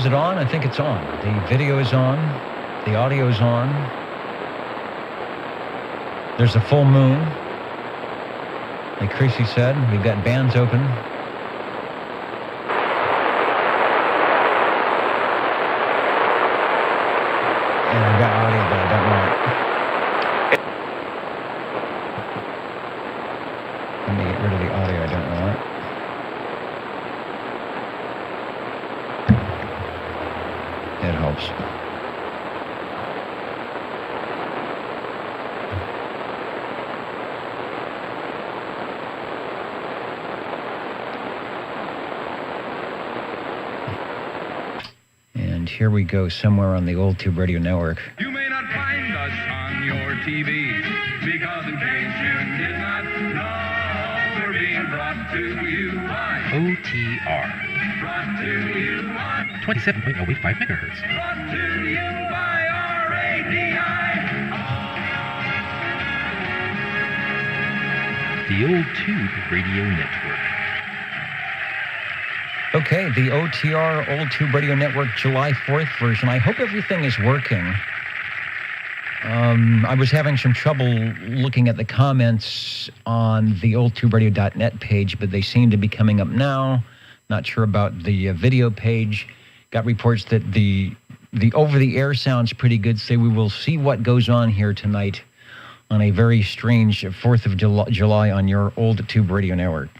Is it on? I think it's on. The video is on. The audio is on. There's a full moon. Like Creasy said, we've got bands open. And I've got audio that I don't want. Let me get rid of the audio I don't want. It helps. And here we go, somewhere on the Old Tube Radio Network. You may not find us on your TV, because in case you did not know, we're being brought to you by OTR. Brought to you by 27.085 megahertz. Brought to you by RADI. The Old Tube Radio Network. Okay, the OTR Old Tube Radio Network July 4th version. I hope everything is working. I was having some trouble looking at the comments on the oldtuberadio.net page, but they seem to be coming up now. Not sure about the video page. Got reports that the over-the-air sounds pretty good, so we will see what goes on here tonight on a very strange 4th of July on your Old Tube Radio Network.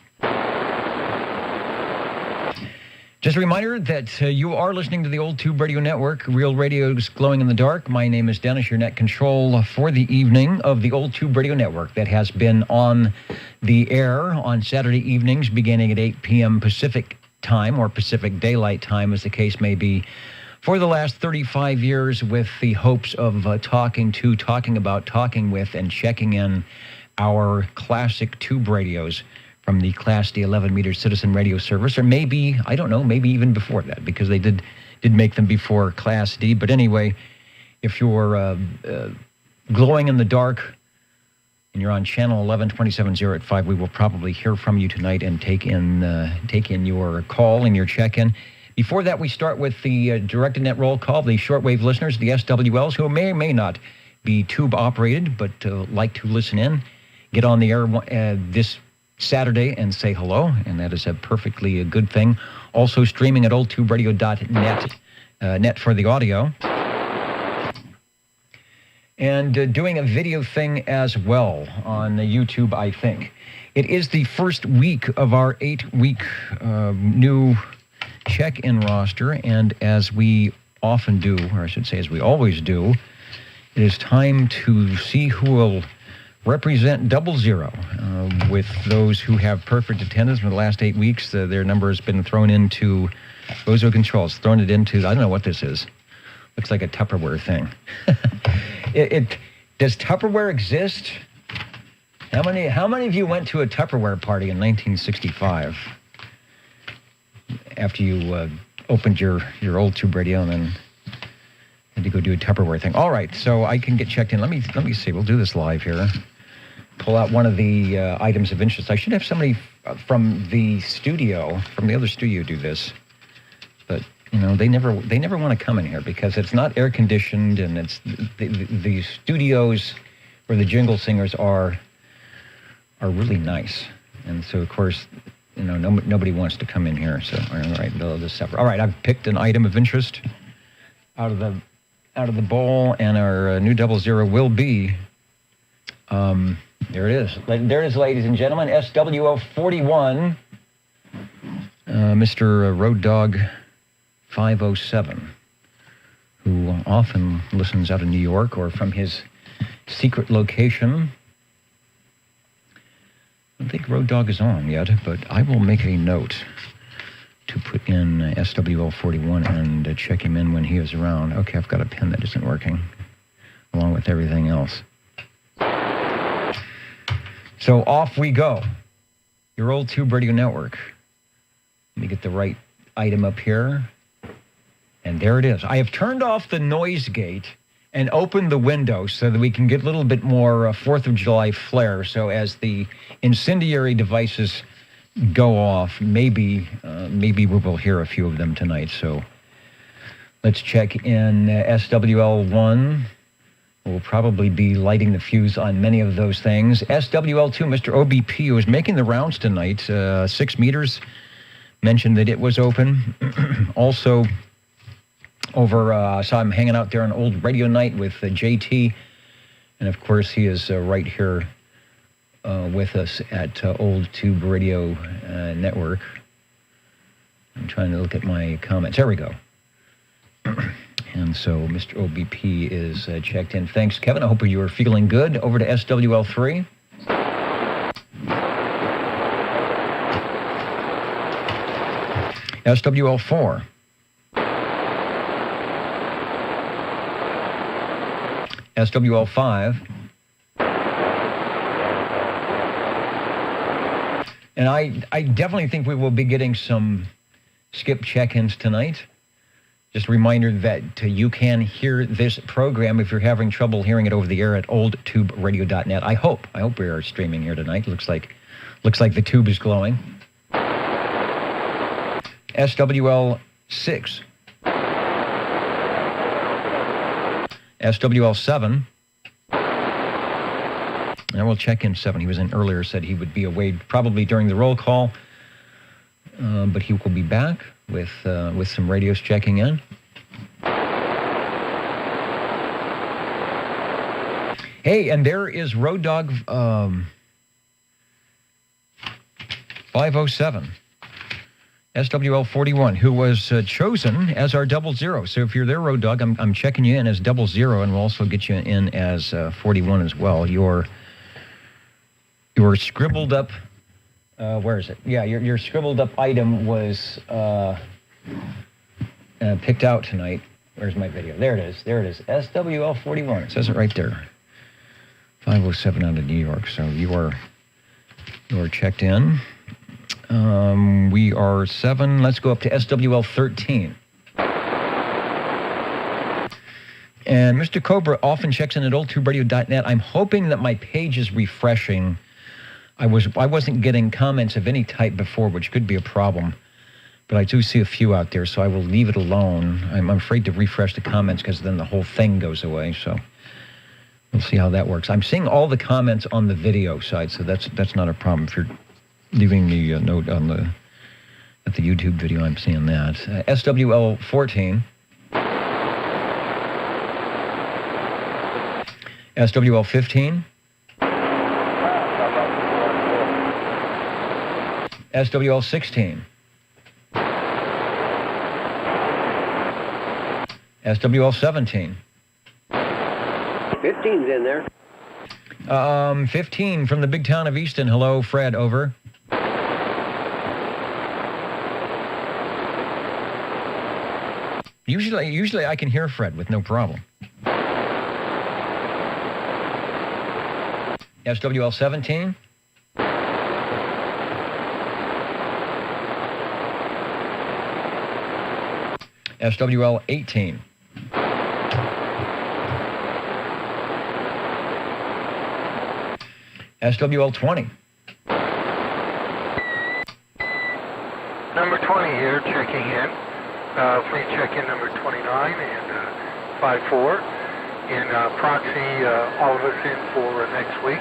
Just a reminder that you are listening to the Old Tube Radio Network, Real Radio's Glowing in the Dark. My name is Dennis, your net control for the evening of the Old Tube Radio Network that has been on the air on Saturday evenings beginning at 8 p.m. Pacific time, or Pacific Daylight Time, as the case may be, for the last 35 years, with the hopes of talking with, and checking in our classic tube radios from the Class D 11-meter citizen radio service, or maybe, I don't know, maybe even before that, because they did make them before Class D. But anyway, if you're glowing in the dark and you're on channel 11-270 we will probably hear from you tonight and take in your call and your check-in. Before that, we start with the directed net roll call, the shortwave listeners, the SWLs, who may or may not be tube-operated, but like to listen in. Get on the air this Saturday and say hello, and that is a perfectly good thing. Also streaming at oldtuberadio.net, net for the audio. And doing a video thing as well on YouTube, I think. It is the first week of our 8-week new check-in roster, and as we often do, or I should say as we always do, it is time to see who will represent 00 with those who have perfect attendance for the last 8 weeks. Their number has been thrown into Bozo Controls, thrown it into, I don't know what this is. Looks like a Tupperware thing. Does Tupperware exist? How many of you went to a Tupperware party in 1965 after you opened your old tube radio and then had to go do a Tupperware thing? All right, so I can get checked in. Let me see. We'll do this live here. Pull out one of the items of interest. I should have somebody from the studio, from the other studio, do this, but you know they never want to come in here because it's not air conditioned, and it's the studios where the jingle singers are really nice, and so of course you know nobody wants to come in here. So all right, they'll just suffer. All right, I've picked an item of interest out of the bowl, and our new 00 will be. There it is. There it is, ladies and gentlemen. SWO 41, Mr. Road Dog 507, who often listens out of New York or from his secret location. I don't think Road Dog is on yet, but I will make a note to put in SWO 41 and check him in when he is around. Okay, I've got a pen that isn't working, along with everything else. So off we go. Your Old Tube Radio Network. Let me get the right item up here. And there it is. I have turned off the noise gate and opened the window so that we can get a little bit more 4th of July flair. So as the incendiary devices go off, maybe we will hear a few of them tonight. So Let's check in SWL1. We'll probably be lighting the fuse on many of those things. SWL2, Mr. OBP, was making the rounds tonight. 6 meters, mentioned that it was open. Also, saw him hanging out there on Old Radio Night with JT. And, of course, he is right here with us at Old Tube Radio Network. I'm trying to look at my comments. There we go. And so Mr. OBP is checked in. Thanks, Kevin. I hope you are feeling good. Over to SWL3. SWL4. SWL5. And I definitely think we will be getting some skip check-ins tonight. Just a reminder that you can hear this program if you're having trouble hearing it over the air at oldtuberadio.net. I hope we are streaming here tonight. Looks like the tube is glowing. SWL6. SWL7. And we'll check in 7. He was in earlier, said he would be away probably during the roll call. But he will be back with some radios checking in. Hey, and there is Road Dog 507, SWL 41, who was chosen as our 00. So if you're there, Road Dog, I'm checking you in as 00, and we'll also get you in as 41 as well. Your scribbled up. Where is it? Yeah, your scribbled up item was picked out tonight. Where's my video? There it is. SWL 41. It says it right there. 507 out of New York. So you are checked in. We are 7. Let's go up to SWL 13. And Mr. Cobra often checks in at oldtuberadio.net. I'm hoping that my page is refreshing. I wasn't getting comments of any type before, which could be a problem. But I do see a few out there, so I will leave it alone. I'm afraid to refresh the comments because then the whole thing goes away. So we'll see how that works. I'm seeing all the comments on the video side, so that's not a problem. If you're leaving me a note at the YouTube video, I'm seeing that. SWL 14. SWL 15. SWL 16. SWL 17. 15's in there. 15 from the big town of Easton. Hello, Fred, over. Usually I can hear Fred with no problem. SWL 17. SWL 18. SWL 20. Number 20 here, checking in. Please check in number 29 and 54. And proxy all of us in for next week.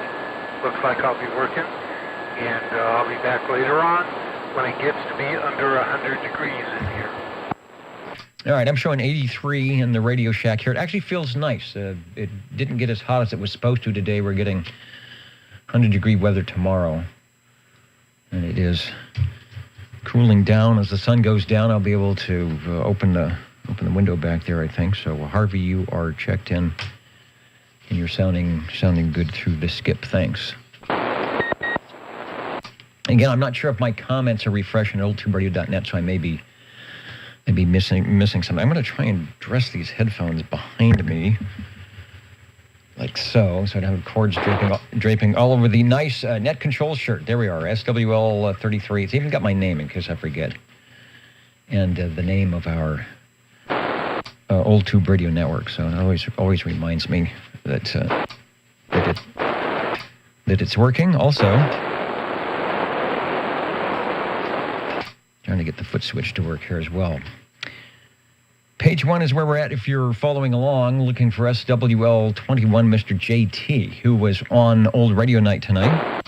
Looks like I'll be working. And I'll be back later on when it gets to be under 100 degrees in here. All right, I'm showing 83 in the Radio Shack here. It actually feels nice. It didn't get as hot as it was supposed to today. We're getting 100-degree weather tomorrow. And it is cooling down. As the sun goes down, I'll be able to open the window back there, I think. So, Harvey, you are checked in, and you're sounding good through the skip. Thanks. Again, I'm not sure if my comments are refreshing at oldtuberadio.net, so I may be missing something. I'm going to try and dress these headphones behind me, like so I don't have cords draping all over the nice net control shirt. There we are, SWL 33. It's even got my name in case I forget, and the name of our Old Tube Radio Network. So it always reminds me that it's working. Also, trying to get the foot switch to work here as well. Page 1 is where we're at if you're following along, looking for SWL 21, Mr. JT, who was on Old Radio Night tonight.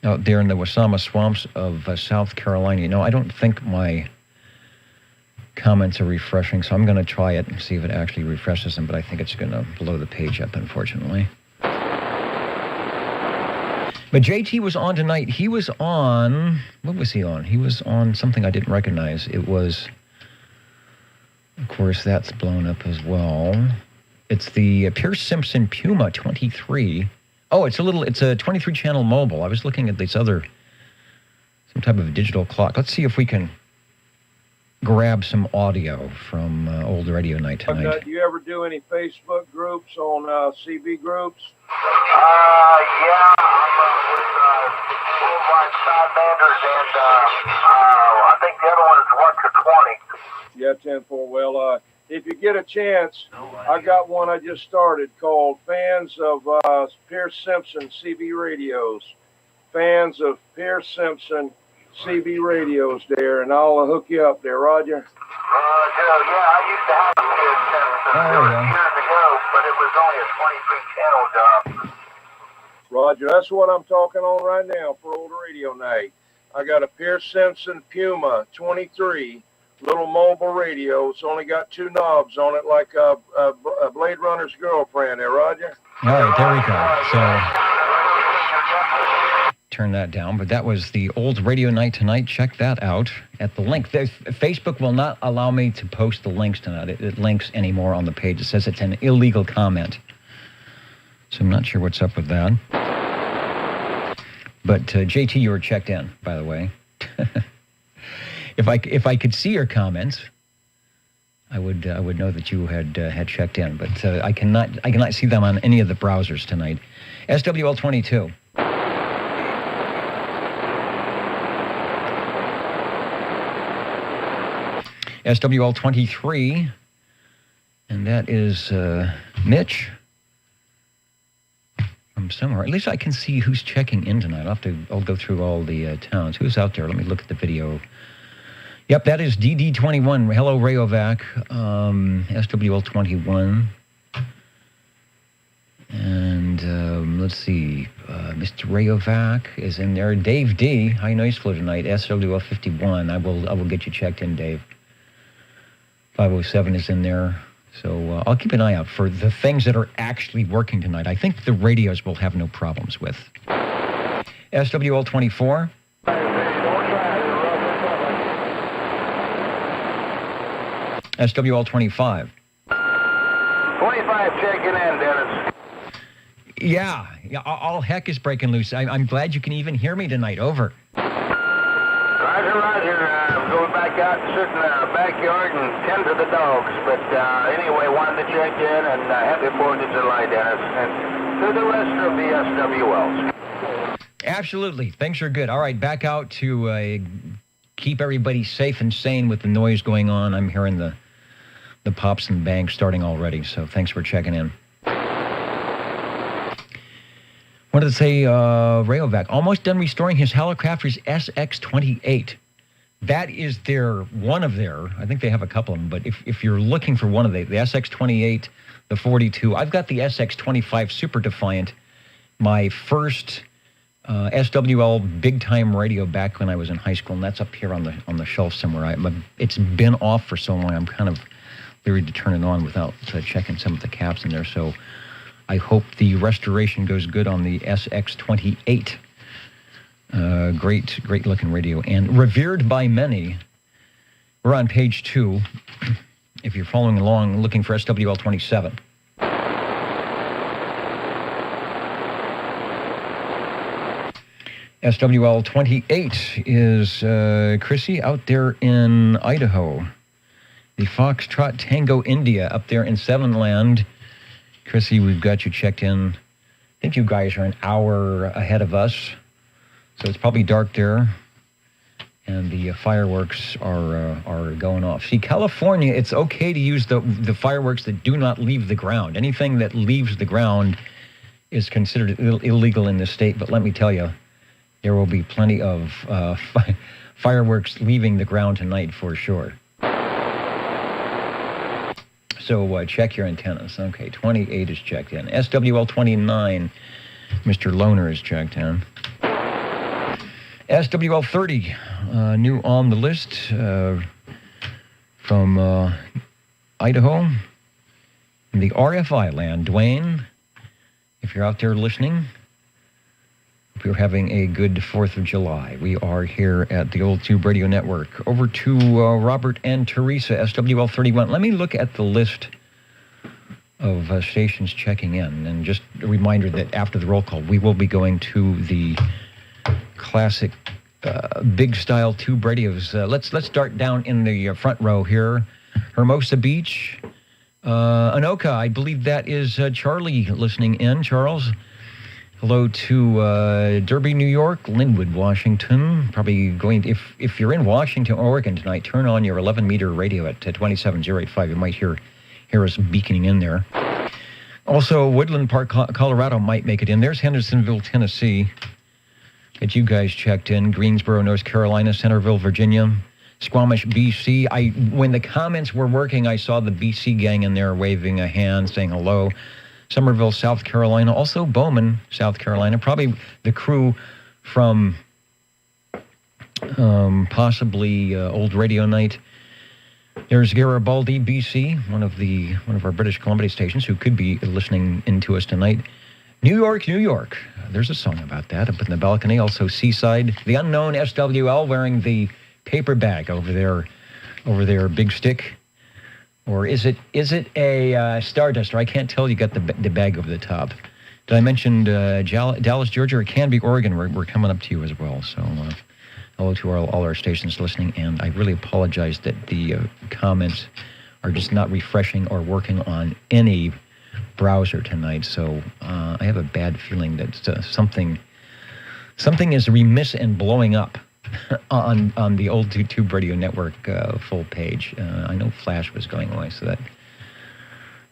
Out there in the Wasama swamps of South Carolina. You know, I don't think my comments are refreshing, so I'm going to try it and see if it actually refreshes them, but I think it's going to blow the page up, unfortunately. But JT was on tonight. He was on... What was he on? He was on something I didn't recognize. It was... Of course, that's blown up as well. It's the Pierce Simpson Puma 23. Oh, it's a 23-channel mobile. I was looking at this other... Some type of digital clock. Let's see if we can grab some audio from Old Radio Night tonight. Do you ever do any Facebook groups on CB groups? Yeah, I'm with Worldwide Sidebanders, and I think the other one is 1 to 20. Yeah, 10-4. Well, if you get a chance, I got one I just started called Fans of Pierce Simpson CB Radios. Fans of Pierce Simpson CB Radios there, and I'll hook you up there, Roger. Joe, yeah, I used to have a Pierce Simpson years ago, but it was only a 23-channel job. Roger, that's what I'm talking on right now for Old Radio Night. I got a Pierce Simpson Puma 23, little mobile radio. It's only got 2 knobs on it, like a Blade Runner's girlfriend there, Roger. All right, there we go. So turn that down, but that was the Old Radio Night tonight. Check that out at the link. Facebook will not allow me to post the links tonight. It links anymore on the page. It says it's an illegal comment. So I'm not sure what's up with that. But JT, you were checked in, by the way. If I could see your comments, I would know that you had checked in. But I cannot see them on any of the browsers tonight. SWL 22. SWL 23, and that is Mitch from somewhere. At least I can see who's checking in tonight. I'll go through all the towns. Who's out there? Let me look at the video. Yep, that is DD21. Hello, Rayovac. SWL 21. And let's see. Mr. Rayovac is in there. Dave D. High Noise Flow tonight. SWL 51. I will get you checked in, Dave. 507 is in there. So I'll keep an eye out for the things that are actually working tonight. I think the radios will have no problems with. SWL 24. SWL 25. 25 checking in, Dennis. Yeah, all heck is breaking loose. I'm glad you can even hear me tonight. Over. Roger. I'm going back out and sit in the backyard and tend to the dogs. But anyway, wanted to check in, and happy 4th of July, Dennis. And to the rest of the SWLs. Absolutely. Things are good. All right, back out to keep everybody safe and sane with the noise going on. I'm hearing the pops and bangs starting already, so thanks for checking in. What did it say, Rayovac? Almost done restoring his Hallicrafters SX28. That is one of their, I think they have a couple of them, but if you're looking for one of the SX28, the 42, I've got the SX25 Super Defiant, my first SWL big-time radio back when I was in high school, and that's up here on the shelf somewhere. It's been off for so long, I'm kind of leery to turn it on without checking some of the caps in there, so I hope the restoration goes good on the SX28. Great looking radio and revered by many. We're on page 2. If you're following along, looking for SWL 27. SWL 28 is Chrissy out there in Idaho. The Foxtrot Tango India up there in Sevenland. Chrissy, we've got you checked in. I think you guys are an hour ahead of us. So it's probably dark there. And the fireworks are going off. See, California, it's okay to use the fireworks that do not leave the ground. Anything that leaves the ground is considered illegal in this state. But let me tell you, there will be plenty of fireworks leaving the ground tonight for sure. So check your antennas. Okay, 28 is checked in. SWL 29, Mr. Loner is checked in. SWL 30, new on the list from Idaho, in the RFI land. Dwayne, if you're out there listening, hope you're having a good 4th of July. We are here at the Old Tube Radio Network. Over to Robert and Teresa, SWL 31. Let me look at the list of stations checking in. And just a reminder that after the roll call, we will be going to the classic big style tube radios. Let's start down in the front row here. Hermosa Beach, Anoka, I believe that is Charlie listening in. Charles, hello to Derby, New York, Linwood, Washington. Probably going, if you're in Washington, Oregon tonight, turn on your 11-meter radio at 27085. You might hear us beaconing in there. Also, Woodland Park, Colorado might make it in. There's Hendersonville, Tennessee. Get you guys checked in. Greensboro, North Carolina, Centerville, Virginia. Squamish, BC. When the comments were working, I saw the BC gang in there waving a hand, saying hello. Somerville, South Carolina. Also Bowman, South Carolina. Probably the crew from possibly Old Radio Night. There's Garibaldi, BC, one of our British Columbia stations who could be listening into us tonight. New York, New York. There's a song about that up in the balcony. Also Seaside. The unknown SWL wearing the paper bag over their big stick. Or is it a Starduster? I can't tell. You got the bag over the top. Did I mention Dallas, Georgia, or Canby, Oregon? We're coming up to you as well. So hello to all our stations listening, and I really apologize that the comments are just not refreshing or working on any browser tonight. So I have a bad feeling that something is remiss and blowing up on the Old Tube Radio Network full page. I know Flash was going away, so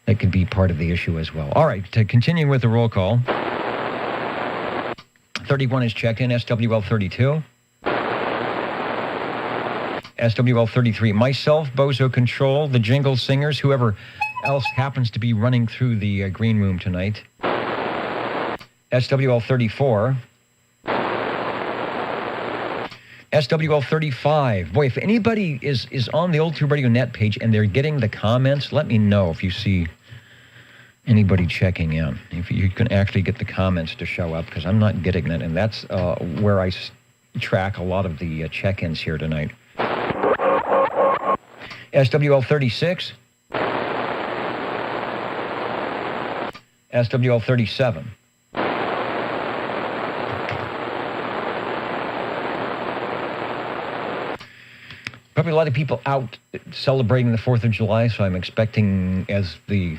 that could be part of the issue as well. All right, to continue with the roll call. 31 is checked in. SWL 32. SWL 33. Myself, Bozo Control, the Jingle Singers, whoever else happens to be running through the green room tonight. SWL 34. SWL 35. Boy, if anybody is on the Old Tube Radio Net page and they're getting the comments, let me know if you see anybody checking in. If you can actually get the comments to show up, because I'm not getting that, and that's where I track a lot of the check-ins here tonight. SWL 36. SWL 37. Probably a lot of people out celebrating the 4th of July, so I'm expecting as the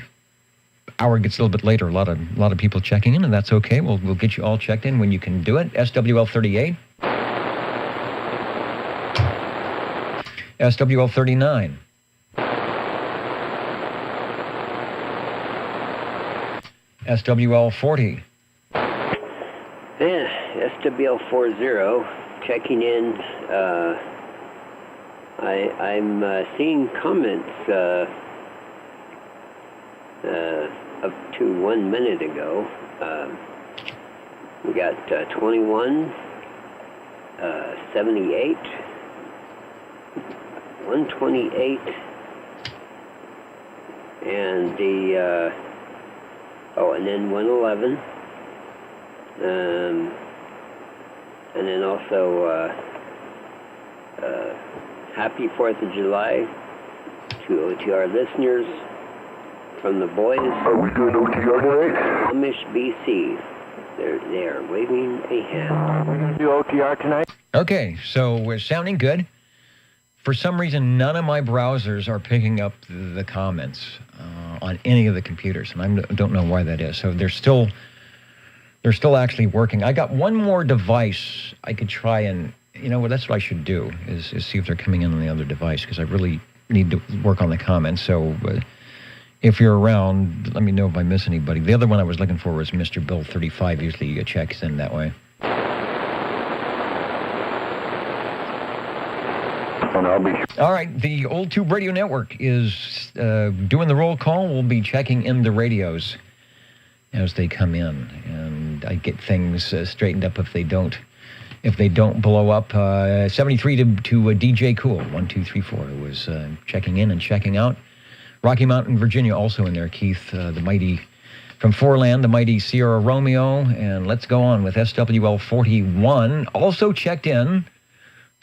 hour gets a little bit later, a lot of people checking in, and that's okay. We'll get you all checked in when you can do it. SWL 38. SWL 39. SWL 40. SWL 40, checking in. I'm seeing comments up to 1 minute ago. We got 21, 78, 128, and and then 111, and then also Happy 4th of July to OTR listeners from the boys. Are we doing OTR tonight? Amish, BC. They are waving a hand. We're going to do OTR tonight? Okay, so we're sounding good. For some reason, none of my browsers are picking up the comments on any of the computers, and I don't know why that is. So they're still actually working. I got one more device I could try and, that's what I should do, is see if they're coming in on the other device, because I really need to work on the comments. So if you're around, let me know if I miss anybody. The other one I was looking for was Mr. Bill 35, usually checks in that way. And I'll be All right, the Old Tube Radio Network is doing the roll call. We'll be checking in the radios as they come in, and I get things straightened up if they don't blow up. 73 to DJ Cool, 1234 was checking in and checking out. Rocky Mountain, Virginia, also in there. Keith, the mighty from Foreland, the mighty Sierra Romeo, and let's go on with SWL 41, also checked in.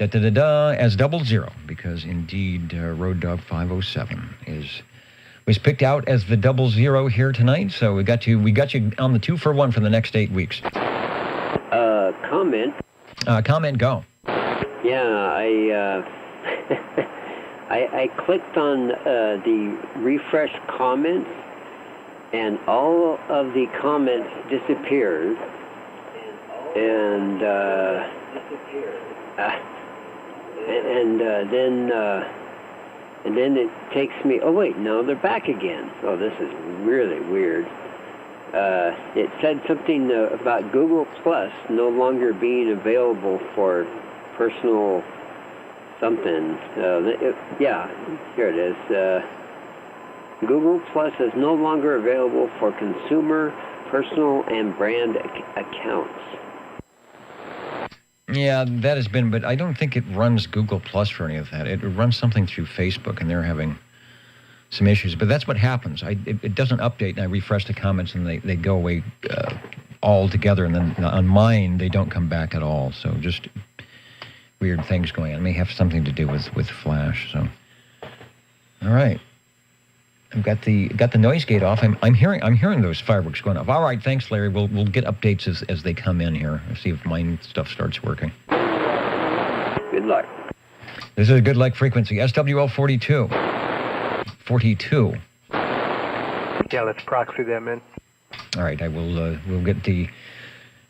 As 00, because indeed Road Dog 507 was picked out as the 00 here tonight. So we got you on the 2-for-1 for the next 8 weeks. Comment. Comment, go. Yeah, I clicked on the refresh comments, and all of the comments disappeared, and then it takes me. Oh wait, no, they're back again. Oh, this is really weird. It said something about Google Plus no longer being available for personal something. Yeah, here it is. Google Plus is no longer available for consumer, personal, and brand accounts. Yeah, that has been, but I don't think it runs Google Plus for any of that. It runs something through Facebook, and they're having some issues. But that's what happens. It doesn't update, and I refresh the comments, and they go away all together. And then on mine, they don't come back at all. So just weird things going on. It may have something to do with Flash. So, all right. I've got the noise gate off. I'm hearing those fireworks going off. All right, thanks, Larry. We'll get updates as they come in here. Let's see if mine stuff starts working. Good luck. This is a good luck frequency. SWL 42. 42. Yeah, let's proxy them in. All right, I will. We'll get the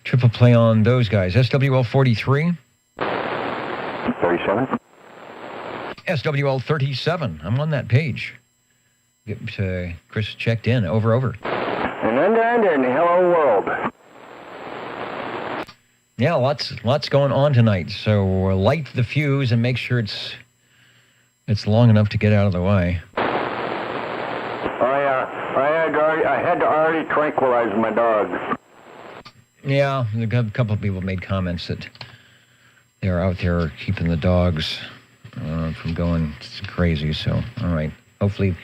triple play on those guys. SWL 43. 37. SWL 37. I'm on that page. Get Chris checked in. Over. And under, hello world. Yeah, lots going on tonight. So light the fuse and make sure it's long enough to get out of the way. I had to already tranquilize my dogs. Yeah, a couple of people made comments that they're out there keeping the dogs from going crazy. So, all right, hopefully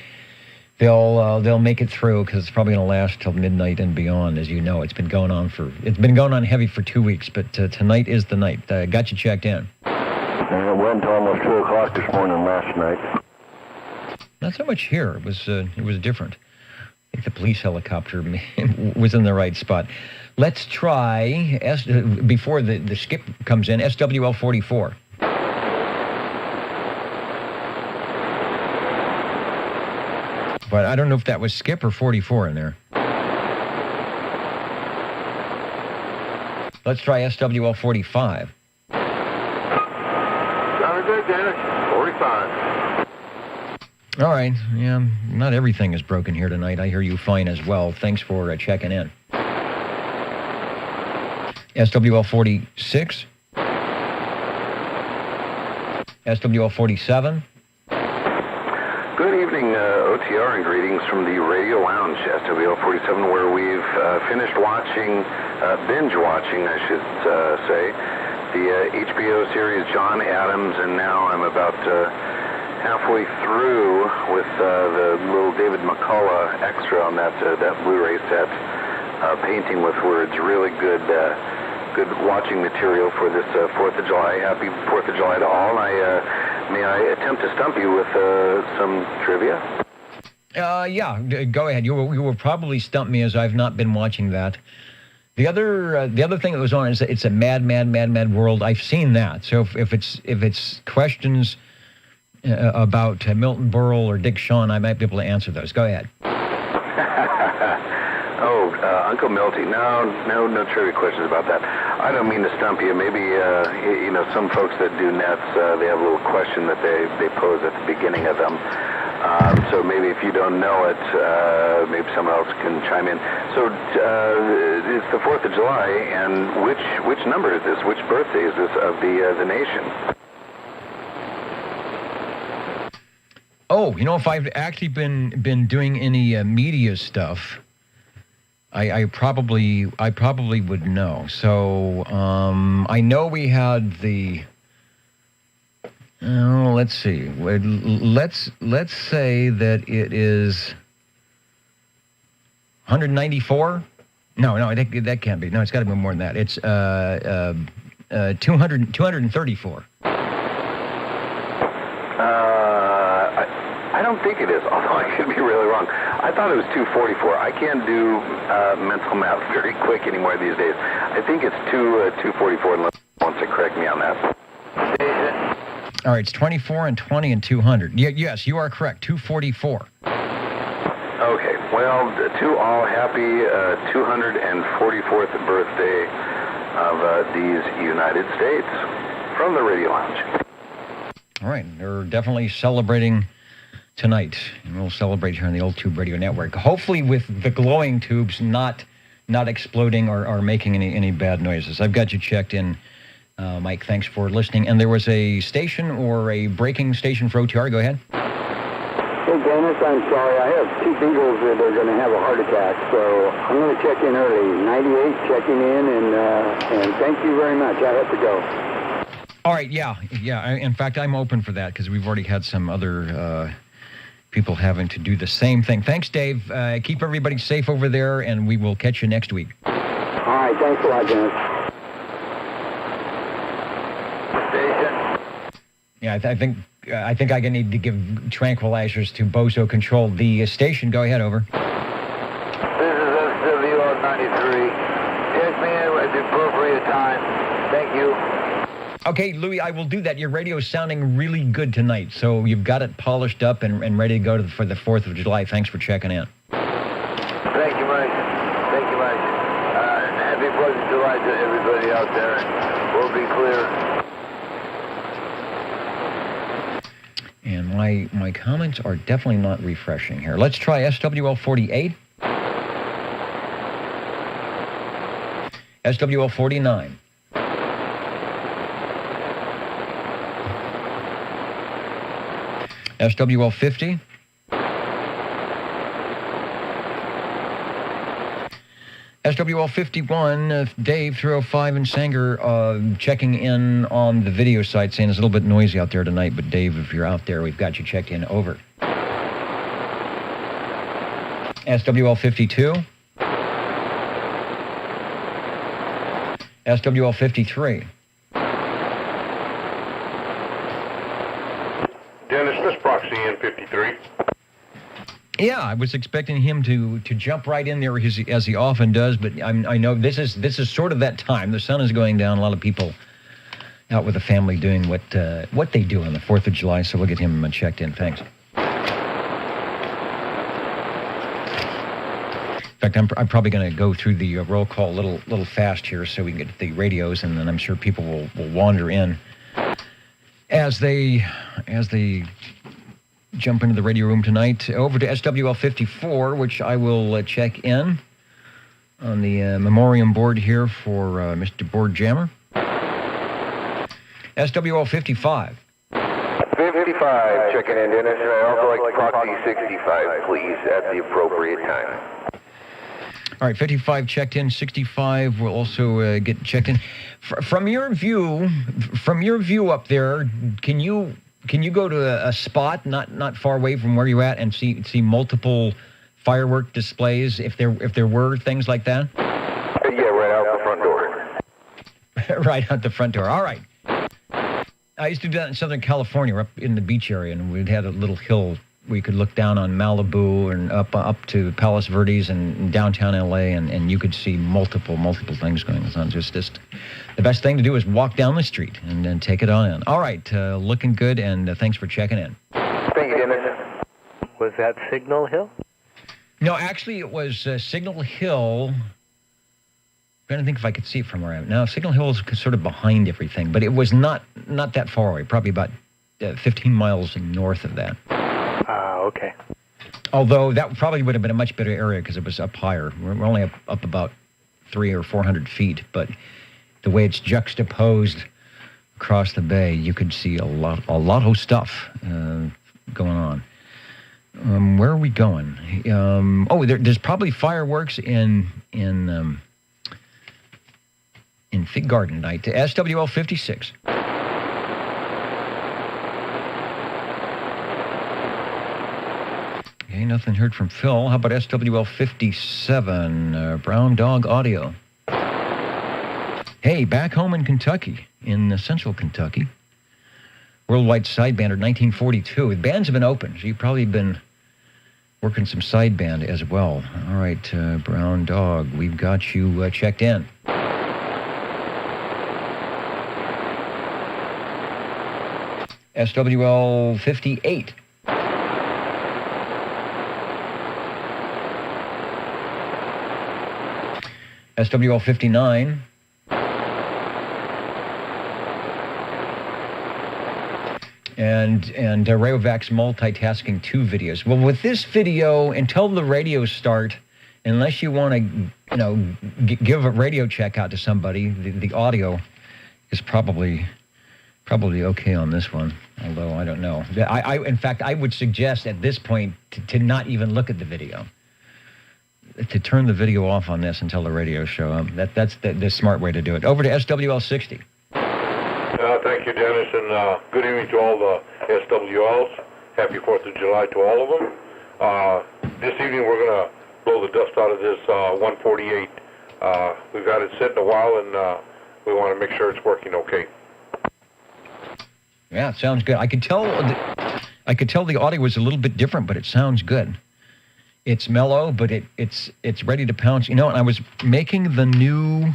they'll make it through, because it's probably going to last till midnight and beyond. As you know, it's been going on heavy for 2 weeks, but tonight is the night. Got you checked in. And it went until almost 2 o'clock this morning last night. Not so much here. It was different. I think the police helicopter was in the right spot. Let's try before the skip comes in. SWL 44. But I don't know if that was skip or 44 in there. Let's try SWL 45. Sounded good, Dennis. 45. All right. Yeah, not everything is broken here tonight. I hear you fine as well. Thanks for checking in. SWL 46. SWL 47. Good evening, OTR, and greetings from the Radio Lounge, SWL 47, where we've finished binge watching, I should say, the HBO series John Adams, and now I'm about halfway through with the little David McCullough extra on that Blu-ray set, painting with words. Really good watching material for this 4th of July. Happy 4th of July to all. May I attempt to stump you with some trivia? Yeah, go ahead. You will probably stump me, as I've not been watching that. The other thing that was on is that it's a mad world. I've seen that. So if it's questions about Milton Berle or Dick Shawn, I might be able to answer those. Go ahead. Uncle Milty. No trivia questions about that. I don't mean to stump you. Maybe, some folks that do nets, they have a little question that they pose at the beginning of them. So maybe if you don't know it, maybe someone else can chime in. So it's the 4th of July, and which number is this? Which birthday is this of the nation? Oh, if I've actually been doing any media stuff, I probably would know. So I know we had the. Let's see. Let's say that it is 194. No, that can't be. No, it's got to be more than that. It's 234. I don't think it is, although I could be really wrong. I thought it was 244. I can't do mental math very quick anymore these days. I think it's 244, unless someone wants to correct me on that. All right, it's 24 and 20 and 200. Yes, you are correct, 244. Okay, well, to all, happy 244th birthday of these United States from the Radio Lounge. All right, they're definitely celebrating tonight, and we'll celebrate here on the Old Tube Radio Network. Hopefully with the glowing tubes not exploding or making any bad noises. I've got you checked in, Mike. Thanks for listening. And there was a station or a breaking station for OTR. Go ahead. Hey, Dennis, I'm sorry. I have two beagles that are going to have a heart attack, so I'm going to check in early. 98 checking in, and thank you very much. I have to go. All right, yeah. In fact, I'm open for that because we've already had some other people having to do the same thing. Thanks, Dave. Keep everybody safe over there, and we will catch you next week. All right, thanks a lot, Dennis. Station. Yeah, I think I need to give tranquilizers to Bozo Control. The station, go ahead, over. This is SWO 93. Check me in at the appropriate time. Thank you. Okay, Louis, I will do that. Your radio is sounding really good tonight, so you've got it polished up and ready to go for the 4th of July. Thanks for checking in. Thank you, Mike. Thank you, Mike. And happy 4th of July to everybody out there. We'll be clear. And my comments are definitely not refreshing here. Let's try SWL 48. SWL 49. SWL 50. SWL 51, Dave 305 in Sanger checking in on the video site saying it's a little bit noisy out there tonight, but Dave, if you're out there, we've got you checked in, over. SWL 52. SWL 53. Dennis, this proxy N53. Yeah, I was expecting him to jump right in there as he often does, but I know this is sort of that time. The sun is going down. A lot of people out with the family doing what they do on the 4th of July, so we'll get him checked in. Thanks. In fact, I'm probably going to go through the roll call a little fast here so we can get the radios, and then I'm sure people will wander in as they jump into the radio room tonight. Over to SWL 54, which I will check in on the memoriam board here for Mr. Board Jammer. SWL 55. 55, checking in, Dennis. I'd also like proxy 65, please, at the appropriate time. All right, 55 checked in. 65 will also get checked in. From your view up there, can you go to a spot not far away from where you're at and see multiple firework displays if there were things like that? Yeah, right out the front door. Right out the front door. All right. I used to do that in Southern California, up in the beach area, and we'd had a little hill where you could look down on Malibu and up to Palos Verdes and downtown LA, and you could see multiple things going on. Just the best thing to do is walk down the street and then take it on in. All right, looking good, and thanks for checking in. Thank you, Dennis. Was that Signal Hill? No, actually, it was Signal Hill. I'm trying to think if I could see it from where I am. Now, Signal Hill is sort of behind everything, but it was not that far away, probably about 15 miles north of that. Okay. Although that probably would have been a much better area because it was up higher. We're only up about 300 or 400 feet, but the way it's juxtaposed across the bay, you could see a lot of stuff going on. Where are we going? There's probably fireworks in Fig Garden tonight. To SWL 56. Okay, nothing heard from Phil. How about SWL 57? Brown Dog Audio. Hey, back home in Kentucky, in central Kentucky. Worldwide Sidebander 1942. The bands have been open, so you've probably been working some sideband as well. All right, Brown Dog, we've got you checked in. SWL 58. SWL 59. And Rayovac's multitasking 2 videos. Well, with this video, until the radios start, unless you want to, give a radio check out to somebody, the audio is probably okay on this one. Although I don't know. In fact, I would suggest at this point to not even look at the video. To turn the video off on this until the radios show up. That's the smart way to do it. Over to SWL 60. Thank you, Dennis, and good evening to all the SWLs. Happy 4th of July to all of them. This evening we're going to blow the dust out of this 148. We've had it sitting a while, and we want to make sure it's working okay. Yeah, it sounds good. I could tell the audio was a little bit different, but it sounds good. It's mellow, but it's ready to pounce. And I was making the new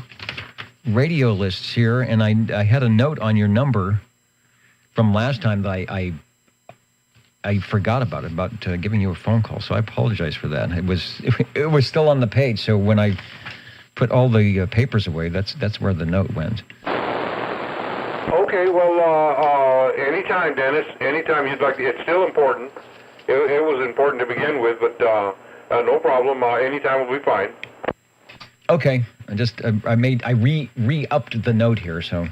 radio lists here, and I had a note on your number from last time that I forgot about giving you a phone call, so I apologize for that. It was still on the page, so when I put all the papers away, that's where the note went. Okay, well, anytime, Dennis, anytime you'd like to. It's still important. It was important to begin with, but no problem. Anytime will be fine. Okay, I re-upped the note here, so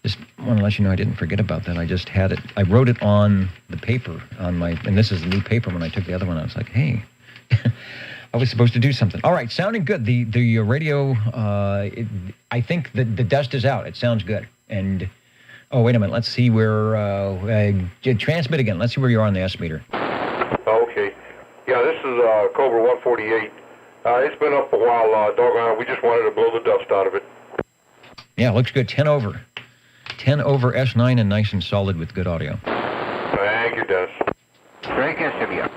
just want to let you know I didn't forget about that. I just had it. I wrote it on the paper and this is the new paper. When I took the other one, I was like, hey, I was supposed to do something. All right, sounding good. The radio. I think the dust is out. It sounds good. And oh, wait a minute. Let's see where transmit again. Let's see where you are on the S meter. Okay. Yeah, this is Cobra 148. It's been up a while, doggone. We just wanted to blow the dust out of it. Yeah, looks good. 10 over. 10 over S9 and nice and solid with good audio. Thank you, Dennis. Break SW.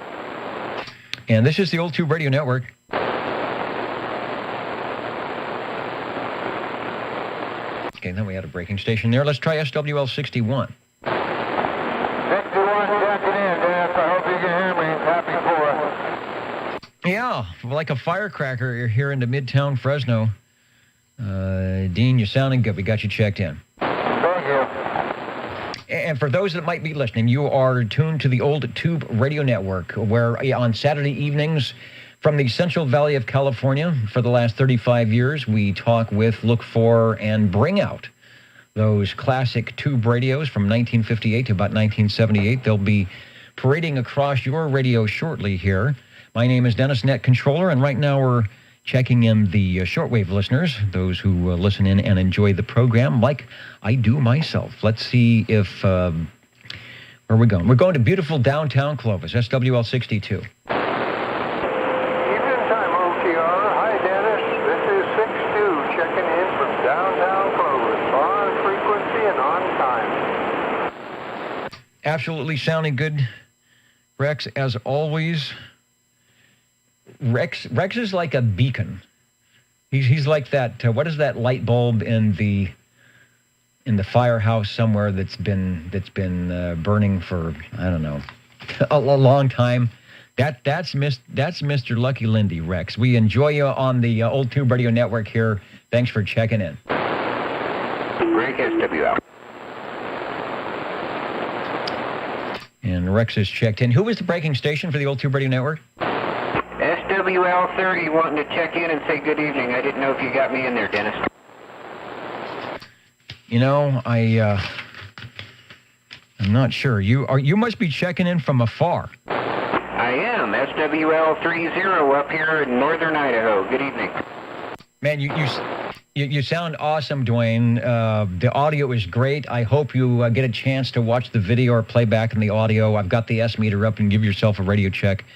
And this is the Old Tube Radio Network. Okay, then we had a breaking station there. Let's try SWL 61. 61, checking in, Dennis. I hope you can hear me. Happy 4th. Yeah, like a firecracker. You're here into Midtown Fresno. Dean, you're sounding good. We got you checked in. Thank you. And for those that might be listening, you are tuned to the Old Tube Radio Network, where on Saturday evenings from the Central Valley of California, for the last 35 years, we talk with, look for, and bring out those classic tube radios from 1958 to about 1978. They'll be parading across your radio shortly here. My name is Dennis, Net Controller, and right now we're checking in the shortwave listeners, those who listen in and enjoy the program, like I do myself. Let's see if, where are we going? We're going to beautiful downtown Clovis, SWL 62. Evening time, OTR. Hi, Dennis. This is 6-2, checking in from downtown Clovis. On frequency and on time. Absolutely sounding good, Rex, as always. Rex is like a beacon. He's like that. What is that light bulb in the firehouse somewhere that's been burning for, I don't know, a long time? That's Mr. Lucky Lindy, Rex. We enjoy you on the Old Tube Radio Network here. Thanks for checking in. Break SWL. And Rex is checked in. Who was the breaking station for the Old Tube Radio Network? SWL 30 wanting to check in and say good evening. I didn't know if you got me in there, Dennis. You know, I'm not sure. You must be checking in from afar. AM, SWL30 up here in northern Idaho. Good evening. Man, you sound awesome, Dwayne. The audio is great. I hope you get a chance to watch the video or play back in the audio. I've got the S meter up, and give yourself a radio check.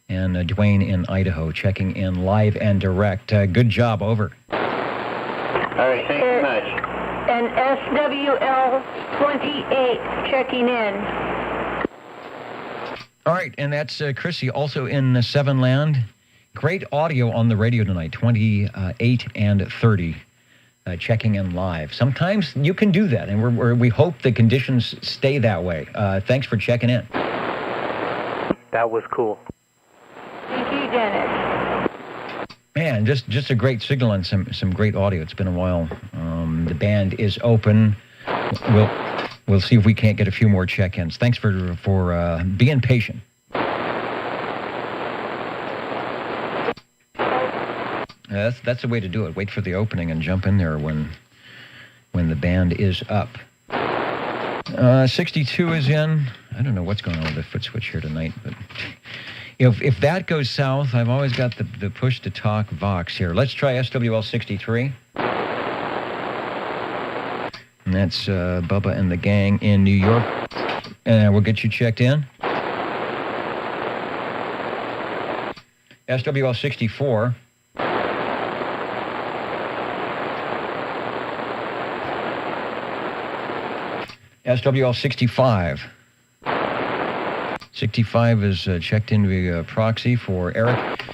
And Dwayne in Idaho, checking in live and direct. Good job, over. All right, thank you much. And SWL28 checking in. All right, and that's Chrissy, also in Seven Land. Great audio on the radio tonight, 28 and 30, checking in live. Sometimes you can do that, and we hope the conditions stay that way. Thanks for checking in. That was cool. Thank you, Dennis. Man, just a great signal and some great audio. It's been a while. The band is open. We'll see if we can't get a few more check-ins. Thanks for being patient. That's the way to do it. Wait for the opening and jump in there when the band is up. 62 is in. I don't know what's going on with the foot switch here tonight, but if that goes south, I've always got the push to talk Vox here. Let's try SWL 63. And that's Bubba and the gang in New York. And we'll get you checked in. SWL 64. SWL 65. 65 is checked in via proxy for Eric.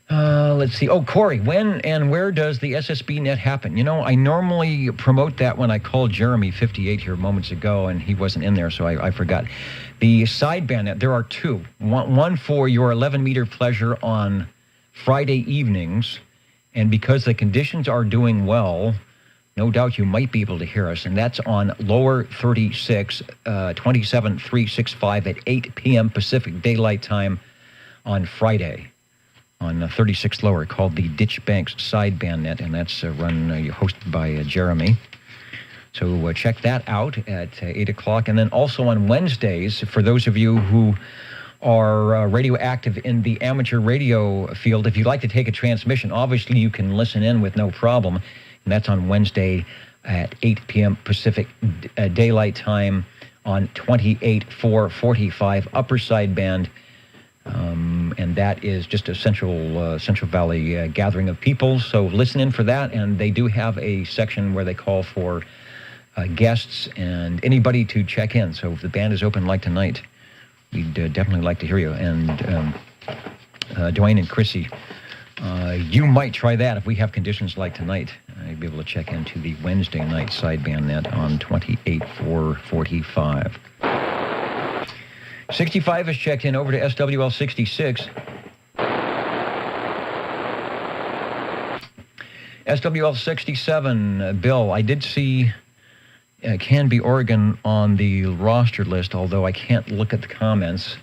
Let's see. Oh, Corey, when and where does the SSB net happen? You know, I normally promote that when I called Jeremy 58 here moments ago, and he wasn't in there, so I forgot. The sideband net, there are two. One for your 11-meter pleasure on Friday evenings, and because the conditions are doing well, no doubt you might be able to hear us, and that's on lower 36, 27365 at 8 p.m. Pacific Daylight Time on Friday. On 36 lower, called the Ditch Banks Sideband Net, and that's hosted by Jeremy. So check that out at 8 o'clock. And then also on Wednesdays, for those of you who are radio active in the amateur radio field, if you'd like to take a transmission, obviously you can listen in with no problem. And that's on Wednesday at 8 p.m. Pacific Daylight Time on 28.445 upper sideband. And that is just a Central Valley gathering of people. So listen in for that. And they do have a section where they call for guests and anybody to check in. So if the band is open like tonight, we'd definitely like to hear you. And Dwayne and Chrissy, you might try that if we have conditions like tonight. You'd be able to check into the Wednesday night sideband net on 28.445. 65 is checked in over to SWL 66. SWL 67, Bill, I did see Canby, Oregon on the roster list, although I can't look at the comments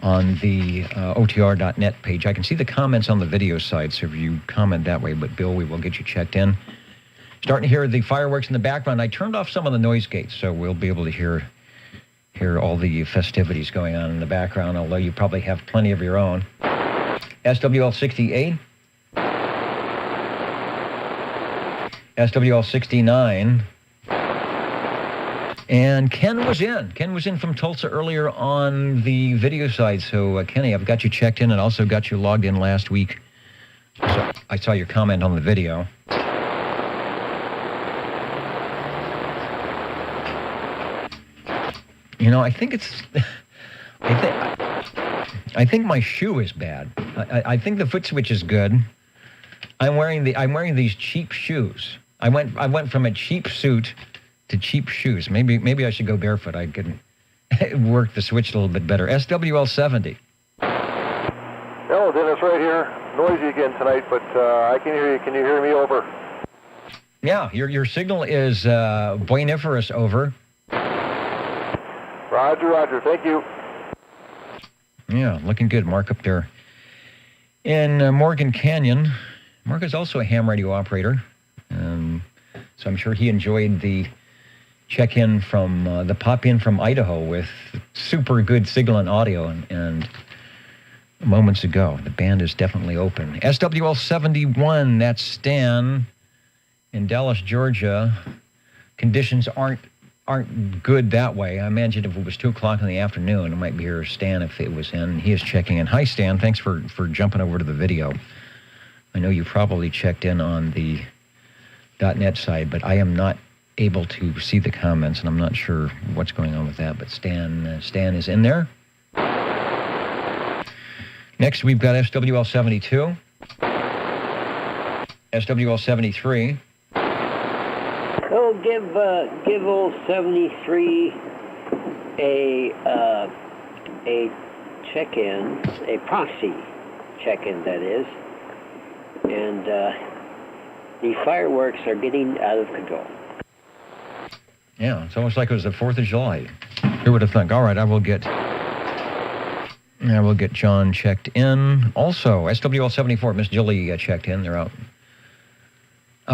on the OTR.net page. I can see the comments on the video side, so if you comment that way, but Bill, we will get you checked in. Starting to hear the fireworks in the background. I turned off some of the noise gates, so we'll be able to hear all the festivities going on in the background, although you probably have plenty of your own. SWL 68. SWL 69. And Ken was in. Ken was in from Tulsa earlier on the video side. So, Kenny, I've got you checked in and also got you logged in last week. So I saw your comment on the video. You know, I think my shoe is bad. I think the foot switch is good. I'm wearing these cheap shoes. I went from a cheap suit to cheap shoes. Maybe I should go barefoot. I could work the switch a little bit better. SWL 70. Hello, Dennis, right here. Noisy again tonight, but I can hear you. Can you hear me? Over. Yeah, your signal is buoniferous. Over. Roger. Thank you. Yeah, looking good. Mark up there in Morgan Canyon. Mark is also a ham radio operator, so I'm sure he enjoyed the check in from the pop in from Idaho with super good signal and audio, and moments ago. The band is definitely open. SWL 71, that's Stan in Dallas, Georgia. Conditions aren't good that way. I imagine if it was 2 o'clock in the afternoon, it might be here Stan if it was in. He is checking in. Hi, Stan. Thanks for jumping over to the video. I know you probably checked in on the .net side, but I am not able to see the comments, and I'm not sure what's going on with that. But Stan is in there. Next, we've got SWL 72, SWL 73. Oh, give old 73 a check-in, a proxy check-in, that is. And the fireworks are getting out of control. Yeah, it's almost like it was the 4th of July. Who would have thunk? All right, I will get John checked in. Also, SWL 74, Miss Jilly checked in. They're out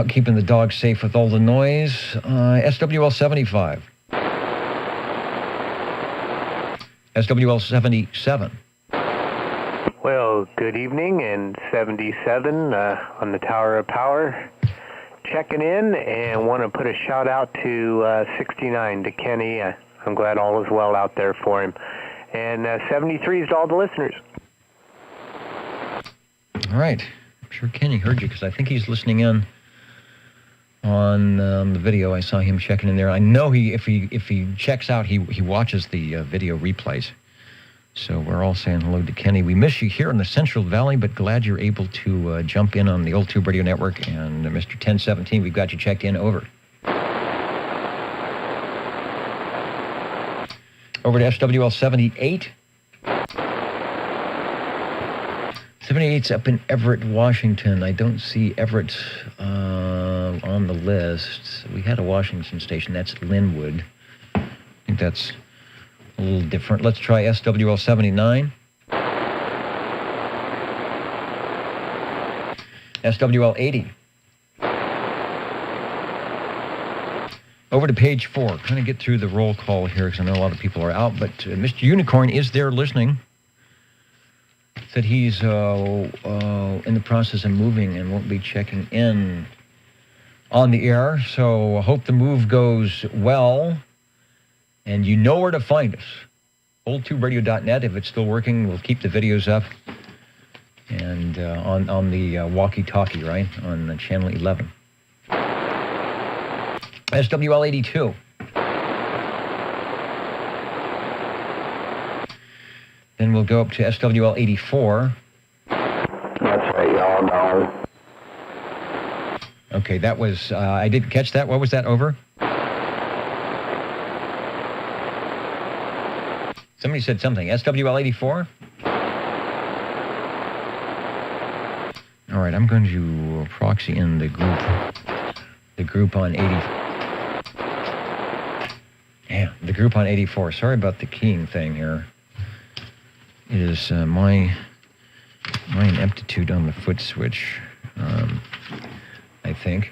keeping the dogs safe with all the noise. SWL 75. SWL 77. Well, good evening, and 77 on the Tower of Power. Checking in, and want to put a shout out to 69, to Kenny. I'm glad all is well out there for him. And 73 is to all the listeners. All right. I'm sure Kenny heard you, because I think he's listening in on the video. I saw him checking in there. I know if he checks out, he watches the video replays. So we're all saying hello to Kenny. We miss you here in the Central Valley, but glad you're able to jump in on the Old Tube Radio Network. And Mr. 1017, we've got you checked in. Over. Over to SWL 78. 78's up in Everett, Washington. I don't see Everett on the list. We had a Washington station. That's Linwood. I think that's a little different. Let's try SWL 79. SWL 80. Over to page 4. Kind of get through the roll call here, because I know a lot of people are out, but Mr. Unicorn is there listening. Said he's in the process of moving and won't be checking in on the air. So I hope the move goes well. And you know where to find us. oldtuberadio.net. If it's still working, we'll keep the videos up. And on the walkie-talkie, right? On channel 11. SWL 82. Then we'll go up to SWL 84. That's right, y'all know. Okay, that was, I didn't catch that. What was that, over? Somebody said something. SWL 84? All right, I'm going to proxy in the group on 80. Yeah, the group on 84. Sorry about the keying thing here. It is my ineptitude on the foot switch, I think.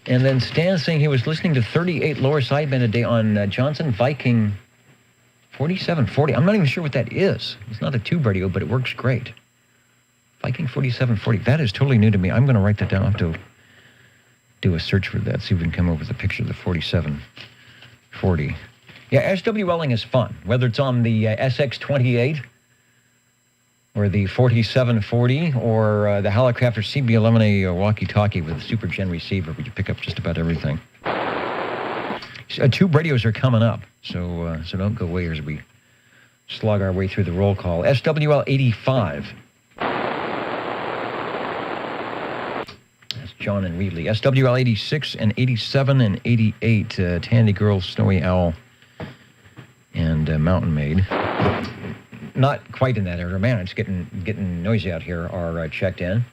And then Stan saying he was listening to 38 lower sideband a day on Johnson Viking 4740. I'm not even sure what that is. It's not a tube radio, but it works great. Viking 4740. That is totally new to me. I'm going to write that down. I'll have to do a search for that, see if we can come up with a picture of the 4740. Yeah, SWLing is fun, whether it's on the SX28 or the 4740 or the Hallicrafter CB11A walkie-talkie with a Super Gen receiver, where you pick up just about everything. Tube radios are coming up, so don't go away as we slog our way through the roll call. SWL 85. That's John and Reedley. SWL 86 and 87 and 88. Tandy Girl, Snowy Owl, and Mountain Maid. Not quite in that order. Man, it's getting noisy out here. Are checked in.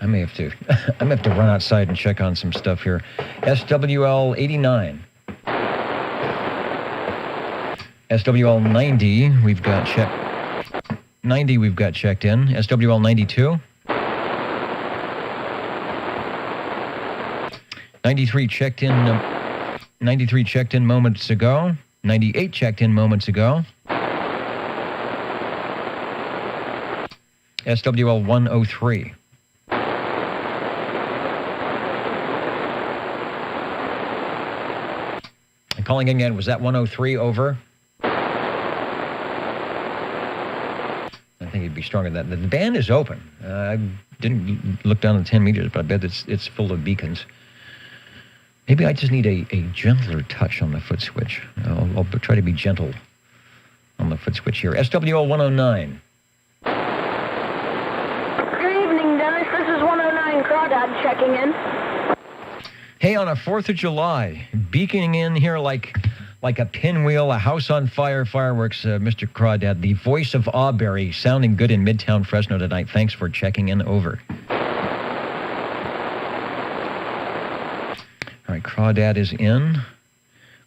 I may have to run outside and check on some stuff here. SWL 89. SWL 90, we've got checked in. SWL 92. 93 checked in. 93 checked in moments ago. 98 checked in moments ago. SWL 103. And calling again, was that 103 over? I think it'd be stronger than that. The band is open. I didn't look down at 10 meters, but I bet it's full of beacons. Maybe I just need a gentler touch on the foot switch. I'll try to be gentle on the foot switch here. SWL 109. Good evening, Dennis. This is 109 Crawdad checking in. Hey, on a 4th of July, beaconing in here like a pinwheel, a house on fire, fireworks, Mr. Crawdad, the voice of Auberry, sounding good in Midtown Fresno tonight. Thanks for checking in. Over. All right, Crawdad is in.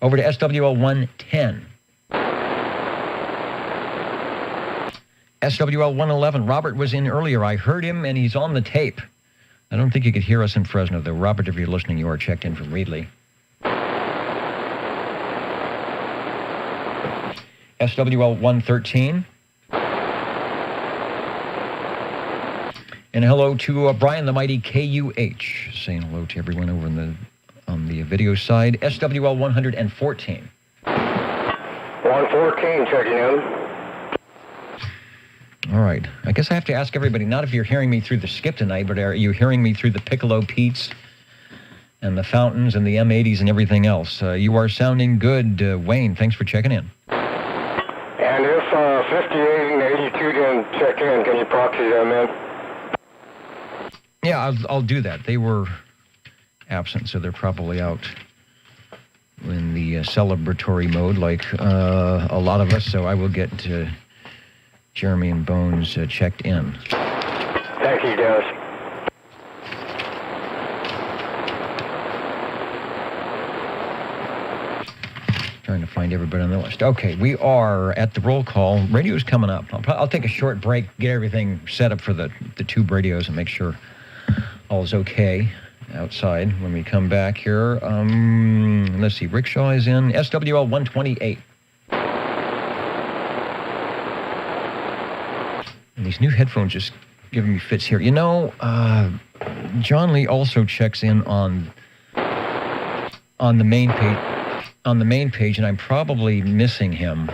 Over to SWL 110. SWL 111. Robert was in earlier. I heard him, and he's on the tape. I don't think you could hear us in Fresno, though. Robert, if you're listening, you are checked in from Reedley. SWL 113. And hello to Brian the Mighty KUH, saying hello to everyone over on the video side. SWL 114. 114 checking in. All right. I guess I have to ask everybody, not if you're hearing me through the skip tonight, but are you hearing me through the Piccolo Pete's and the Fountains and the M80s and everything else? You are sounding good. Wayne, thanks for checking in. And if 58 and 82 didn't check in, can you proxy them in? Yeah, I'll do that. They were absent, so they're probably out in the celebratory mode like a lot of us, so I will get Jeremy and Bones checked in. Thank you, Dennis. Trying to find everybody on the list. Okay, we are at the roll call. Radio's coming up. I'll take a short break, get everything set up for the tube radios and make sure all is okay outside when we come back here. Let's see, Rickshaw is in. SWL 128. And these new headphones just giving me fits here. You know, John Lee also checks in on the main page. On the main page, and I'm probably missing him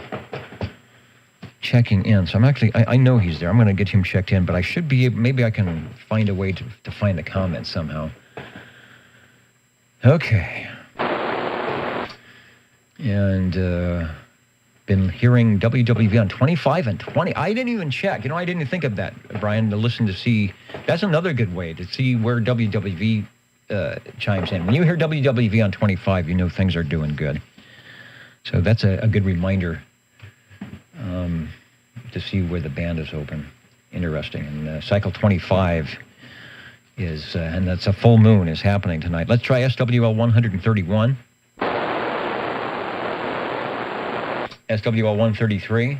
checking in. So I'm actually, I know he's there. I'm going to get him checked in, but I should be, maybe I can find a way to find the comments somehow. Okay. And been hearing WWV on 25 and 20. I didn't even check. You know, I didn't think of that, Brian, to listen to see. That's another good way to see where WWV chimes in. When you hear WWV on 25, you know things are doing good. So that's a good reminder to see where the band is open. Interesting. And cycle 25 is, and that's a full moon, is happening tonight. Let's try SWL 131. SWL 133.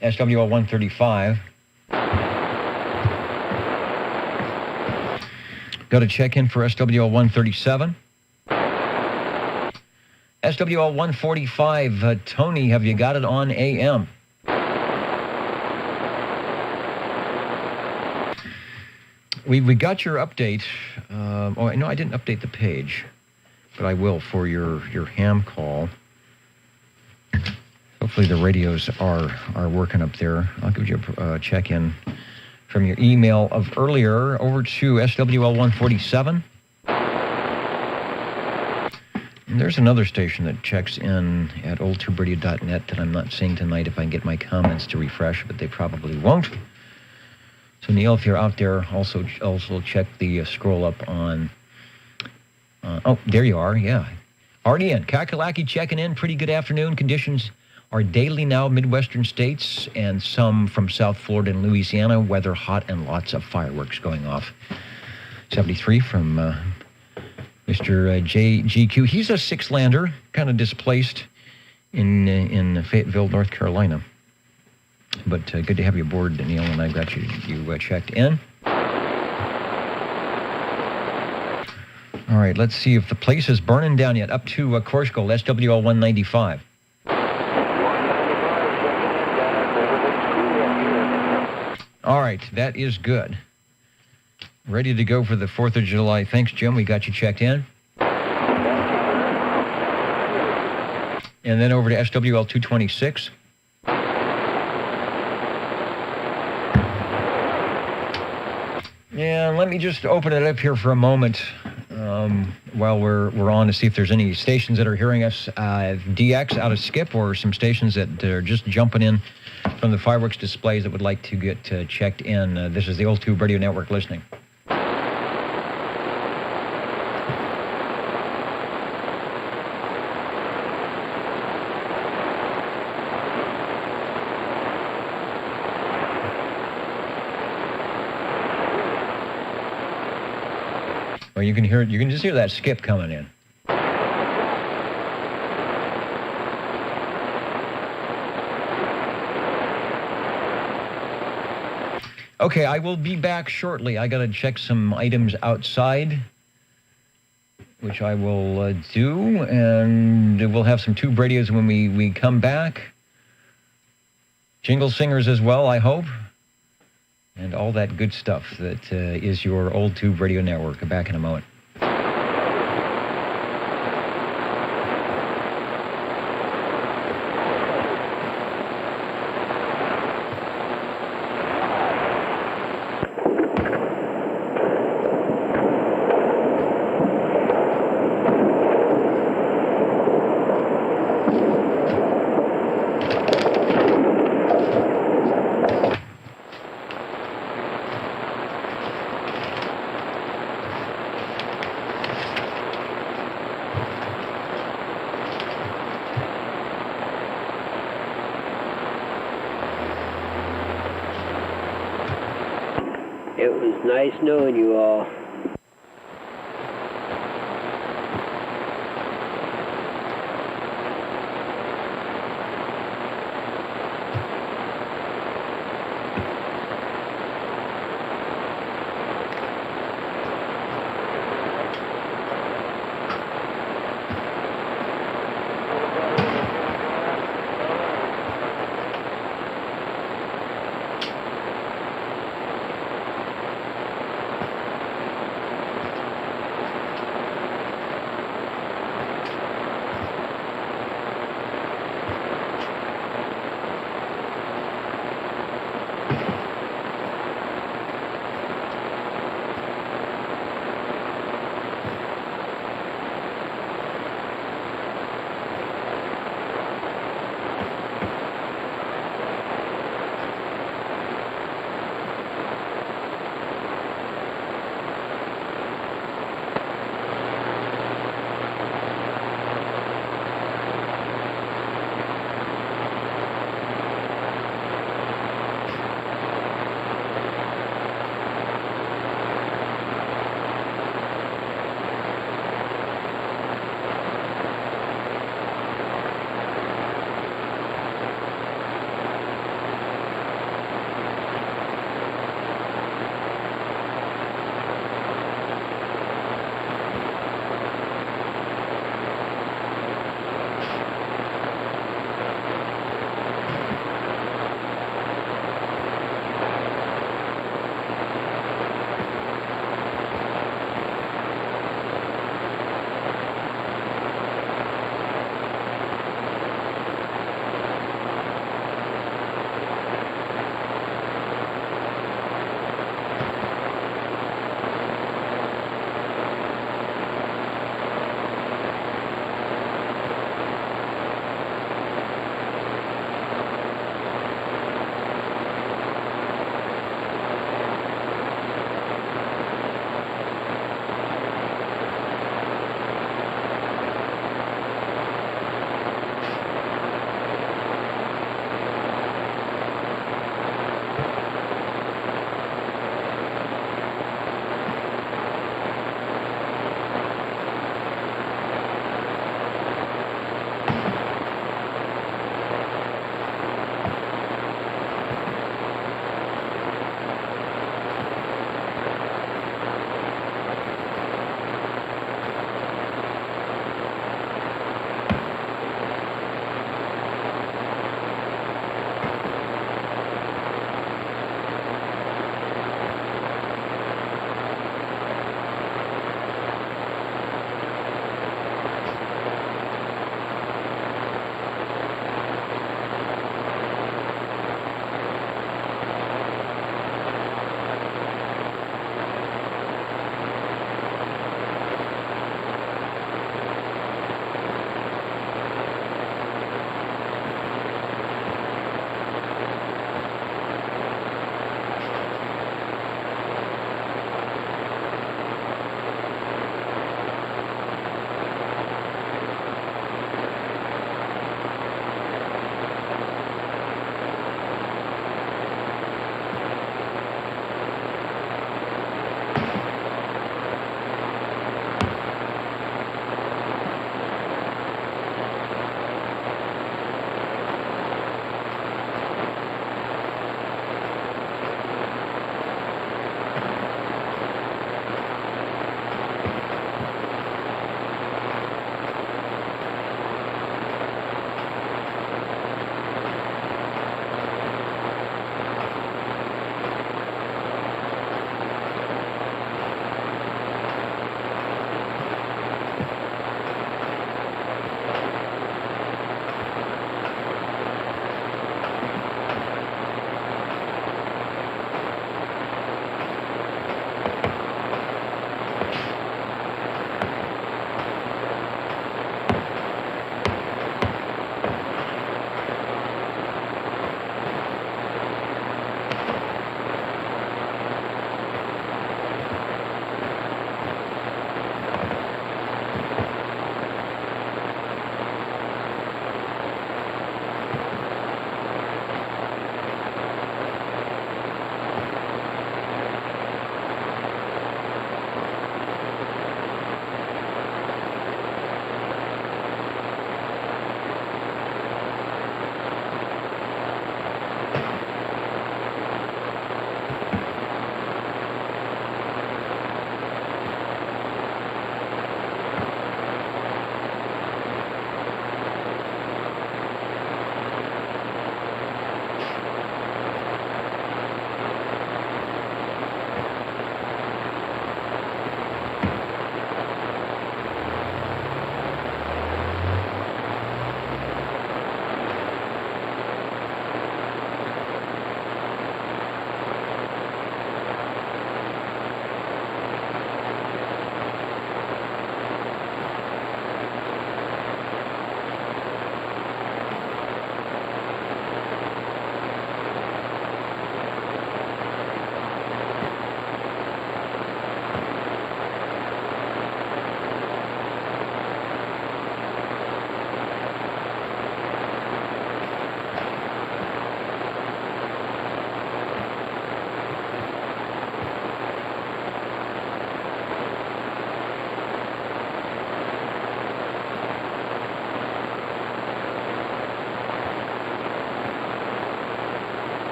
SWL 135. Got to check in for SWL 137. SWL 145. Tony, have you got it on AM? We got your update. Oh, no, I didn't update the page, but I will for your ham call. Hopefully the radios are working up there. I'll give you a check-in from your email of earlier over to SWL 147. And there's another station that checks in at oldtubradio.net that I'm not seeing tonight if I can get my comments to refresh, but they probably won't. So Neil, if you're out there, also check the scroll up on, oh, there you are, yeah. Already in. Kakalaki checking in, pretty good afternoon. Conditions are daily now, Midwestern states, and some from South Florida and Louisiana. Weather hot and lots of fireworks going off. 73 from Mr. JGQ. He's a six-lander, kind of displaced in Fayetteville, North Carolina. But good to have you aboard, Neil, and I got you checked in. All right, let's see if the place is burning down yet. Up to course goal, SWL 195. All right, that is good. Ready to go for the 4th of July. Thanks, Jim. We got you checked in. And then over to SWL 226. Yeah, let me just open it up here for a moment while we're on to see if there's any stations that are hearing us. DX out of Skip, or some stations that are just jumping in from the fireworks displays that would like to get checked in. This is the Old Tube Radio Network listening. Well, you can just hear that skip coming in. Okay, I will be back shortly. I got to check some items outside, which I will do, and we'll have some tube radios when we come back. Jingle singers as well, I hope. And all that good stuff that is your Old Tube Radio Network. Back in a moment. It was nice knowing you all.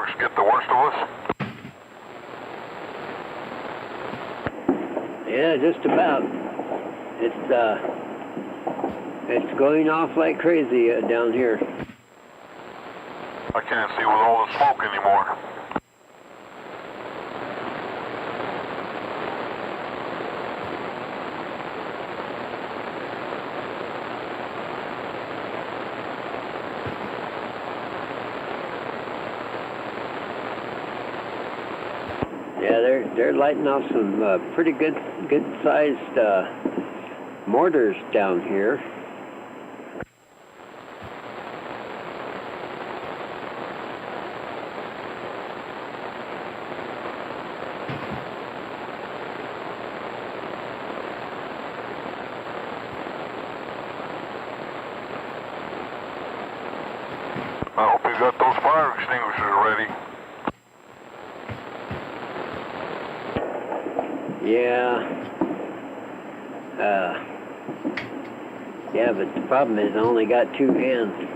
fireworks get the worst of us? Yeah, just about. It's going off like crazy down here. I can't see with all the smoke anymore. Yeah, they're lighting off some pretty good sized mortars down here. I hope you got those fire extinguishers ready. Yeah, but the problem is I only got 2 hands.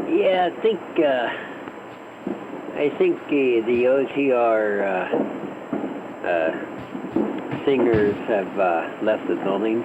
Yeah, I think the OTR singers have left the building.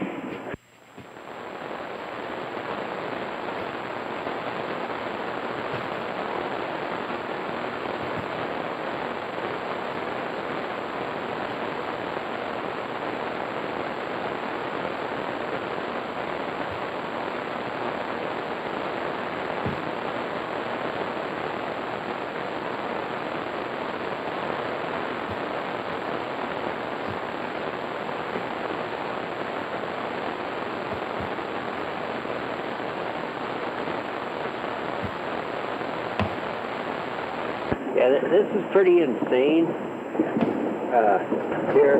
Yeah, this is pretty insane. Here.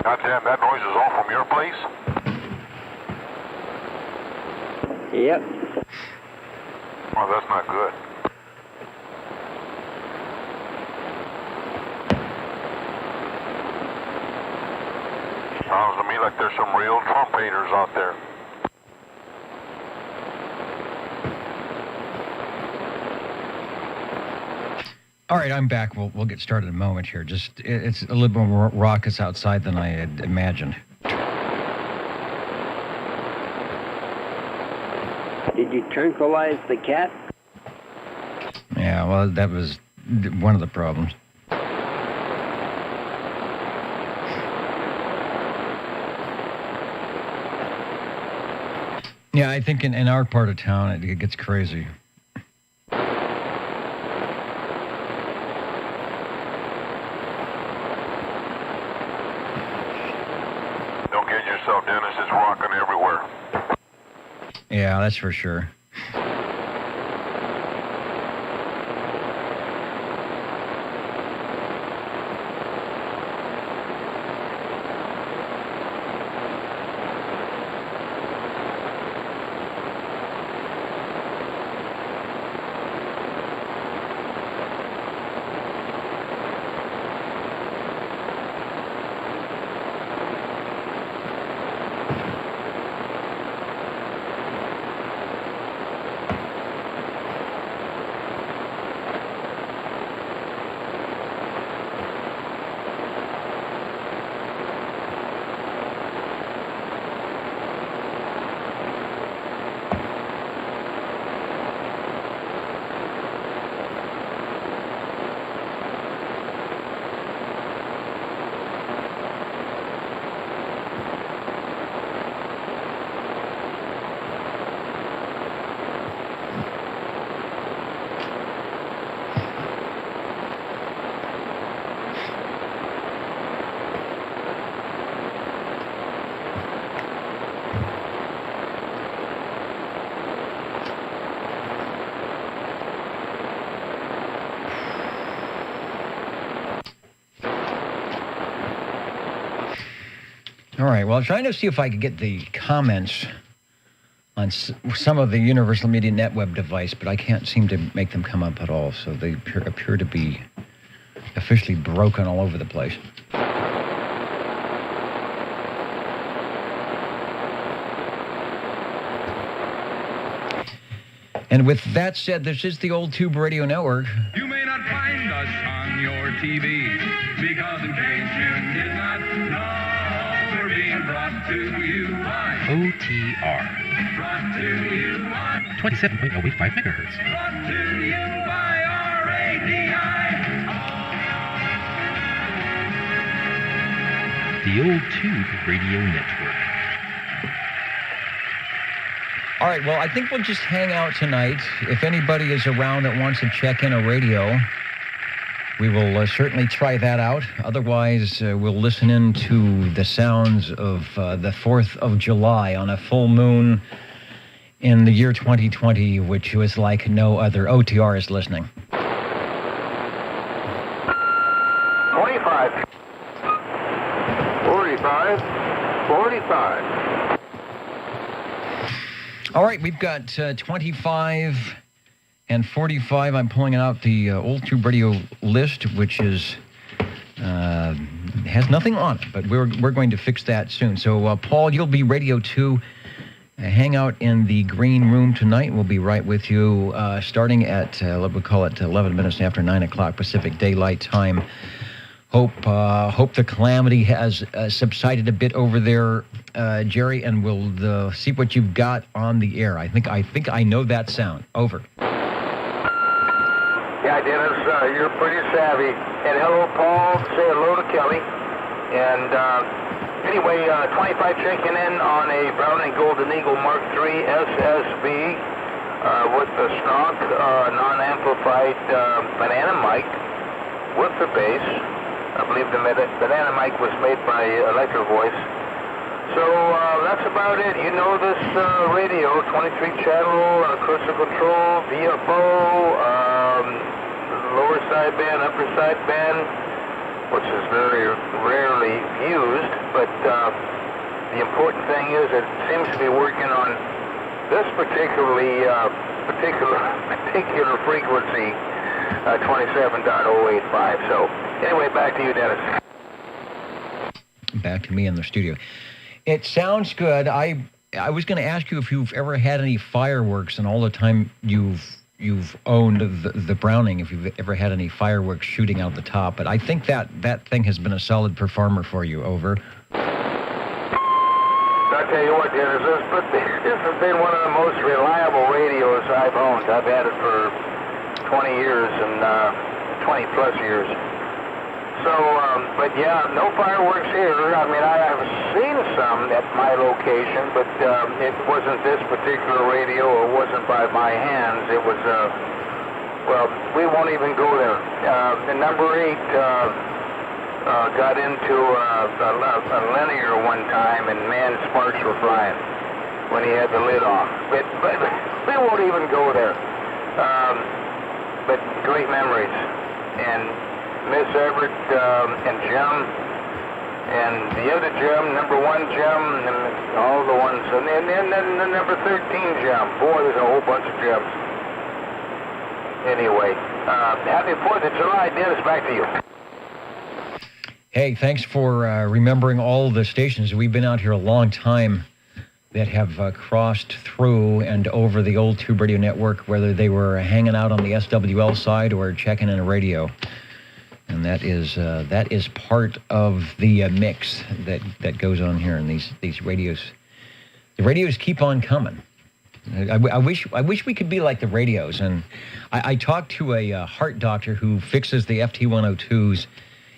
Goddamn, that noise is all from your place? Yep. Well, that's not good. Sounds to me like there's some real Trump haters out there. All right, I'm back. We'll get started in a moment here. Just it's a little bit more raucous outside than I had imagined. Did you tranquilize the cat? Yeah, well, that was one of the problems. Yeah, I think in our part of town it gets crazy. Don't kid yourself, Dennis. It's rocking everywhere. Yeah, that's for sure. All right, well, I'm trying to see if I could get the comments on some of the Universal Media Net web device, but I can't seem to make them come up at all, so they appear to be officially broken all over the place. And with that said, this is the Old Tube Radio Network. You may not find us on your TV, because in case you did not know, we're being brought to you by OTR. Brought to you by 27.085 megahertz. Brought to you by RADI. The Old Tube Radio Network. All right, well, I think we'll just hang out tonight. If anybody is around that wants to check in a radio, we will certainly try that out. Otherwise, we'll listen in to the sounds of the 4th of July on a full moon in the year 2020, which was like no other. OTR is listening. 25. 45. 45. All right, we've got 25 and 45. I'm pulling out the Old Tube Radio list, which is has nothing on it, but we're going to fix that soon. So, Paul, you'll be Radio 2. Hang out in the green room tonight. We'll be right with you starting at, we'll call it 11 minutes after 9 o'clock Pacific Daylight Time. Hope the calamity has subsided a bit over there, Jerry, and we'll see what you've got on the air. I think I know that sound. Over. Yeah, Dennis, you're pretty savvy. And hello, Paul. Say hello to Kelly. And anyway, 25 checking in on a Browning Golden Eagle Mark III SSB with the stock non-amplified banana mic with the bass. I believe the banana mic was made by Electro Voice. So that's about it. You know this radio, 23 channel, crystal control, VFO, lower sideband, upper sideband, which is very rarely used. But the important thing is it seems to be working on this particular frequency, 27.085. So. Anyway, back to you, Dennis. Back to me in the studio. It sounds good. I was going to ask you if you've ever had any fireworks in all the time you've owned the Browning, if you've ever had any fireworks shooting out the top. But I think that thing has been a solid performer for you. Over. I'll tell you what, Dennis, this has been one of the most reliable radios I've owned. I've had it for 20 years and 20 plus years. So, but yeah, no fireworks here. I mean, I have seen some at my location, but it wasn't this particular radio. It wasn't by my hands. It was, well, we won't even go there. The number 8 got into a linear one time, and man, sparks were flying when he had the lid off. But we won't even go there. But great memories. And Miss Everett and Jim, and the other Jim, number 1 Jim, and all the ones, and then the number 13 Jim. Boy, there's a whole bunch of Jims. Anyway, happy 4th of July. Dennis, back to you. Hey, thanks for remembering all the stations. We've been out here a long time that have crossed through and over the old Tube Radio Network, whether they were hanging out on the SWL side or checking in a radio. And that is part of the mix that goes on here in these radios. The radios keep on coming. I wish we could be like the radios. And I talked to a heart doctor who fixes the FT102s,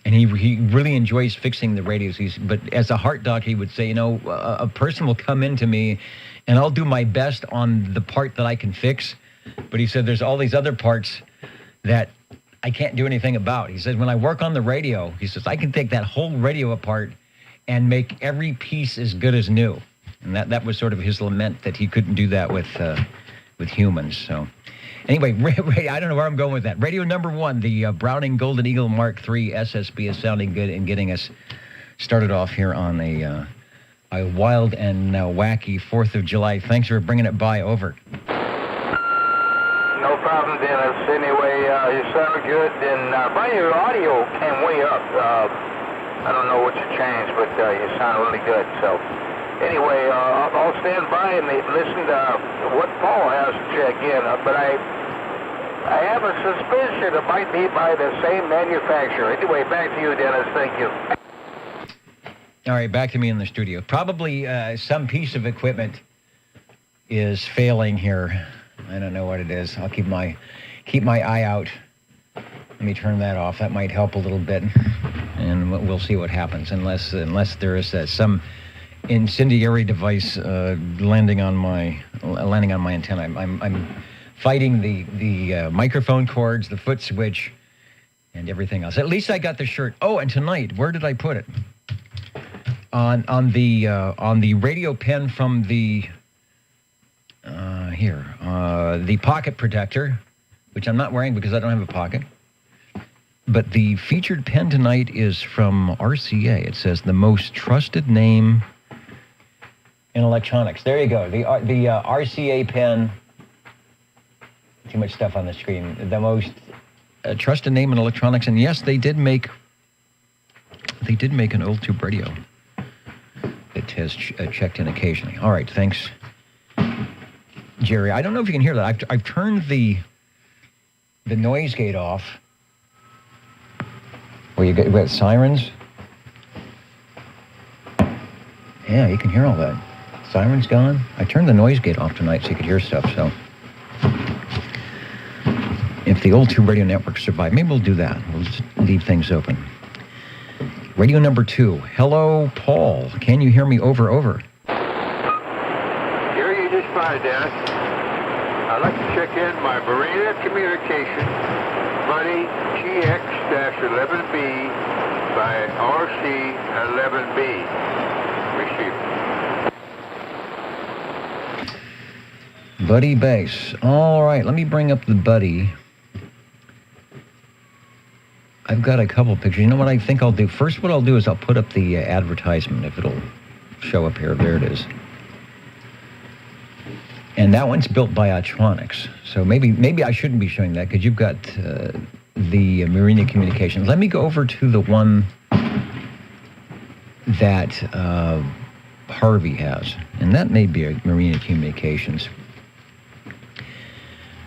and he really enjoys fixing the radios. But as a heart doctor, he would say, a person will come into me, and I'll do my best on the part that I can fix. But he said there's all these other parts that I can't do anything about. He says when I work on the radio, he says I can take that whole radio apart and make every piece as good as new. And that was sort of his lament, that he couldn't do that with humans. So anyway, I don't know where I'm going with that. Radio number 1, the Browning Golden Eagle Mark III SSB is sounding good and getting us started off here on a wild and wacky 4th of July. Thanks for bringing it by. Over. No problem, Dennis. Anyway, you sound good, and by your audio came way up. I don't know what you changed, but you sound really good. So anyway, I'll stand by and listen to what Paul has to check in. But I have a suspicion it might be by the same manufacturer. Anyway, back to you, Dennis. Thank you. All right, back to me in the studio. Probably some piece of equipment is failing here. I don't know what it is. I'll keep my eye out. Let me turn that off. That might help a little bit, and we'll see what happens. Unless there is some incendiary device landing on my antenna. I'm fighting the microphone cords, the foot switch, and everything else. At least I got the shirt. Oh, and tonight, where did I put it? On the radio pen from the the pocket protector, which I'm not wearing because I don't have a pocket. But the featured pen tonight is from RCA. It says the most trusted name in electronics. There you go. The RCA pen. Too much stuff on the screen. The most trusted name in electronics. And yes, they did make an old tube radio. It has checked in occasionally. All right, thanks, Jerry. I don't know if you can hear that. I've turned the noise gate off. Where you got sirens. Yeah, you can hear all that. Sirens gone. I turned the noise gate off tonight so you could hear stuff. So if the old Tube Radio Network survive, maybe we'll do that. We'll just leave things open. Radio number 2. Hello, Paul. Can you hear me? Over. Hear you just fine, Dennis. I'd like to check in my Marina Communication Buddy GX-11B by RC-11B. Receive. Buddy Base. All right, let me bring up the Buddy. I've got a couple pictures. You know what I think I'll do? First, what I'll do is I'll put up the advertisement, if it'll show up here. There it is. And that one's built by Atronics. So maybe I shouldn't be showing that because you've got the Marina Communications. Let me go over to the one that Harvey has. And that may be a Marina Communications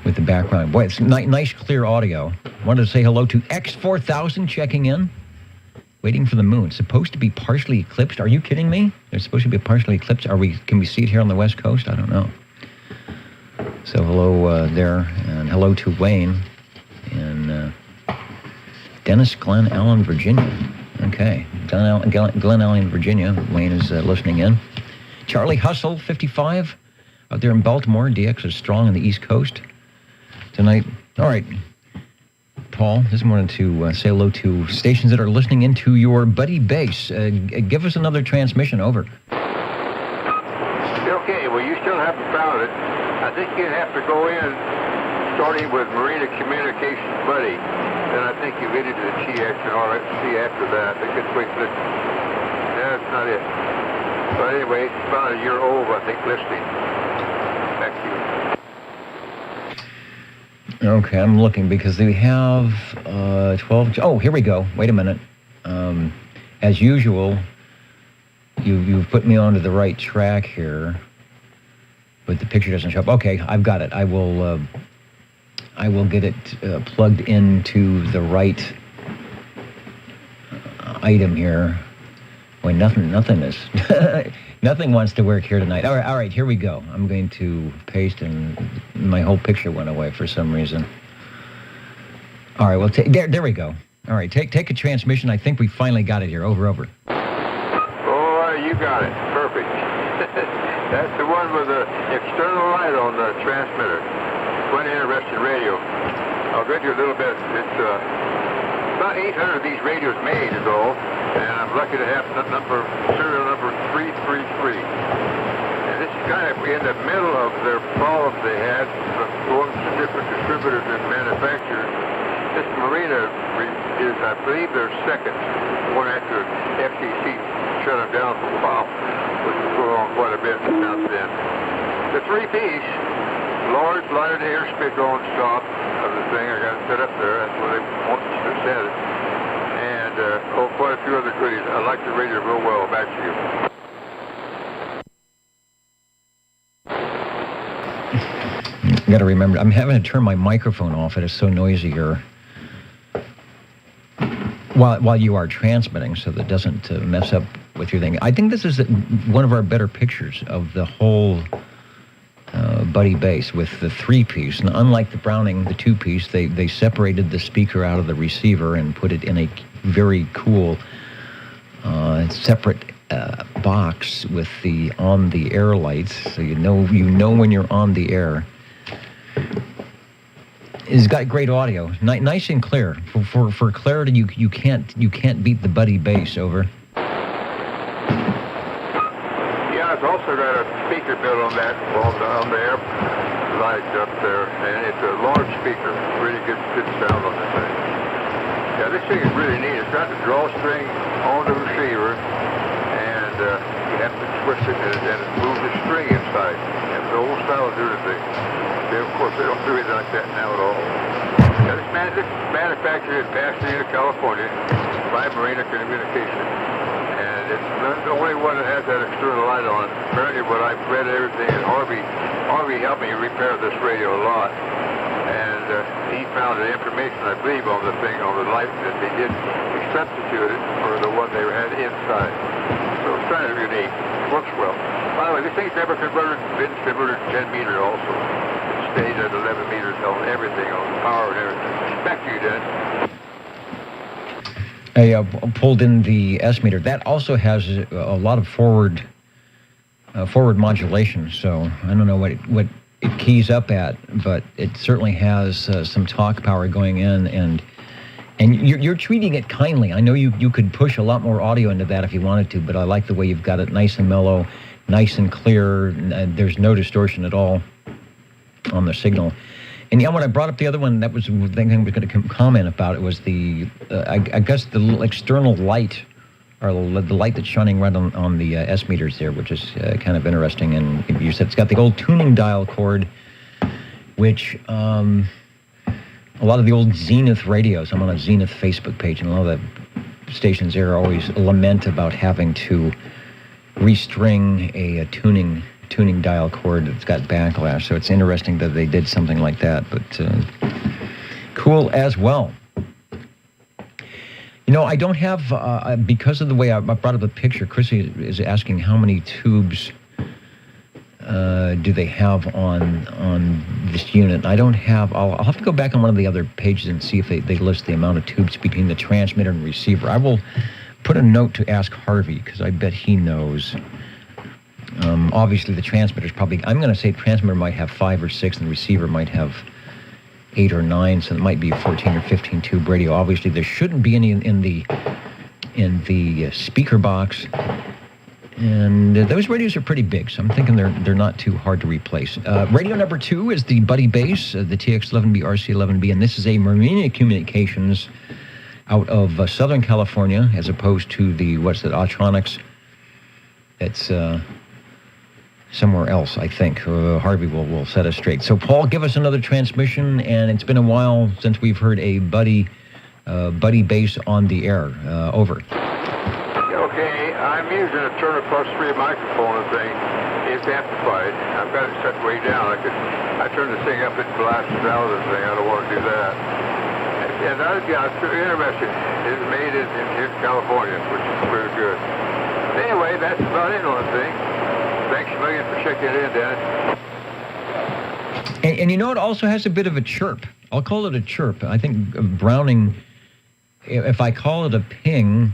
with the background. Boy, it's nice, clear audio. Wanted to say hello to X4000 checking in. Waiting for the moon. Supposed to be partially eclipsed. Are you kidding me? They're supposed to be partially eclipsed. Can we see it here on the West Coast? I don't know. So hello there, and hello to Wayne in Dennis, Glen Allen, Virginia. Okay, Glen Allen, Virginia. Wayne is listening in. Charlie Hustle, 55, out there in Baltimore. DX is strong on the East Coast tonight. All right. Paul. Just wanted to say hello to stations that are listening into your buddy base. Give us another transmission, over. Okay, well, you still haven't found it. I think you'd have to go in, starting with Marina Communications Buddy. Then I think you get into the TX and all right, see after that. I think it's wait, listen. That's not it. But anyway, it's about a year old, I think, listening. Back to you. Okay, I'm looking because they have 12... Oh, here we go. Wait a minute. As usual, you've put me onto the right track here, but the picture doesn't show up. Okay, I've got it. I will get it plugged into the right item here. Wait, nothing is... Nothing wants to work here tonight. All right, here we go. I'm going to paste, and my whole picture went away for some reason. All right, well, there we go. All right, take a transmission. I think we finally got it here. Over. Oh, you got it. Perfect. That's the one with the external light on the transmitter. Quite interesting radio. I'll read you a little bit. It's about 800 of these radios made ago, and I'm lucky to have serial number 333. And this is kind of in the middle of their problems they had from going to different distributors and manufacturers. This Marina is, I believe, their second one after FCC shut them down for a while, which has gone on quite a bit since then. The three-piece, large lighted air speaker on top of the thing. I got it set up there. That's where they want you to set it. And quite a few other goodies. I like the radio real well. Back to you. You got to remember, I'm having to turn my microphone off. It is so noisy here while you are transmitting, so that it doesn't mess up with your thing. I think this is one of our better pictures of the whole buddy bass with the three-piece. And unlike the Browning, the two-piece, they separated the speaker out of the receiver and put it in a very cool separate box with the on-the-air lights, so you know when you're on the air. It's got great audio, nice and clear. For clarity, you can't beat the buddy bass. Over. Yeah, it's also got a speaker built on that on the air light up there, and it's a large speaker. Really good sound on this thing. Yeah, this thing is really neat. It's got the drawstring on the receiver, and you have to twist it, and then it moves the string inside. And the old style of doing the thing. Of course, they don't do it like that now at all. Yeah, this manufactured in Pasadena, California, by Marina Communications. And it's the only one that has that external light on. Apparently, what I've read everything, and Harvey helped me repair this radio a lot. And he found the information, I believe, on the thing, on the light that they did. He substituted it for the one they had inside. So it's kind of unique. It works well. By the way, this thing's never been converted to 10 meter also. It stays at 11 meters on everything, on power and everything. Back to you, Dennis. I pulled in the S meter. That also has a lot of forward modulation. So I don't know what it keys up at, but it certainly has some talk power going in, and you're treating it kindly. I know you could push a lot more audio into that if you wanted to, but I like the way you've got it nice and mellow, nice and clear. There's no distortion at all on the signal. And yeah, when I brought up the other one, that was the thing I was going to comment about. It was the, I guess, the little external light, or the light that's shining right on the S meters there, which is kind of interesting. And you said it's got the old tuning dial cord, which a lot of the old Zenith radios, I'm on a Zenith Facebook page, and a lot of the stations there always lament about having to restring a tuning dial cord that's got backlash. So it's interesting that they did something like that, but cool as well. You know, I don't have, because of the way I brought up the picture, Chrissy is asking how many tubes do they have on this unit. I don't have, I'll have to go back on one of the other pages and see if they list the amount of tubes between the transmitter and receiver. I will put a note to ask Harvey, because I bet he knows. Obviously, the transmitter's probably, I'm going to say transmitter might have 5 or 6, and the receiver might have 8 or 9, so it might be a 14 or 15 tube radio. Obviously, there shouldn't be any in the speaker box. And those radios are pretty big, so I'm thinking they're not too hard to replace. Radio number 2 is the Buddy Bass, the TX11B, RC11B, and this is a Marina Communications out of Southern California, as opposed to the, Autronics. It's somewhere else, I think. Harvey will set us straight. So, Paul, give us another transmission, and it's been a while since we've heard a Buddy Bass on the air. Over. Okay, I'm using a turn across 3 microphone thing. It's amplified. I've got it set way down. I turned the thing up and blasted out of the thing. I don't want to do that. And I was interested. It's made in California, which is pretty good. Anyway, that's about it on the thing. Thanks a million for checking it in, Dennis. And you know, it also has a bit of a chirp. I'll call it a chirp. I think Browning, if I call it a ping,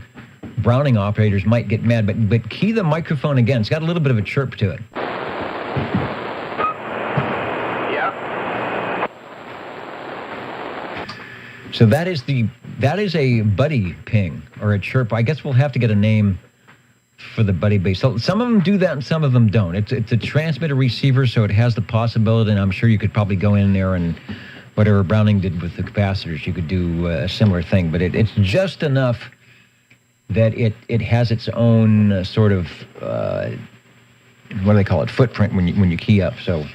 Browning operators might get mad, but key the microphone again. It's got a little bit of a chirp to it. Yeah. So that is a Buddy ping or a chirp. I guess we'll have to get a name for the Buddy Bass. So some of them do that and some of them don't. It's a transmitter receiver, so it has the possibility, and I'm sure you could probably go in there and whatever Browning did with the capacitors, you could do a similar thing. But it's just enough that it has its own sort of, what do they call it, footprint when you key up. So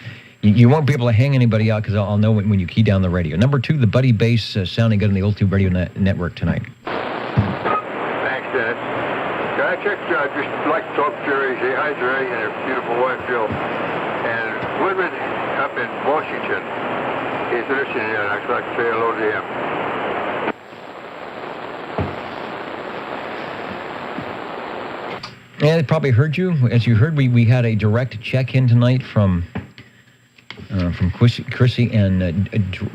you won't be able to hang anybody out because I'll know when you key down the radio. Number 2, the Buddy Bass sounding good on the Old Tube Radio Network tonight. Thanks, Dennis. Can I check, I'd just like to talk to Jerry, say hi, Jerry, and her beautiful wife, Jill. And Woodman up in Washington is listening in. I'd like to say hello to him. Yeah, they probably heard you. As you heard, we had a direct check-in tonight from Chrissy and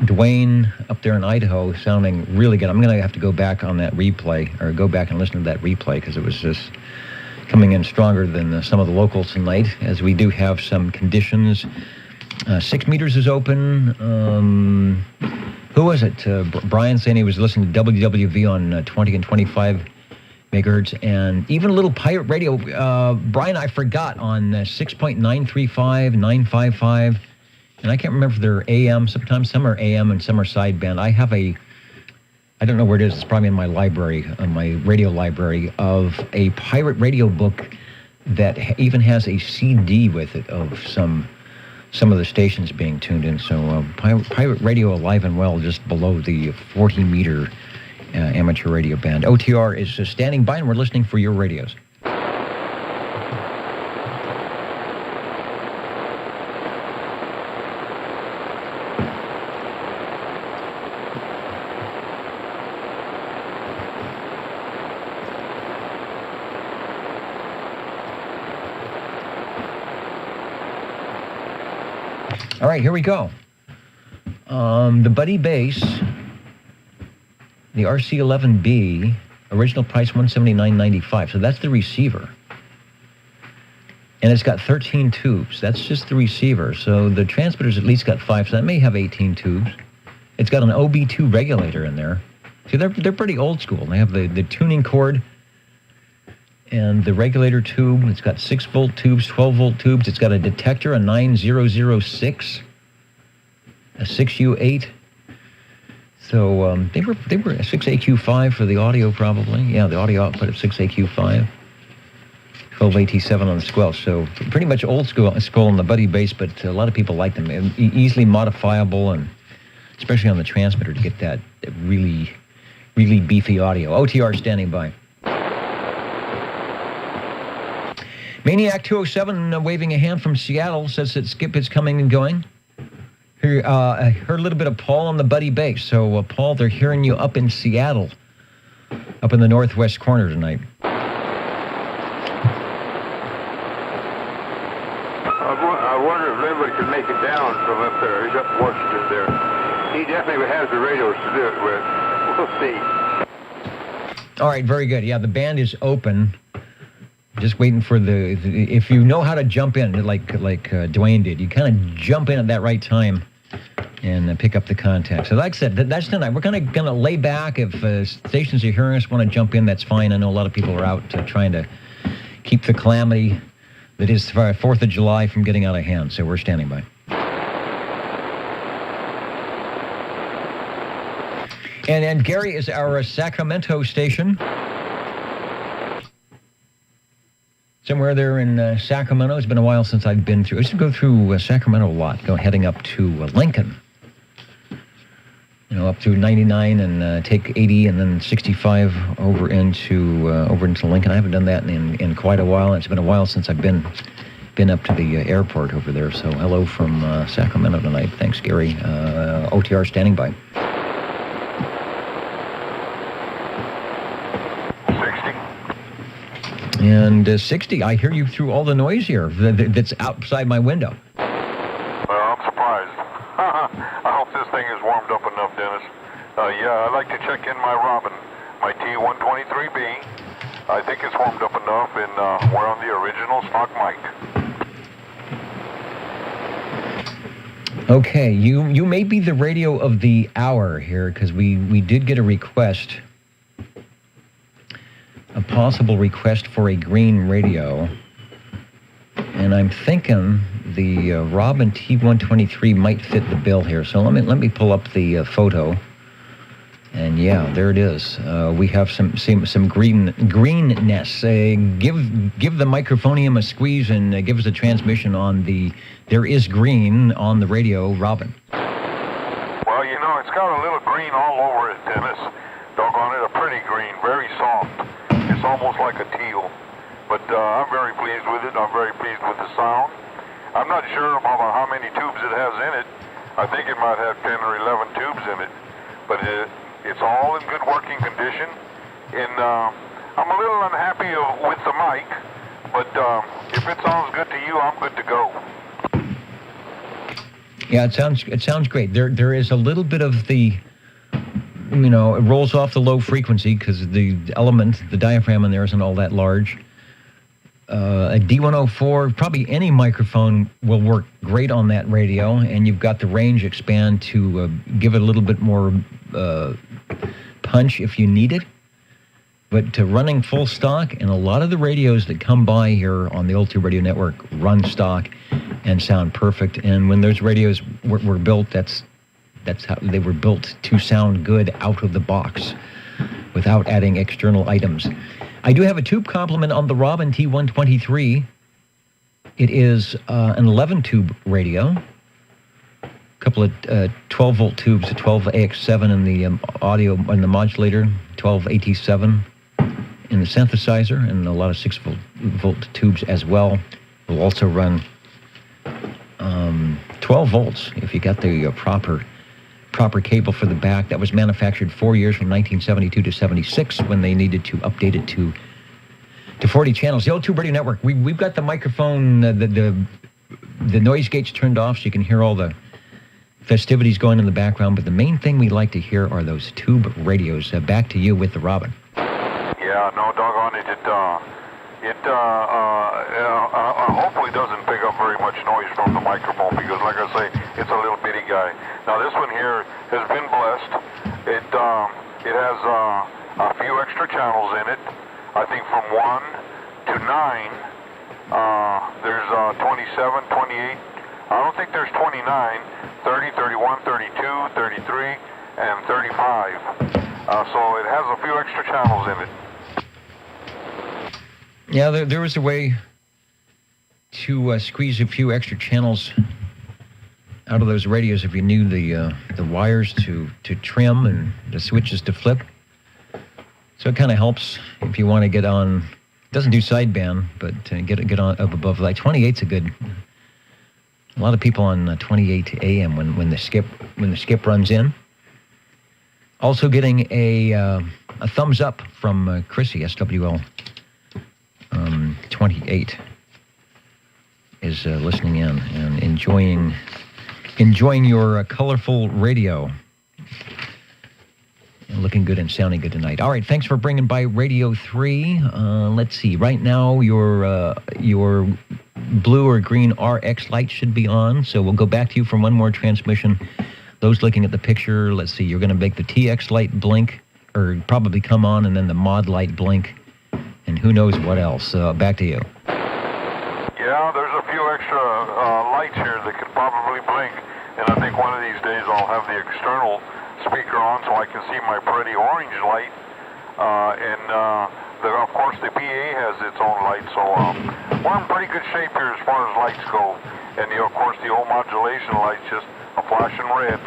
Dwayne up there in Idaho, sounding really good. I'm going to have to go back on that replay, or go back and listen to that replay, because it was just coming in stronger than some of the locals tonight, as we do have some conditions. 6 meters is open. Who was it? Brian saying he was listening to WWV on 20 and 25 megahertz, and even a little pirate radio. Brian, I forgot, on 6.935, 955, and I can't remember if they're AM. Sometimes some are AM and some are sideband. I don't know where it is. It's probably in my library, my radio library, of a pirate radio book that even has a CD with it of some of the stations being tuned in. So pirate radio alive and well, just below the 40-meter amateur radio band. OTR is standing by, and we're listening for your radios. All right, here we go. The Buddy Bass, the RC11B, original price $179.95. So that's the receiver. And it's got 13 tubes. That's just the receiver. So the transmitter's at least got 5, so that may have 18 tubes. It's got an OB2 regulator in there. See, they're pretty old school. They have the tuning cord and the regulator tube. It's got 6-volt tubes, 12-volt tubes. It's got a detector, a 9006, a 6U8. So they were a 6AQ5 for the audio, probably. Yeah, the audio output of 6AQ5. 12AT7 on the squelch. So pretty much old school on the Buddy Bass, but a lot of people like them. Easily modifiable, and especially on the transmitter to get that really, really beefy audio. OTR standing by. Maniac 207 waving a hand from Seattle, says that Skip is coming and going. I heard a little bit of Paul on the Buddy Bass. So, Paul, they're hearing you up in Seattle, up in the northwest corner tonight. I wonder if anybody could make it down from up there. He's up in Washington there. He definitely has the radios to do it with. We'll see. All right, very good. Yeah, the band is open. Just waiting for if you know how to jump in, like Dwayne did, you kind of jump in at that right time and pick up the contact. So like I said, that's tonight. We're going to lay back. If stations are hearing us, want to jump in, that's fine. I know a lot of people are out trying to keep the calamity that is 4th of July from getting out of hand. So we're standing by. And Gary is our Sacramento station. Somewhere there in Sacramento. It's been a while since I've been through. I used to go through Sacramento a lot, heading up to Lincoln. Up through 99 and take 80 and then 65 over into Lincoln. I haven't done that in quite a while. It's been a while since I've been up to the airport over there. So hello from Sacramento tonight. Thanks, Gary. OTR standing by. 60. And 60, I hear you through all the noise here that's outside my window. Well, I'm surprised. I hope this thing is warmed up enough, Dennis. Yeah, I'd like to check in my Robin, my T123B. I think it's warmed up enough, and we're on the original stock mic. Okay, you may be the radio of the hour here, because we did get a request, a possible request for a green radio, and I'm thinking the Robin T123 might fit the bill here. So let me pull up the photo, and yeah, there it is. We have some greenness. Give the microphonium a squeeze and give us a transmission on the. There is green on the radio, Robin. Well, it's got a little green all over it, Dennis. Doggone it, a pretty green, very soft. It's almost like a teal. But I'm very pleased with it. I'm very pleased with the sound. I'm not sure about how many tubes it has in it. I think it might have 10 or 11 tubes in it. But it's all in good working condition. And I'm a little unhappy with the mic. But if it sounds good to you, I'm good to go. Yeah, it sounds great. There is a little bit of the, it rolls off the low frequency because the element, the diaphragm in there isn't all that large. A D104, probably any microphone will work great on that radio, and you've got the range expand to give it a little bit more punch if you need it. But to running full stock, and a lot of the radios that come by here on the Old Tube Radio Network run stock and sound perfect. And when those radios were built, that's how they were built, to sound good out of the box without adding external items. I do have a tube complement on the Robin T123. It is an 11-tube radio. A couple of 12-volt tubes, a 12AX7 in the audio in the modulator, 12AT7 in the synthesizer, and a lot of 6-volt tubes as well. Will also run 12 volts if you got the proper cable for the back. That was manufactured 4 years from 1972 to 76 when they needed to update it to 40 channels. The Old Tube Radio Network. We've got the microphone, the noise gates turned off so you can hear all the festivities going in the background. But the main thing we like to hear are those tube radios. Back to you with the Robin. Yeah, no, doggone it. It hopefully doesn't pick up very much noise from the microphone because, like I say, it's a little bitty guy. Now, this one here has been blessed. It has a few extra channels in it. I think from 1 to 9, there's 27, 28. I don't think there's 29, 30, 31, 32, 33, and 35. So it has a few extra channels in it. Yeah, there was a way to squeeze a few extra channels out of those radios if you knew the wires to trim and the switches to flip. So it kind of helps if you want to get on. It doesn't do sideband, but get on up above. Like 28's a good. A lot of people on 28 AM when the skip runs in. Also getting a thumbs up from Chrissy SWL 28 is listening in and enjoying your colorful radio. Looking good and sounding good tonight. All right, thanks for bringing by Radio 3. Let's see. Right now, your blue or green RX light should be on, so we'll go back to you for one more transmission. those looking at the picture, let's see, you're going to make the TX light blink, or probably come on, and then the mod light blink, and who knows what else. Back to you. Yeah, there's a few extra lights here that could probably blink, and I think one of these days I'll have the external speaker on so I can see my pretty orange light, of course the PA has its own light, so we're in pretty good shape here as far as lights go, and of course the old modulation light's just a flashing red.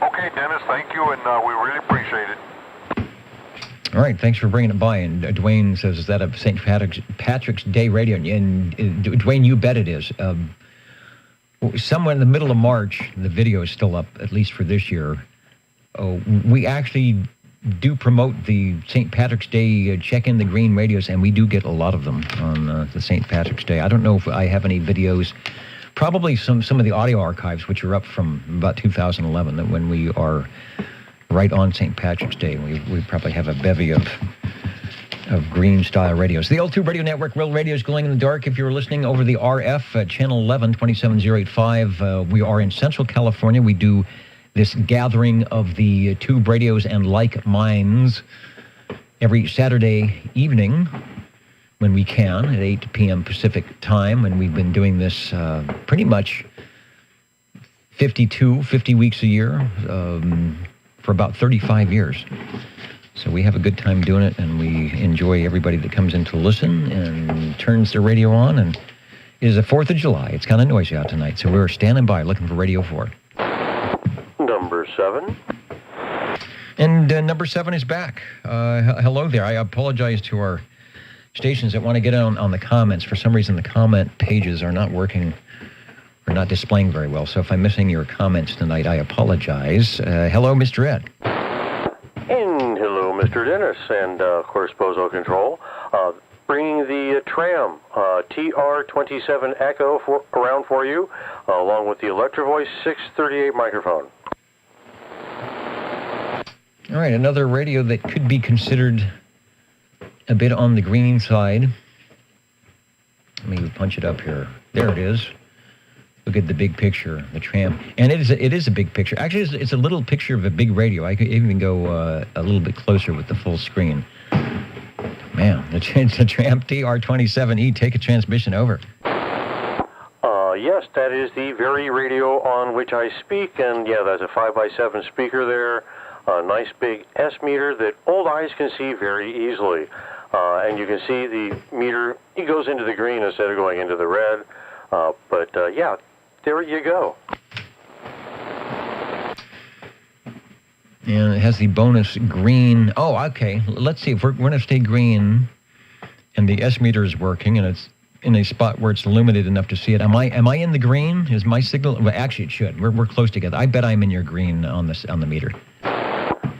Okay, Dennis, thank you, and we really appreciate it. All right, thanks for bringing it by. And Dwayne says, is that a St. Patrick's Day radio? And Dwayne, you bet it is. Somewhere in the middle of March, the video is still up, at least for this year. We actually do promote the St. Patrick's Day check-in the green radios, and we do get a lot of them on the St. Patrick's Day. I don't know if I have any videos. Probably some of the audio archives, which are up from about 2011, when we are right on St. Patrick's Day. We probably have a bevy of green-style radios. The Old Tube Radio Network, Real Radio's Glowing in the Dark. If you're listening over the RF at Channel 11, 27085, we are in Central California. We do this gathering of the tube radios and like minds every Saturday evening when we can at 8 p.m. Pacific time, and we've been doing this pretty much 50 weeks a year for about 35 years. So we have a good time doing it, and we enjoy everybody that comes in to listen and turns their radio on. And it is the 4th of July. It's kind of noisy out tonight, so we're standing by looking for Radio 4. Number 7. And number 7 is back. Hello there. I apologize to our stations that want to get on the comments. For some reason, the comment pages are not working or not displaying very well. So if I'm missing your comments tonight, I apologize. Hello, Mr. Ed. And hello, Mr. Dennis, and of course, Bozo Control. Bringing the Tram TR27 Echo around for you, along with the Electrovoice 638 microphone. All right, another radio that could be considered a bit on the green side. Let me punch it up here. There it is. Look at the big picture, the Tram. And it is a big picture. Actually, it's a little picture of a big radio. I could even go a little bit closer with the full screen. Man, the Tram TR27E, take a transmission over. Yes, that is the very radio on which I speak, and yeah, that's a 5x7 speaker there. A nice big S meter that old eyes can see very easily. And you can see the meter, it goes into the green instead of going into the red. Yeah, there you go. And it has the bonus green. Oh, okay. Let's see if we're going to stay green, and the S meter is working, and it's in a spot where it's illuminated enough to see it. Am I in the green? Is my signal? Well, actually, it should. We're close together. I bet I'm in your green on the meter.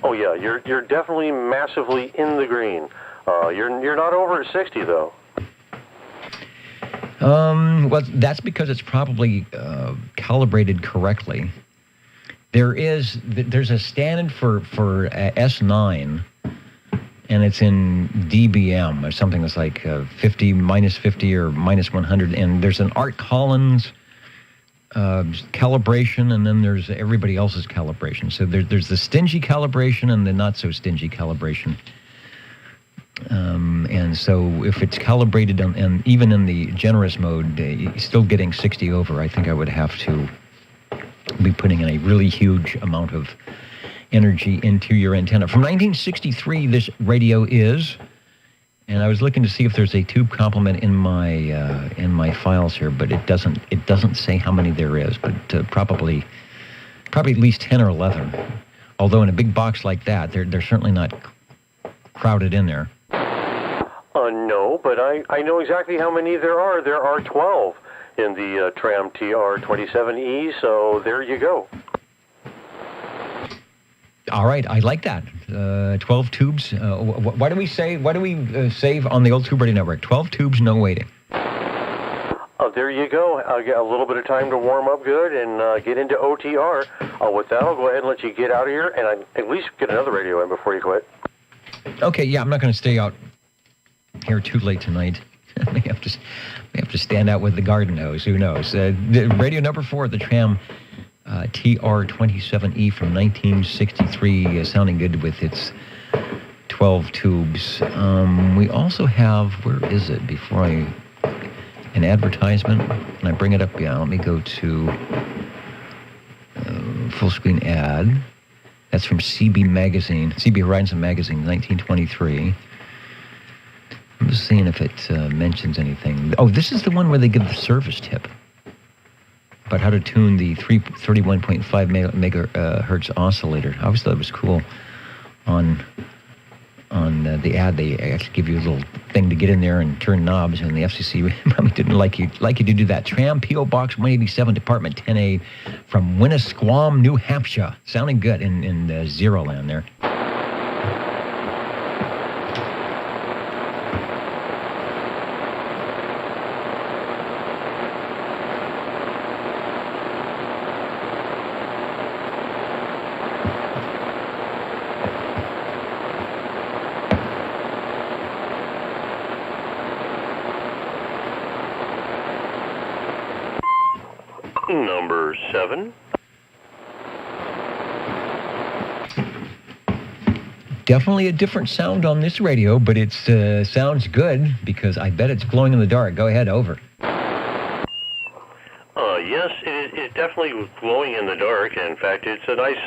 Oh yeah, you're definitely massively in the green. You're not over at 60 though. Well, that's because it's probably calibrated correctly. There's a standard for S9, and it's in dBm or something that's like 50, minus 50 or minus 100. And there's an Art Collins calibration, and then there's everybody else's calibration. So there's the stingy calibration and the not so stingy calibration. And so if it's calibrated and even in the generous mode, still getting 60 over, I think I would have to be putting in a really huge amount of energy into your antenna. From 1963, this radio is, and I was looking to see if there's a tube complement in my files here, but it doesn't say how many there is, but probably at least 10 or 11. Although in a big box like that, they're certainly not crowded in there. No, but I know exactly how many there are. There are 12 in the Tram TR27E, so there you go. All right, I like that. 12 tubes. Why do we save on the Old Tube Radio Network? 12 tubes, no waiting. There you go. I'll get a little bit of time to warm up good and get into OTR. With that, I'll go ahead and let you get out of here, and I at least get another radio in before you quit. Okay, yeah, I'm not going to stay out here too late tonight. I may have to stand out with the garden hose. Who knows? Radio number 4 at the Tram TR-27E from 1963, sounding good with its 12 tubes. We also have, where is it? Before an advertisement. Can I bring it up? Yeah, let me go to full screen ad. That's from CB Magazine, CB Horizon Magazine, 1923. I'm just seeing if it mentions anything. Oh, this is the one where they give the service tip about how to tune the 31.5 megahertz oscillator. I always thought it was cool. On the ad, they actually give you a little thing to get in there and turn knobs, and the FCC probably didn't like you to do that. Tram P.O. Box 187, Department 10A, from Winnisquam, New Hampshire. Sounding good in Zero Land there. Number 7. Definitely a different sound on this radio, but it sounds good because I bet it's glowing in the dark. Go ahead, over. Yes, it definitely was glowing in the dark. In fact, it's a nice,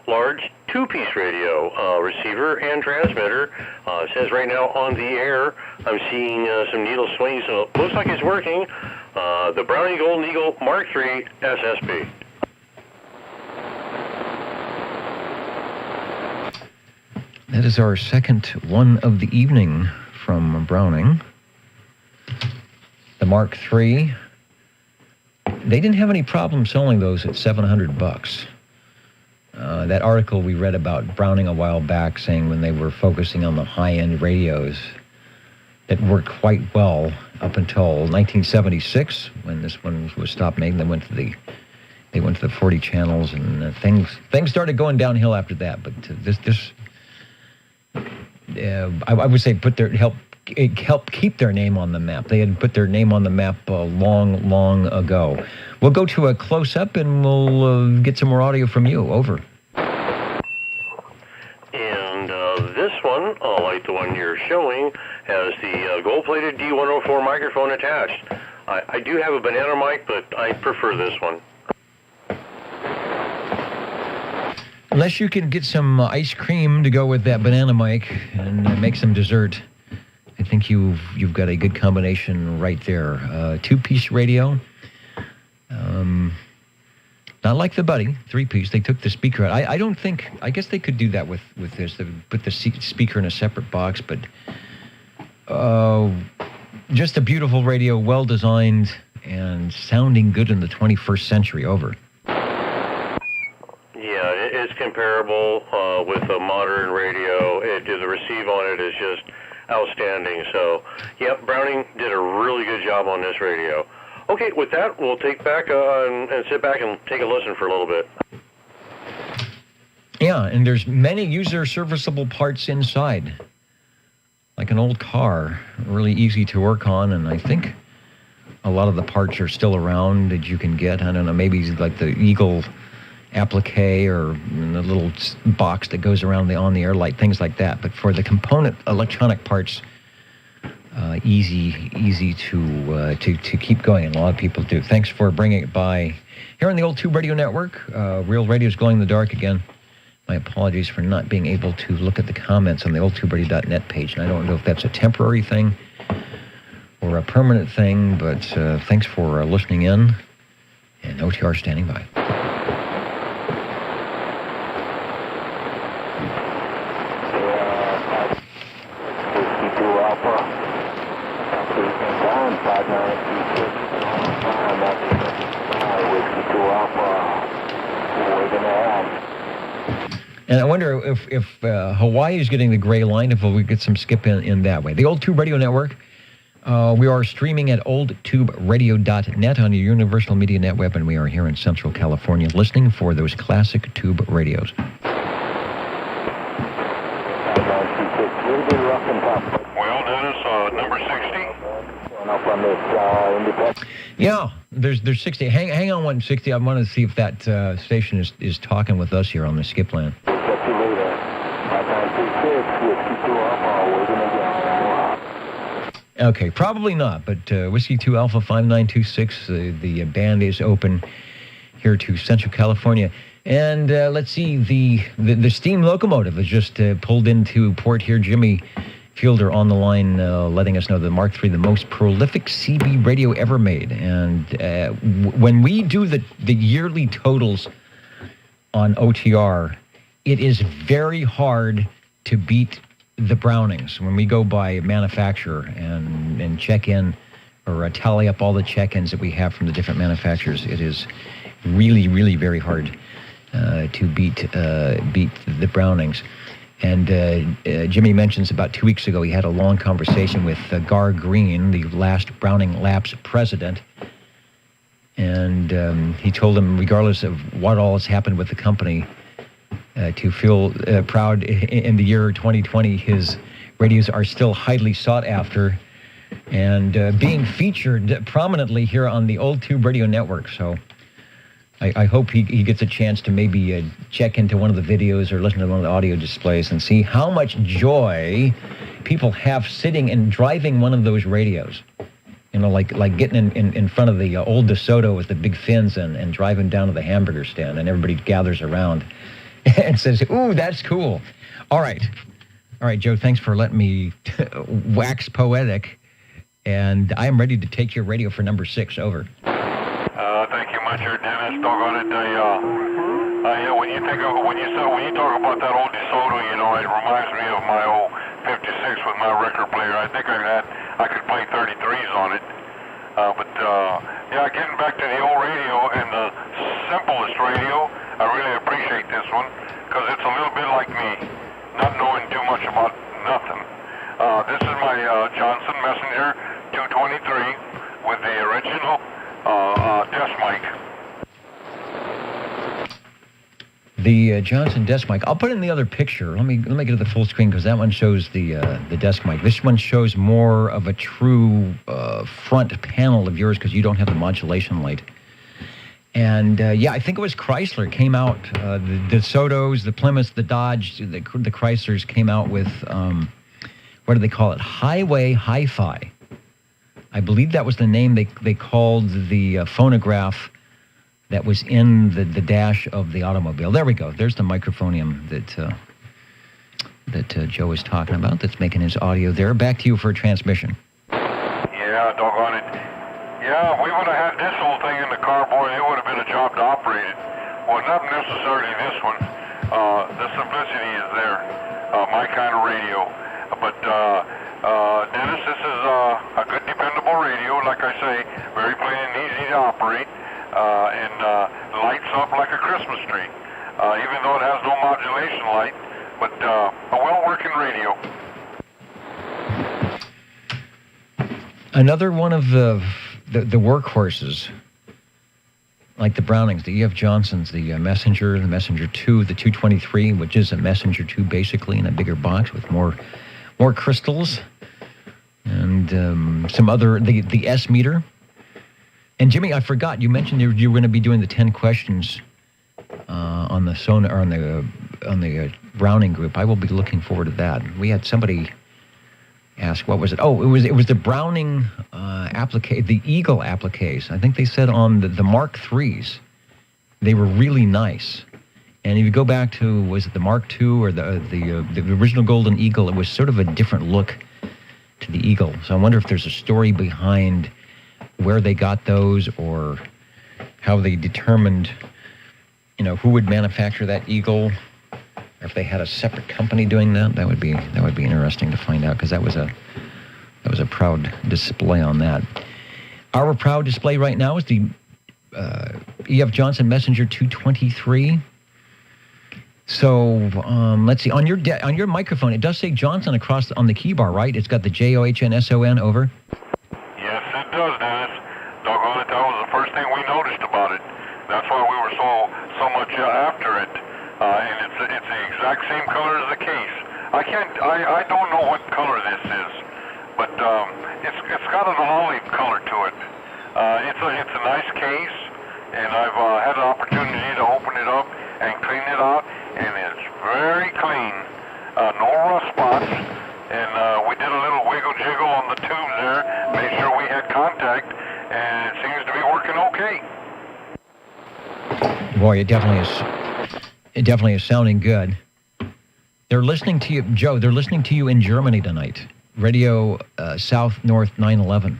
large two-piece radio receiver and transmitter. It says right now on the air, I'm seeing some needle swings, so it looks like it's working. The Browning Golden Eagle Mark III SSB. That is our second one of the evening from Browning. The Mark III. They didn't have any problem selling those at $700. That article we read about Browning a while back, saying when they were focusing on the high-end radios that worked quite well up until 1976, when this one was stopped making. They went to the 40 channels, and things started going downhill after that. But I would say it helped keep their name on the map. They had put their name on the map long ago. We'll go to a close-up, and we'll get some more audio from you. Over. And this one, like the one you're showing, has the gold-plated D104 microphone attached. I do have a banana mic, but I prefer this one. Unless you can get some ice cream to go with that banana mic and make some dessert, I think you've got a good combination right there. Two-piece radio. Not like the Buddy, three-piece. They took the speaker out. I guess they could do that with this. They would put the speaker in a separate box, but just a beautiful radio, well-designed, and sounding good in the 21st century. Over. Yeah, it's comparable with a modern radio. The receive on it is just outstanding. So, yeah, Browning did a really good job on this radio. Okay, with that, we'll take back and sit back and take a listen for a little bit. Yeah, and there's many user-serviceable parts inside. Like an old car, really easy to work on, and I think a lot of the parts are still around that you can get. I don't know, maybe like the Eagle applique or the little box that goes around the on-the-air light, things like that. But for the component electronic parts, easy to keep going, and a lot of people do. Thanks for bringing it by here on the Old Tube Radio Network. Real Radio's glowing in the dark again. My apologies for not being able to look at the comments on the oldtuberadio.net page, and I don't know if that's a temporary thing or a permanent thing, but thanks for listening in, and OTR standing by. And I wonder if Hawaii is getting the gray line, if we get some skip in that way. The Old Tube Radio Network, we are streaming at oldtuberadio.net on your Universal Media Net web, and we are here in Central California listening for those classic tube radios. Well, Dennis, number 60. Up on this independent. Yeah, there's 60. Hang on 160. I want to see if that station is talking with us here on the skip line. Catch you later. 5926, Whiskey 2 Alpha, waiting again. Okay, probably not, but Whiskey 2 Alpha 5926, the band is open here to Central California. And let's see, the steam locomotive has just pulled into port here. Jimmy Fielder on the line letting us know the Mark III, the most prolific CB radio ever made. And when we do the yearly totals on OTR, it is very hard to beat the Brownings when we go by manufacturer and check in or tally up all the check-ins that we have from the different manufacturers. It is really, really very hard to beat the Brownings. And Jimmy mentions about 2 weeks ago he had a long conversation with Gar Green, the last Browning Labs president. And he told him, regardless of what all has happened with the company, to feel proud in the year 2020, his radios are still highly sought after and being featured prominently here on the Old Tube Radio Network. So I hope he gets a chance to maybe check into one of the videos or listen to one of the audio displays and see how much joy people have sitting and driving one of those radios. You know, like getting in front of the old DeSoto with the big fins and driving down to the hamburger stand, and everybody gathers around and says, ooh, that's cool. All right, Joe, thanks for letting me wax poetic. And I am ready to take your radio for number 6. Over. Thank you much, Dennis. Doggone it. When you talk about that old DeSoto, you know, it reminds me of my old 56 with my record player. I think I could play 33s on it. Getting back to the old radio and the simplest radio, I really appreciate this one because it's a little bit like me, not knowing too much about nothing. This is my Johnson Messenger 223 with the original desk mic. The Johnson desk mic. I'll put in the other picture. Let me get to the full screen because that one shows the desk mic. This one shows more of a true front panel of yours because you don't have the modulation light. And I think it was Chrysler came out. The DeSotos, the Plymouths, the Dodge, the Chryslers came out with what do they call it? Highway Hi-Fi. I believe that was the name they called the phonograph that was in the dash of the automobile. There we go. There's the microphonium that Joe is talking about that's making his audio there. Back to you for a transmission. Yeah, doggone it. Yeah, we would have had this whole thing in the car, boy, it would have been a job to operate it. Well, not necessarily this one. The simplicity is there. My kind of radio. But, Dennis, this is a good, dependable radio. Like I say, very plain and easy to operate. And lights up like a Christmas tree. Even though it has no modulation light. But a well-working radio. Another one of the workhorses, like the Brownings, the E.F. Johnsons, the Messenger 2, the 223, which is a Messenger 2 basically in a bigger box with more crystals, and some other, the S meter. And Jimmy, I forgot, you mentioned you were going to be doing the 10 questions on the sonar, on the Browning group. I will be looking forward to that. We had somebody ask, what was it? Oh, it was the Browning applique, the Eagle appliques. I think they said on the Mark IIIs, they were really nice. And if you go back to, was it the Mark II or the original Golden Eagle, it was sort of a different look to the Eagle. So I wonder if there's a story behind where they got those or how they determined, who would manufacture that Eagle. Or if they had a separate company doing that, that would be interesting to find out because that was a proud display on that. Our proud display right now is the E.F. Johnson Messenger 223. So let's see on your microphone, it does say Johnson across on the key bar, right? It's got the JOHNSON over. Yes, it does, Dennis. Doggone it, that was the first thing we noticed about it. That's why we were so much after it. And it's the exact same color as the case. I don't know what color this is, but it's got an olive color to it. It's a nice case, and I've had an opportunity to open it up and clean it out, and it's very clean. No rust spots, and we did a little wiggle jiggle on the tubes there, made sure we had contact, and it seems to be working okay. Boy, it definitely is sounding good. They're listening to you, Joe. They're listening to you in Germany tonight. Radio South North 911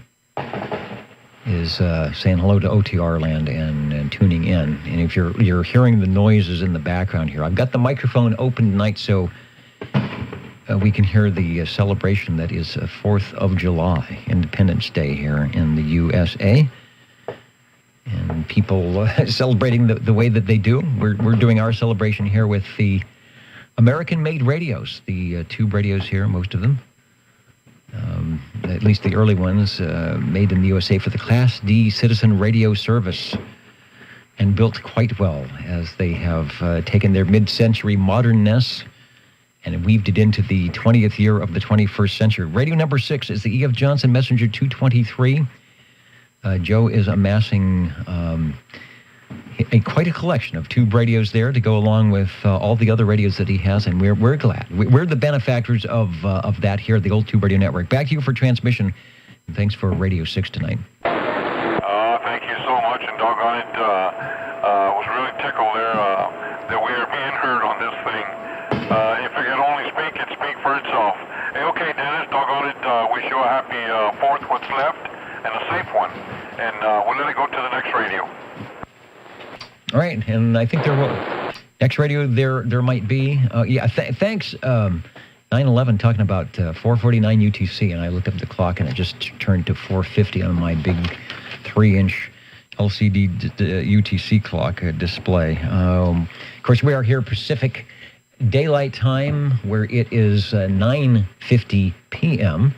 is saying hello to OTR land and tuning in. And if you're hearing the noises in the background here, I've got the microphone open tonight so we can hear the celebration that is 4th of July, Independence Day here in the USA. And people celebrating the way that they do. We're doing our celebration here with the American-made radios, the tube radios here, most of them. At least the early ones, made in the USA for the Class D Citizen Radio Service, and built quite well as they have taken their mid-century modernness and weaved it into the 20th year of the 21st century. Radio number 6 is the E.F. Johnson Messenger 223. Joe is amassing quite a collection of tube radios there to go along with all the other radios that he has, and we're glad. We're the benefactors of that here at the Old Tube Radio Network. Back to you for transmission. And thanks for Radio 6 tonight. Thank you so much, and doggone it, was really tickled there that we are being heard on this thing. If it could only speak, it'd speak for itself. Hey, okay, Dennis, doggone it, wish you a happy 4th, what's left, and a safe one. And we'll let it go to the next radio. All right, and I think there will next radio there might be. Thanks. 9/11 talking about 449 UTC, and I looked up the clock and it just turned to 450 on my big 3-inch LCD UTC clock display. Of course, we are here Pacific Daylight Time, where it is 9:50 p.m.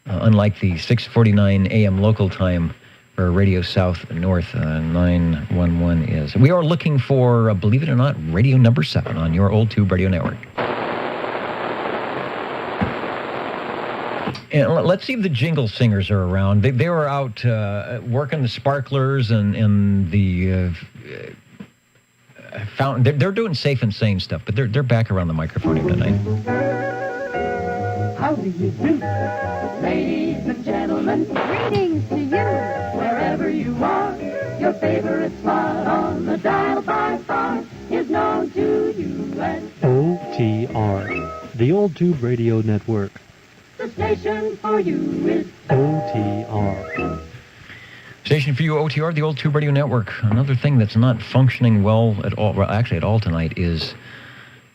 Unlike the 6:49 a.m. local time. Radio South North 911 is. We are looking for, believe it or not, radio number 7 on your Old Tube Radio Network. And let's see if the jingle singers are around. They were out working the sparklers and the fountain. They're doing safe and sane stuff, but they're back around the microphone here tonight. How do you do, ladies and gentlemen? Greetings to you, wherever you are. Your favorite spot on the dial by far is known to you as OTR, the Old Tube Radio Network. The station for you is OTR. Station for you, OTR, the Old Tube Radio Network. Another thing that's not functioning well at all, well, actually at all tonight, is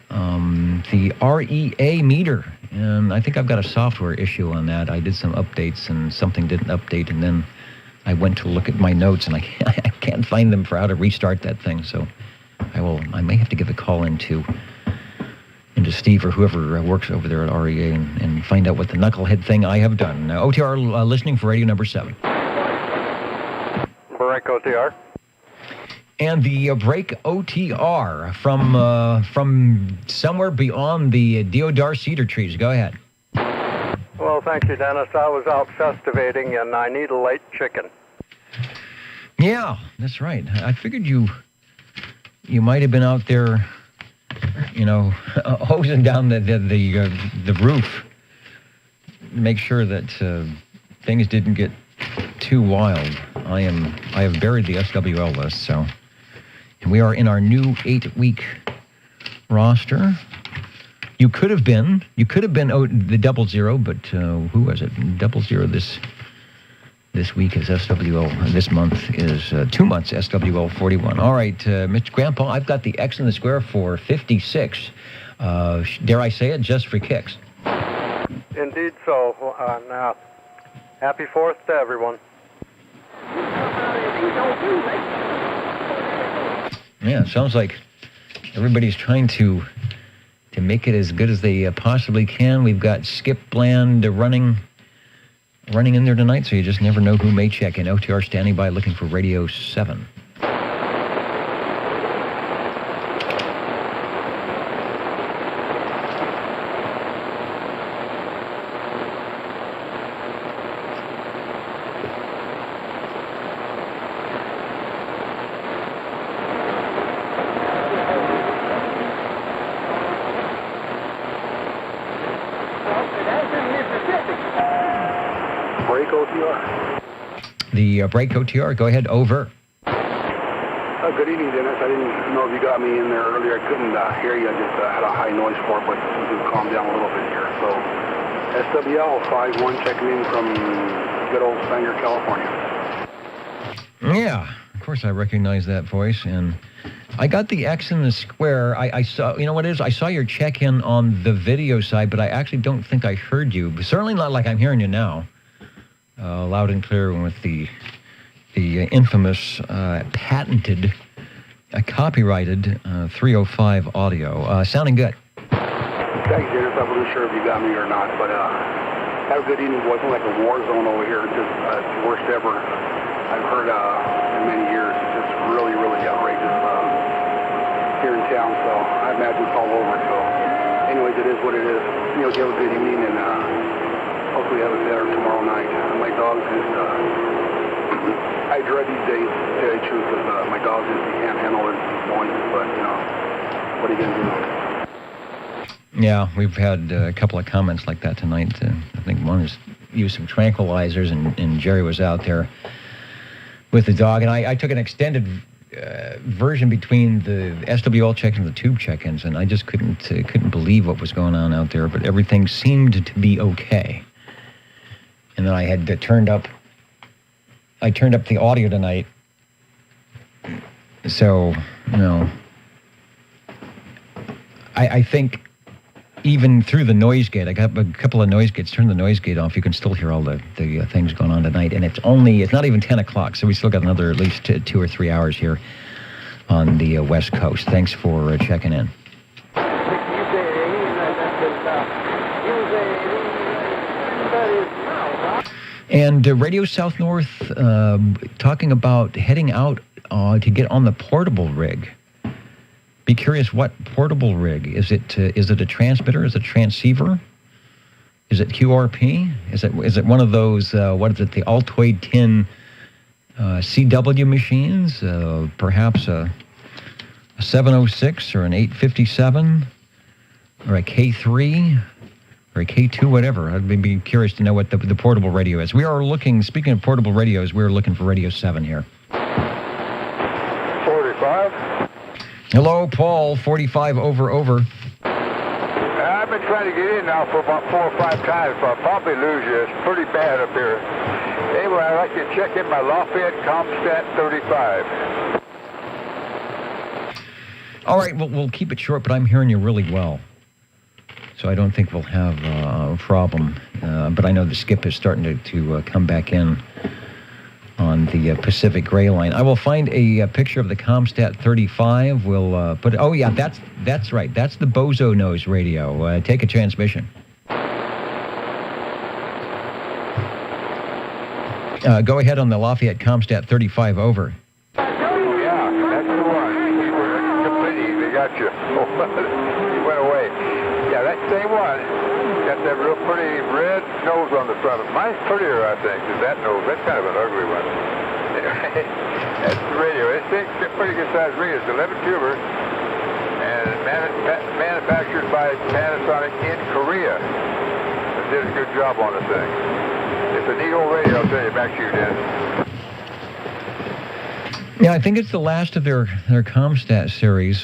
the REA meter. And I think I've got a software issue on that. I did some updates and something didn't update, and then I went to look at my notes and I can't find them for how to restart that thing. So I may have to give a call into Steve or whoever works over there at REA and find out what the knucklehead thing I have done. OTR listening for radio number 7. Break OTR. And the break OTR from somewhere beyond the deodar cedar trees. Go ahead. Well, thank you, Dennis. I was out festivating, and I need a late chicken. Yeah, that's right. I figured you might have been out there, hosing down the roof, make sure that things didn't get too wild. I have buried the SWL list, so. And we are in our new 8-week roster. You could have been the 00, but who was it? 00 this week is SWL. This month is 2 months SWL 41. All right, Mr. Grandpa, I've got the X in the square for 56. Dare I say it, just for kicks. Indeed so. Now, happy 4th to everyone. Yeah, it sounds like everybody's trying to make it as good as they possibly can. We've got Skip Bland running in there tonight, so you just never know who may check in. OTR standing by looking for Radio 7. the break, OTR. Go ahead, over. Good evening, Dennis. I didn't know if you got me in there earlier. I couldn't hear you. I just had a high noise for it, but we can calm down a little bit here. So, SWL 51 checking in from good old Sanger, California. Yeah, of course I recognize that voice, and I got the X in the square. I saw, you know what it is? I saw your check-in on the video side, but I actually don't think I heard you. Certainly not like I'm hearing you now, loud and clear, with the infamous, patented, copyrighted 305 audio. Sounding good. Thanks, Dennis. I wasn't sure if you got me or not, but have a good evening. It wasn't like a war zone over here. It's just the worst ever I've heard in many years. It's just really, really outrageous here in town. So I imagine it's all over. So anyways, it is what it is. You have a good evening, and hopefully have it better tomorrow night. My dog is... I dread these days, to tell you the truth, because my dog just can't handle his noises, but, what are you going to do? Yeah, we've had a couple of comments like that tonight. I think one is used some tranquilizers, and Jerry was out there with the dog, and I took an extended version between the SWL check and the tube check-ins, and I just couldn't believe what was going on out there, but everything seemed to be okay. And then I had turned up the audio tonight, so, I think even through the noise gate, I got a couple of noise gates, turn the noise gate off, you can still hear all the things going on tonight, and it's not even 10 o'clock, so we still got another at least 2 or 3 hours here on the West Coast. Thanks for checking in. And Radio South North talking about heading out to get on the portable rig. Be curious, what portable rig? Is it a transmitter? Is it a transceiver? Is it QRP? Is it one of those, what is it, the Altoid tin CW machines? Perhaps a 706 or an 857 or a K3? Or a K2, whatever. I'd be curious to know what the portable radio is. We are looking, speaking of portable radios, we're looking for Radio 7 here. 45. Hello, Paul, 45 over. I've been trying to get in now for about 4 or 5 times, but I'll probably lose you. It's pretty bad up here. Anyway, I'd like to check in my Lafayette Comstat 35. All right, well, we'll keep it short, but I'm hearing you really well. So I don't think we'll have a problem. But I know the skip is starting to come back in on the Pacific Gray Line. I will find a picture of the Comstat 35. We'll put it... Oh, yeah, that's right. That's the Bozo Nose radio. Take a transmission. Go ahead on the Lafayette Comstat 35, over. Yeah, that's the one. They got you. You went away. Yeah, that same one. Got that real pretty red nose on the front of it. Mine's prettier, I think, than that nose. That's kind of an ugly one. Anyway, that's the radio. It's a pretty good sized radio. It's 11 tubers and manufactured by Panasonic in Korea. They did a good job on the thing. It's a neat old radio, I'll tell you. Back to you, Dennis. Yeah, I think it's the last of their Comstat series.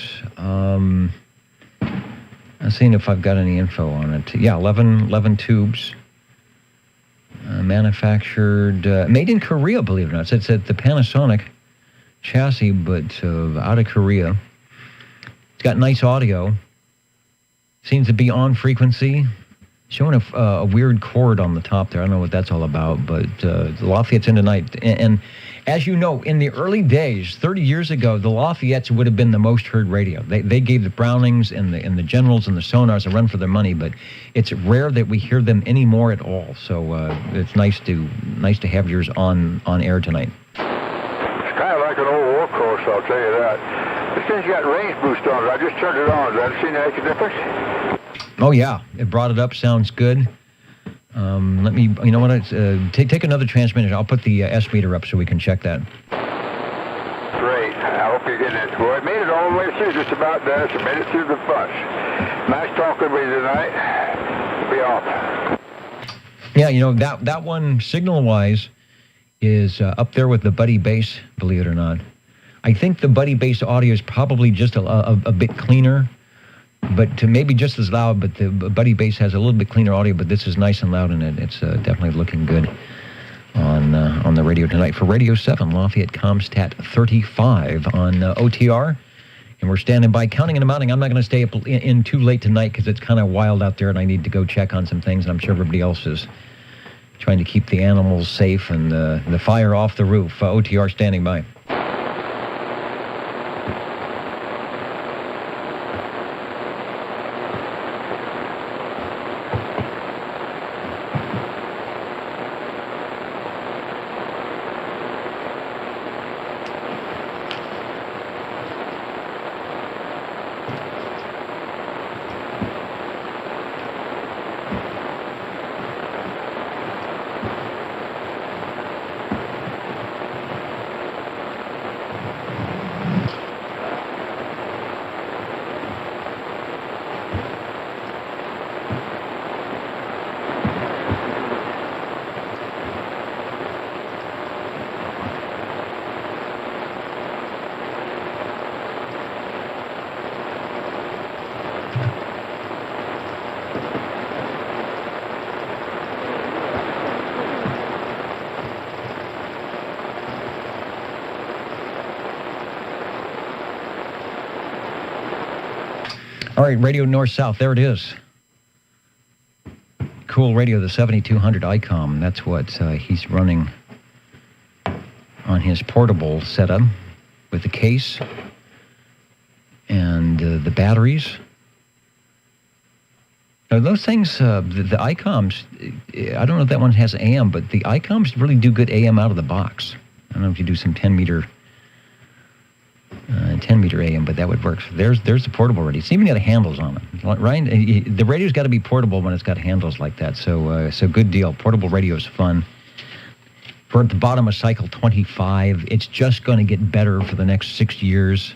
I'm seeing if I've got any info on it. Yeah, 11 tubes. Manufactured, made in Korea, believe it or not. It's at the Panasonic chassis, but out of Korea. It's got nice audio. Seems to be on frequency. Showing a weird chord on the top there. I don't know what that's all about, but the Lafayette's in tonight. And as you know, in the early days, 30 years ago, the Lafayette's would have been the most heard radio. They gave the Brownings and the Generals and the Sonars a run for their money, but it's rare that we hear them anymore at all. So it's nice to have yours on air tonight. It's kind of like an old workhorse, I'll tell you that. This thing's got range boost on it. I just turned it on. Does that seem to make a difference? Oh, yeah. It brought it up. Sounds good. Let me, you know what, take another transmission. I'll put the S meter up so we can check that. Great. I hope you're getting it. Well, I made it all the way through just about, Dennis. I made it through the bus. Nice talking with you tonight. Be off. Yeah, you know, that one, signal-wise, is up there with the Buddy Bass, believe it or not. I think the Buddy Bass audio is probably just a bit cleaner, but to maybe just as loud, but the Buddy Bass has a little bit cleaner audio, but this is nice and loud, and it's definitely looking good on the radio tonight. For Radio 7, Lafayette Comstat 35 on OTR, and we're standing by, counting and amounting. I'm not going to stay up in too late tonight because it's kind of wild out there, and I need to go check on some things, and I'm sure everybody else is trying to keep the animals safe and the fire off the roof. OTR standing by. All right, Radio North-South, there it is. Cool radio, the 7200 ICOM. That's what he's running on his portable setup with the case and the batteries. Now, those things, the ICOMs, I don't know if that one has AM, but the ICOMs really do good AM out of the box. I don't know if you do some 10-meter AM, but that would work. So there's the portable radio. It's even got handles on it. Ryan, the radio's got to be portable when it's got handles like that. So good deal. Portable radio is fun. We're at the bottom of cycle 25. It's just going to get better for the next 6 years.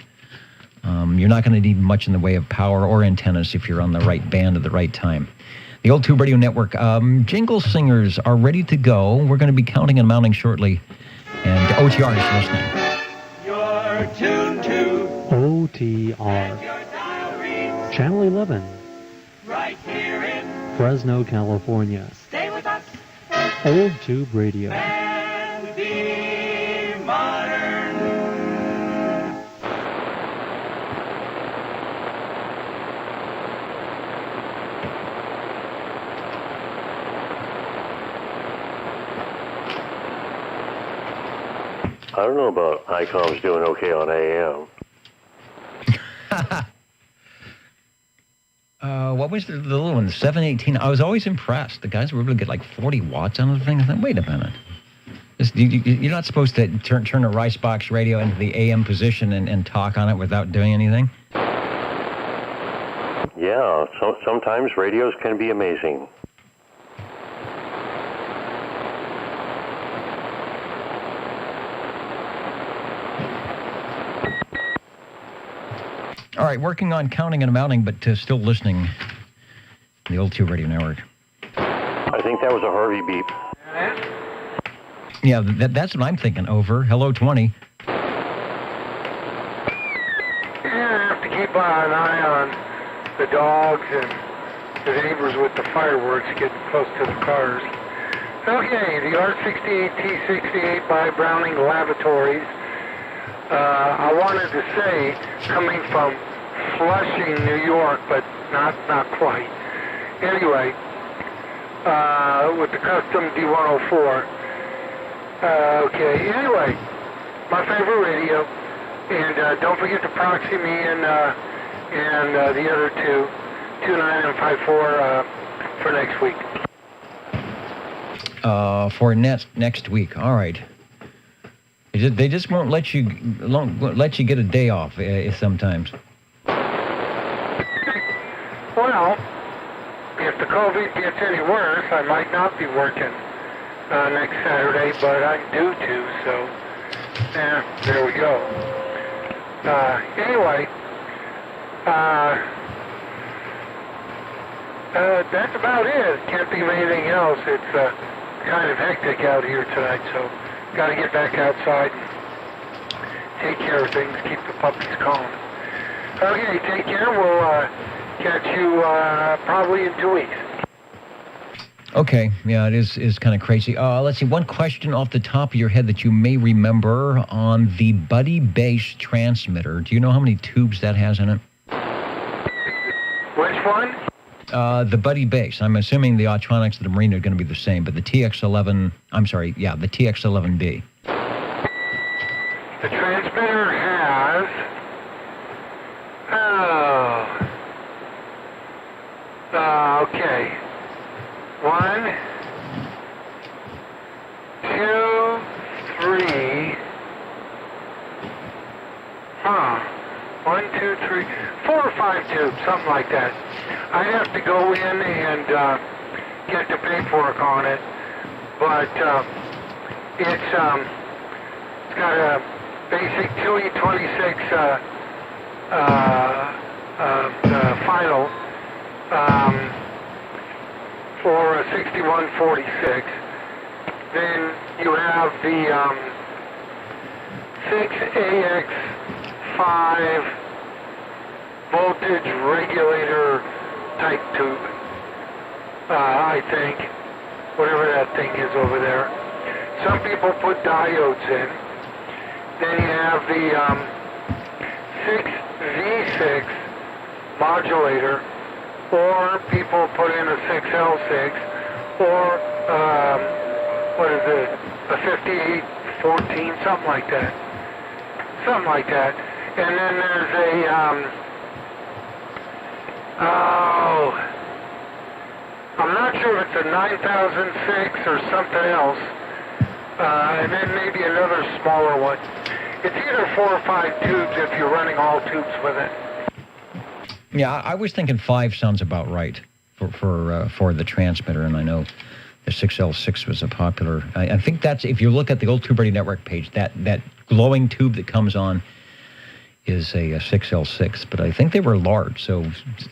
You're not going to need much in the way of power or antennas if you're on the right band at the right time. The Old Tube Radio Network. Jingle singers are ready to go. We're going to be counting and mounting shortly. And OTR is listening. You're tuned to OTR. Channel 11. right here in Fresno, California. Stay with us Old Tube Radio. and be modern. I don't know about ICOMs doing okay on AM. What was the little one, the 718? I was always impressed. The guys were able to get like 40 watts on the thing. I thought, wait a minute. You're not supposed to turn a rice box radio into the AM position and talk on it without doing anything? Yeah, sometimes radios can be amazing. All right, working on counting and amounting, but still listening to the Old Tube Radio Network. I think that was a Harvey beep. Yeah, that's what I'm thinking. Over. Hello, 20. Yeah, I have to keep an eye on the dogs and the neighbors with the fireworks getting close to the cars. Okay, the R68T68 by Browning Lavatories. I wanted to say, coming from Flushing, New York, but not quite. Anyway, with the custom D104. Okay, anyway, my favorite radio. And don't forget to proxy me and the other two, 29 and 54, for next week. For next week. All right. They just won't let you get a day off sometimes. Well, if the COVID gets any worse, I might not be working next Saturday, but I'm due to, so there we go. Anyway, that's about it. Can't think of anything else. It's kind of hectic out here tonight, so got to get back outside and take care of things, keep the puppies calm. Okay, take care. We'll catch you probably in 2 weeks. Okay, yeah, it is kind of crazy. Let's see, one question off the top of your head that you may remember on the Buddy Base transmitter. Do you know how many tubes that has in it? Which one? The Buddy Base. I'm assuming the electronics of the Marine are going to be the same, but the TX11, I'm sorry, yeah, the TX11B. The transmitter has, okay. 1, 2, 3, 1, 2, 3, 4 or 5 tubes, something like that. I'd have to go in and get the paperwork on it, but it's got a basic 2E26 final for a 6146. Then you have the 6AX5 voltage regulator type tube, I think, whatever that thing is over there. Some people put diodes in. Then you have the 6V6 modulator, or people put in a 6L6, or what is it, a 5814, something like that. Something like that. And then there's a, I'm not sure if it's a 9006 or something else, and then maybe another smaller one. It's either 4 or 5 tubes if you're running all tubes with it. Yeah, I was thinking 5 sounds about right for the transmitter, and I know the 6L6 was a popular. I think that's, if you look at the Old Tube Radio Network page, that glowing tube that comes on is a 6L6, but I think they were large, so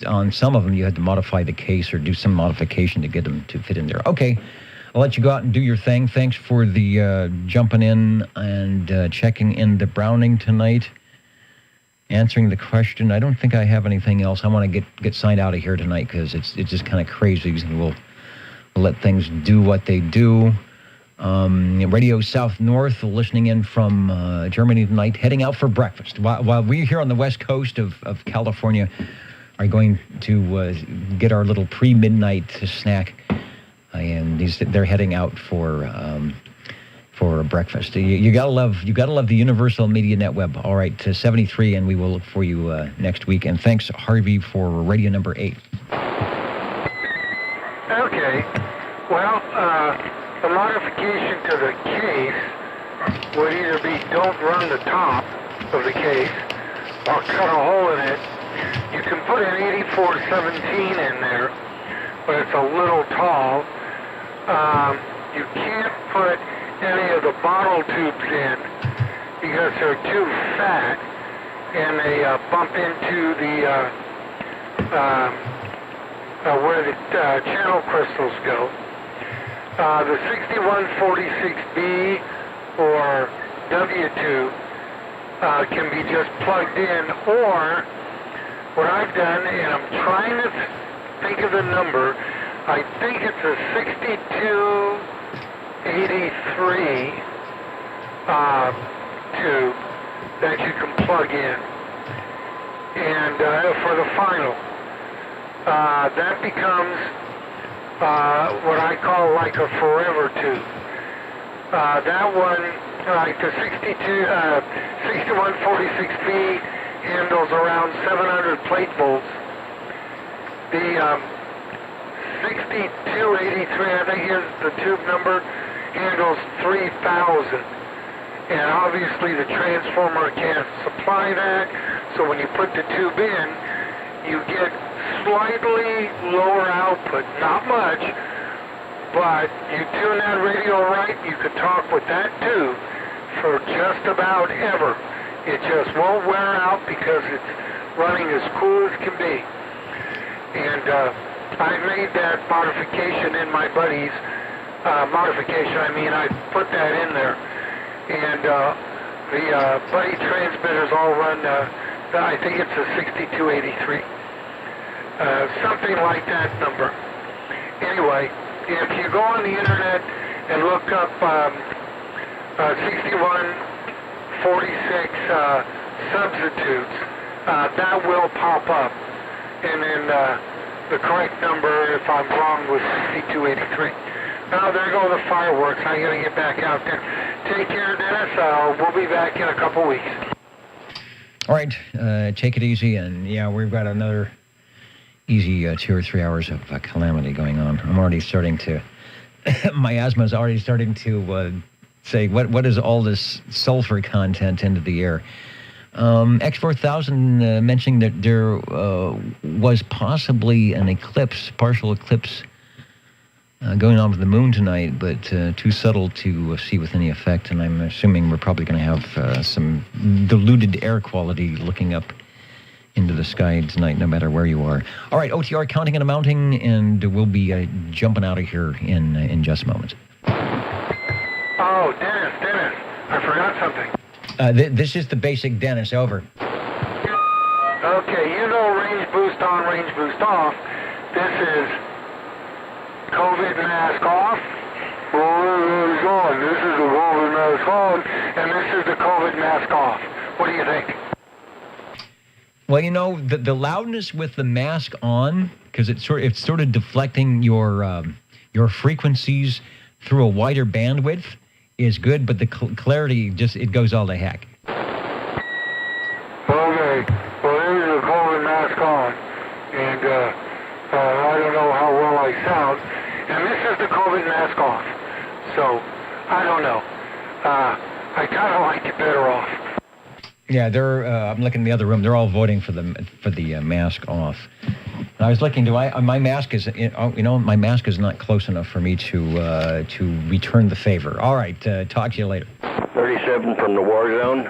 on some of them you had to modify the case or do some modification to get them to fit in there. Okay, I'll let you go out and do your thing. Thanks for the jumping in and checking in the Browning tonight, answering the question. I don't think I have anything else. I want to get signed out of here tonight because it's just kind of crazy, and we'll let things do what they do. Radio South North, listening in from Germany tonight, heading out for breakfast. While we here on the west coast of California are going to get our little pre-midnight snack, and they're heading out for breakfast. You gotta love the Universal Media Net Web. All right, to 73, and we will look for you next week. And thanks, Harvey, for radio number 8. Okay. Well, the modification to the case would either be don't run the top of the case or cut a hole in it. You can put an 8417 in there, but it's a little tall. You can't put any of the bottle tubes in because they're too fat and they bump into the where the channel crystals go. The 6146B or W2 can be just plugged in, or what I've done, and I'm trying to think of the number, I think it's a 6283 tube that you can plug in. And for the final, that becomes what I call like a forever tube. That one, like the 6146B handles around 700 plate volts. The 6283, I think is the tube number, handles 3,000. And obviously the transformer can't supply that, so when you put the tube in, you get slightly lower output, not much, but you tune that radio right, you could talk with that tube for just about ever. It just won't wear out because it's running as cool as can be. And I made that modification in my buddy's I put that in there. And the buddy transmitters all run, I think it's a 6283. Something like that number. Anyway, if you go on the internet and look up 6146 substitutes, that will pop up. And then the correct number, if I'm wrong, was 6283. Now, there go the fireworks. I got to get back out there. Take care, Dennis. We'll be back in a couple weeks. All right. Take it easy. And, yeah, we've got another easy 2 or 3 hours of calamity going on. I'm already starting to... my asthma is already starting to say, what is all this sulfur content into the air? X4000 mentioning that there was possibly an eclipse, partial eclipse, going on with the moon tonight, but too subtle to see with any effect, and I'm assuming we're probably going to have some diluted air quality looking up into the sky tonight, no matter where you are. All right, OTR counting and amounting, and we'll be jumping out of here in just a moment. Oh, Dennis, I forgot something. This is the basic Dennis, over. Okay, you know range boost on, range boost off. This is COVID mask off. This is the COVID mask on, and this is the COVID mask off. What do you think? Well, you know, the loudness with the mask on, because it's sort of deflecting your frequencies through a wider bandwidth, is good, but the clarity it goes all to heck. Okay, well, there's the COVID mask on, and I don't know how well I sound, and this is the COVID mask off, so I don't know. I kind of like it better off. Yeah, I'm looking in the other room. They're all voting for the mask off. And I was looking. My mask is my mask is not close enough for me to return the favor. All right, talk to you later. 37 from the war zone.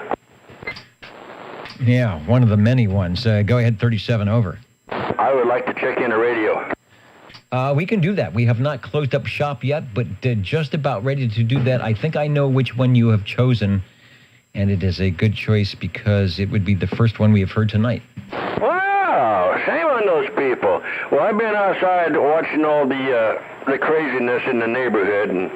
Yeah, one of the many ones. Go ahead, 37, over. I would like to check in a radio. We can do that. We have not closed up shop yet, but just about ready to do that. I think I know which one you have chosen. And it is a good choice because it would be the first one we have heard tonight. Wow, shame on those people. Well, I've been outside watching all the craziness in the neighborhood, and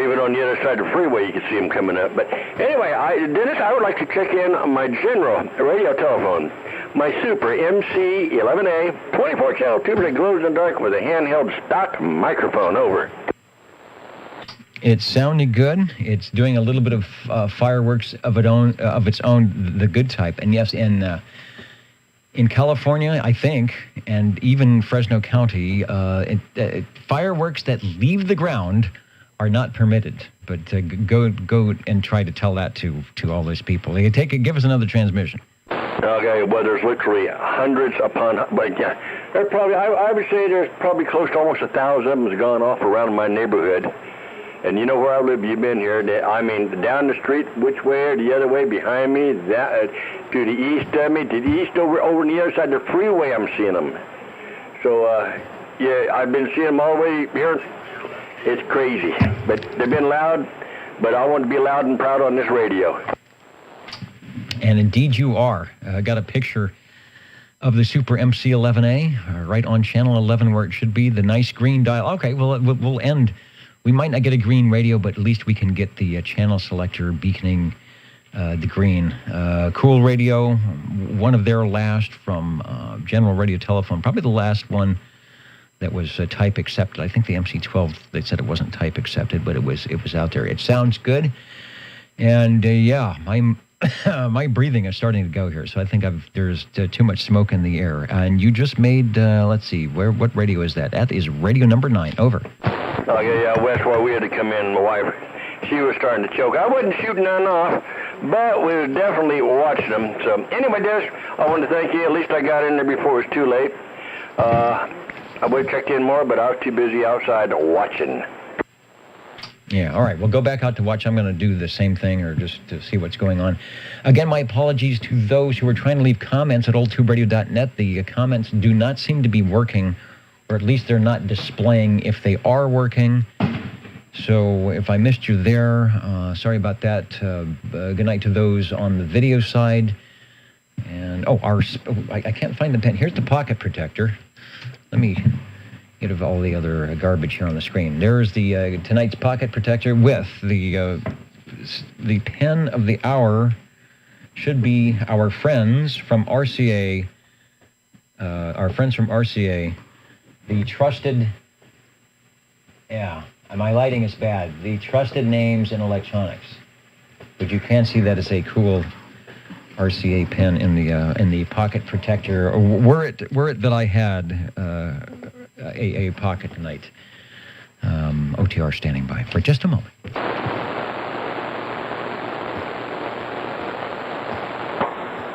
even on the other side of the freeway you can see them coming up. But anyway, Dennis, I would like to check in on my general radio telephone. My Super MC11A, 24-channel tubular that glows in the dark with a handheld stock microphone, over. It's sounding good. It's doing a little bit of fireworks of its own, the good type. And yes, in California, I think, and even Fresno County, fireworks that leave the ground are not permitted. But go and try to tell that to all those people. Give us another transmission. Okay, well, there's literally hundreds upon, but yeah, there probably, I would say there's probably close to almost 1,000 of them has gone off around my neighborhood. And you know where I live, you've been here. I mean, down the street, which way, or the other way, behind me, to the east of me, to the east, over on the other side of the freeway, I'm seeing them. So, yeah, I've been seeing them all the way here. It's crazy. But they've been loud, but I want to be loud and proud on this radio. And indeed you are. I got a picture of the Super MC11A, right on channel 11 where it should be, the nice green dial. Okay, well, we'll end. We might not get a green radio, but at least we can get the channel selector beaconing the green. Cool radio, one of their last from General Radio Telephone, probably the last one that was type accepted. I think the MC12, they said it wasn't type accepted, but it was out there. It sounds good. And yeah, my breathing is starting to go here, so I think there's too much smoke in the air. And you just made, let's see, what radio is that? That is radio number 9, over. Okay, yeah, West, while we had to come in, my wife, she was starting to choke. I wasn't shooting none off, but we were definitely watching them. So anyway, Des, I want to thank you. At least I got in there before it was too late. I would have checked in more, but I was too busy outside watching. Yeah, all right. Well, go back out to watch. I'm going to do the same thing, or just to see what's going on. Again, my apologies to those who were trying to leave comments at oldtuberadio.net. The comments do not seem to be working, or at least they're not displaying if they are working. So if I missed you there, sorry about that. Good night to those on the video side. And, I can't find the pen. Here's the pocket protector. Let me get rid of all the other garbage here on the screen. There's the tonight's pocket protector with the pen of the hour. Should be our friends from RCA. The trusted. Yeah, my lighting is bad. The trusted names in electronics. But you can see that it's a cool RCA pen in the pocket protector. Were it that I had a pocket tonight. OTR standing by for just a moment.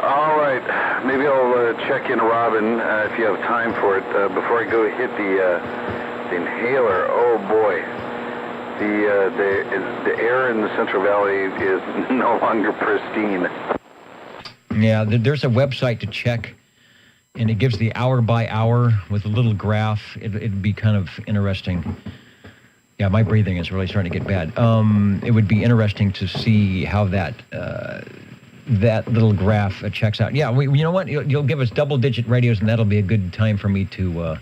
All right, maybe I'll check in Robin if you have time for it before I go hit the inhaler. Oh boy, the air in the Central Valley is no longer pristine. Yeah, there's a website to check, and it gives the hour by hour with a little graph. It'd be kind of interesting. Yeah, my breathing is really starting to get bad. It would be interesting to see how that little graph checks out. Yeah, you know what? You'll give us double-digit radios, and that'll be a good time for me to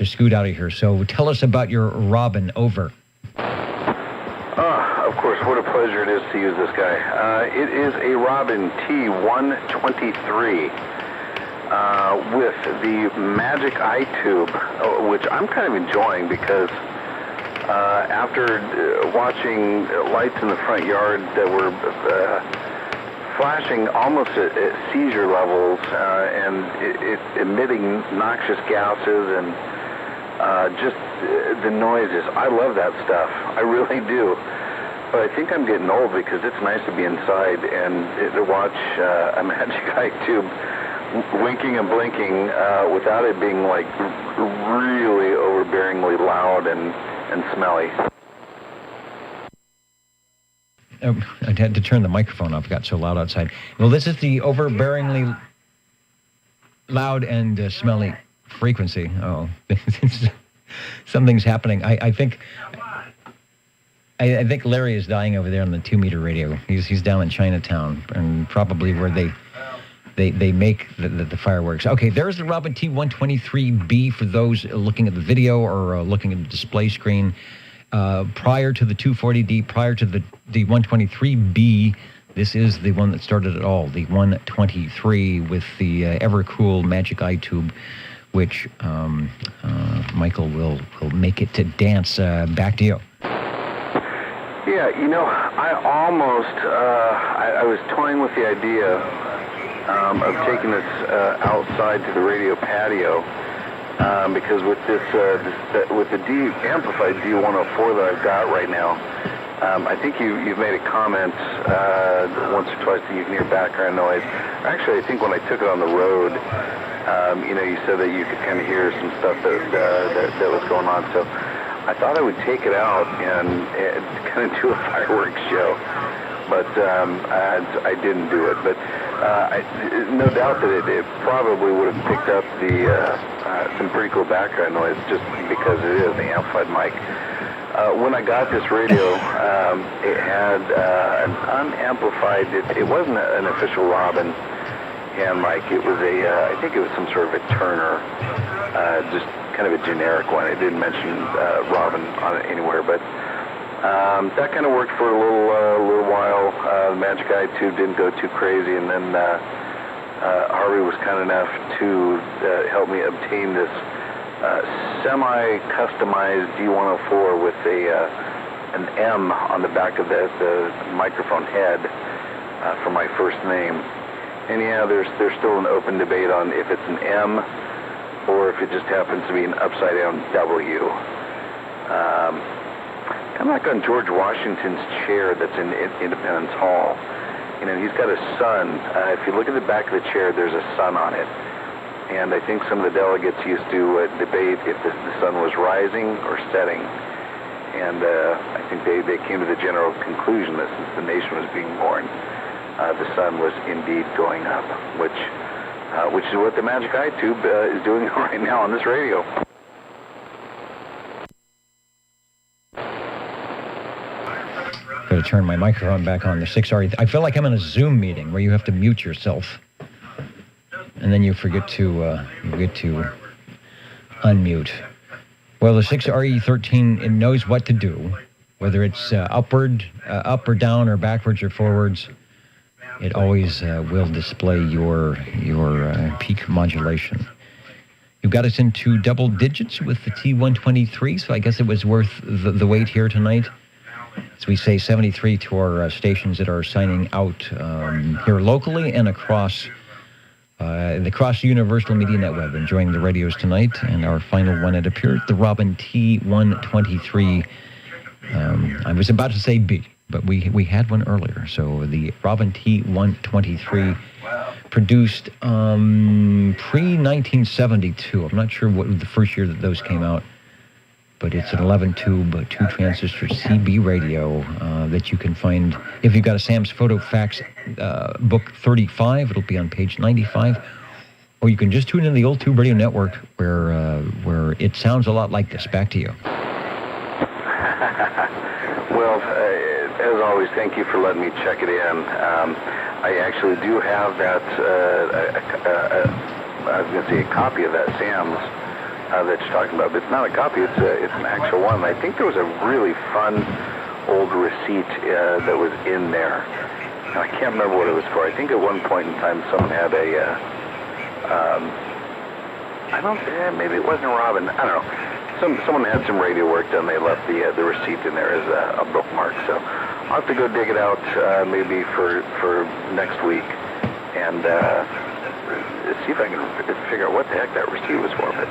scoot out of here. So tell us about your Robin. Over. Of course, what a pleasure it is to use this guy. It is a Robin T123 with the Magic Eye Tube, which I'm kind of enjoying because after watching lights in the front yard that were flashing almost at seizure levels and it emitting noxious gases and just the noises. I love that stuff. I really do. But I think I'm getting old because it's nice to be inside and to watch a Magic Eye Tube winking and blinking without it being like really overbearingly loud and smelly. I had to turn the microphone off. It got so loud outside. Well, this is the overbearingly loud and smelly frequency. Oh, something's happening. I think Larry is dying over there on the 2-meter radio. He's down in Chinatown, and probably where they make the fireworks. Okay, there's the Robin T123B for those looking at the video or looking at the display screen. Prior to the 240D, prior to the 123B, this is the one that started it all, the 123 with the ever-cool Magic Eye Tube, which Michael will make it to dance. Back to you. Yeah, you know, I almost, I was toying with the idea of taking this outside to the radio patio. Because with with the amplified D104 that I've got right now, I think you've made a comment once or twice that you can hear background noise. Actually, I think when I took it on the road, you said that you could kind of hear some stuff that was going on. So I thought I would take it out and kind of do a fireworks show, but I didn't do it. But no doubt that it probably would have picked up some pretty cool background noise just because it is the amplified mic. When I got this radio, it had an unamplified. It wasn't an official Robin hand mic. It was I think it was some sort of a Turner, just kind of a generic one. It didn't mention Robin on it anywhere, but that kind of worked for a little while. The Magic Eye Tube didn't go too crazy, and then Harvey was kind enough to help me obtain this semi-customized D104 with an M on the back of the microphone head for my first name. And yeah, there's still an open debate on if it's an M or if it just happens to be an upside-down W. Kind of like on George Washington's chair that's in Independence Hall. You know, he's got a sun. If you look at the back of the chair, there's a sun on it. And I think some of the delegates used to debate if the sun was rising or setting. And I think they came to the general conclusion that since the nation was being born, the sun was indeed going up, which is what the Magic Eye Tube is doing right now on this radio. Got to turn my microphone back on. The 6RE. I feel like I'm in a Zoom meeting where you have to mute yourself, and then you forget to unmute. Well, the 6RE13, it knows what to do, whether it's up or down, or backwards or forwards. It always will display your peak modulation. You got us into double digits with the T123, so I guess it was worth the wait here tonight. As we say, 73 to our stations that are signing out here locally and across the Universal Media Network, enjoying the radios tonight. And our final one, it appeared, the Robin T123. I was about to say B, but we had one earlier. So the Robin T123 produced pre-1972. I'm not sure what the first year that those came out, but it's an 11-tube, 2-transistor CB radio that you can find. If you've got a Sam's Photo Fax book 35, it'll be on page 95. Or you can just tune in the Old Tube Radio Network, where it sounds a lot like this. Back to you. Well, as always, thank you for letting me check it in. I actually do have that, I was going to say a copy of that Sam's that you're talking about, but it's not a copy, it's an actual one. I think there was a really fun old receipt that was in there. I can't remember what it was for. I think at one point in time someone had maybe it wasn't Robin, I don't know. Someone had some radio work done. They left the receipt in there as a bookmark. So I'll have to go dig it out maybe for next week and see if I can figure out what the heck that receipt was for. But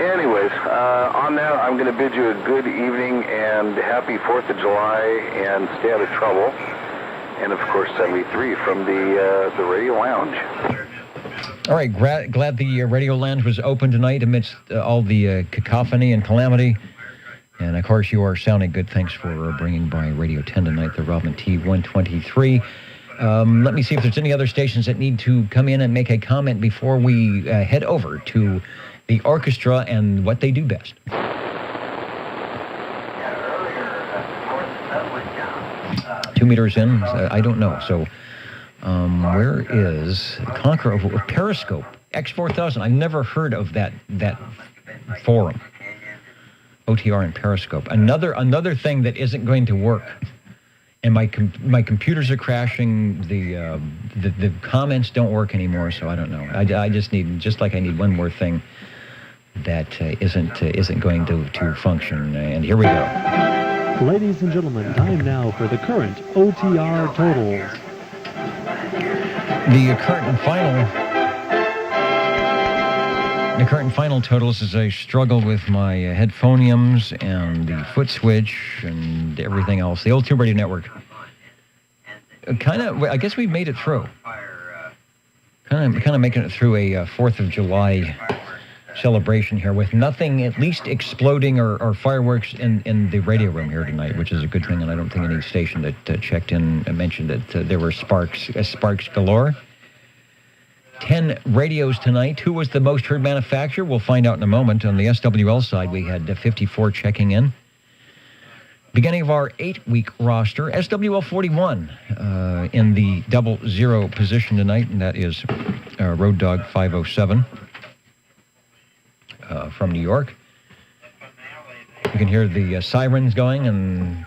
anyways, on that, I'm going to bid you a good evening and happy 4th of July and stay out of trouble. And of course, 73 from the Radio Lounge. All right, glad the Radio Lounge was open tonight amidst all the cacophony and calamity. And, of course, you are sounding good. Thanks for bringing by Radio 10 tonight, the Robin T123. Let me see if there's any other stations that need to come in and make a comment before we head over to the orchestra and what they do best. 2 meters in? I don't know. So... where is Conqueror of Periscope X4000? I've never heard of that forum. OTR and Periscope. Another thing that isn't going to work. And my computers are crashing. The comments don't work anymore. So I don't know. I just need one more thing that isn't going to function. And here we go. Ladies and gentlemen, time now for the current OTR totals. The current and final totals as I struggle with my headphoniums and the foot switch and everything else. The Old Tube Radio Network. I guess we've made it through. Kind of making it through a 4th of July celebration here with nothing at least exploding or fireworks in the radio room here tonight, which is a good thing, and I don't think any station that checked in mentioned that there were sparks galore. 10 radios tonight. Who was the most heard manufacturer? We'll find out in a moment. On the SWL side, we had 54 checking in. Beginning of our 8-week roster, SWL 41 in the 00 position tonight, and that is Road Dog 507. From New York. You can hear the sirens going and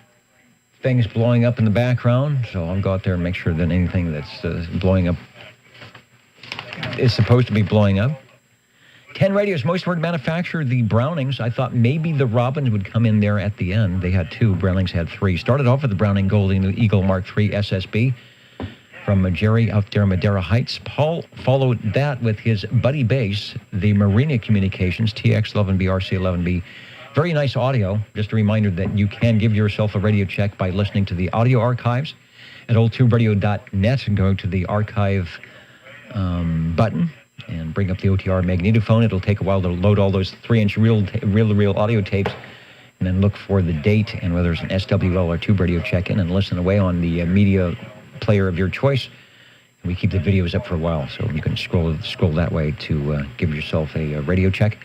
things blowing up in the background, so I'll go out there and make sure that anything that's blowing up is supposed to be blowing up. 10 radios, most heard manufacturer, the Brownings. I thought maybe the Robins would come in there at the end. They had 2, Brownings had 3. Started off with the Browning Golden Eagle Mark III SSB from Jerry out there in Madera Heights. Paul followed that with his buddy bass, the Marina Communications TX11B, RC11B. Very nice audio. Just a reminder that you can give yourself a radio check by listening to the audio archives at oldtuberadio.net and go to the archive button and bring up the OTR magnetophone. It'll take a while to load all those 3-inch reel audio tapes and then look for the date and whether it's an SWL or tube radio check-in and listen away on the media player of your choice. And we keep the videos up for a while, so you can scroll that way to give yourself a radio check.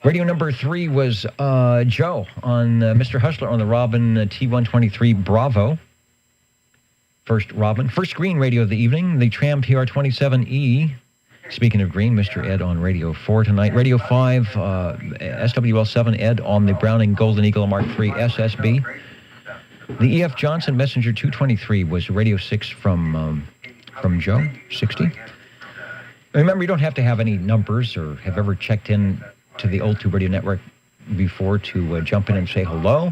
Radio number 3 was Joe on Mr. Hustler on the Robin T123 Bravo. First Robin. First green radio of the evening, the Tram TR27E. Speaking of green, Mr. Ed on Radio 4 tonight. Radio 5, SWL7 Ed on the Browning Golden Eagle Mark III SSB. The E.F. Johnson Messenger 223 was Radio 6 from Joe, 60. Remember, you don't have to have any numbers or have ever checked in to the Old Tube Radio Network before to jump in and say hello,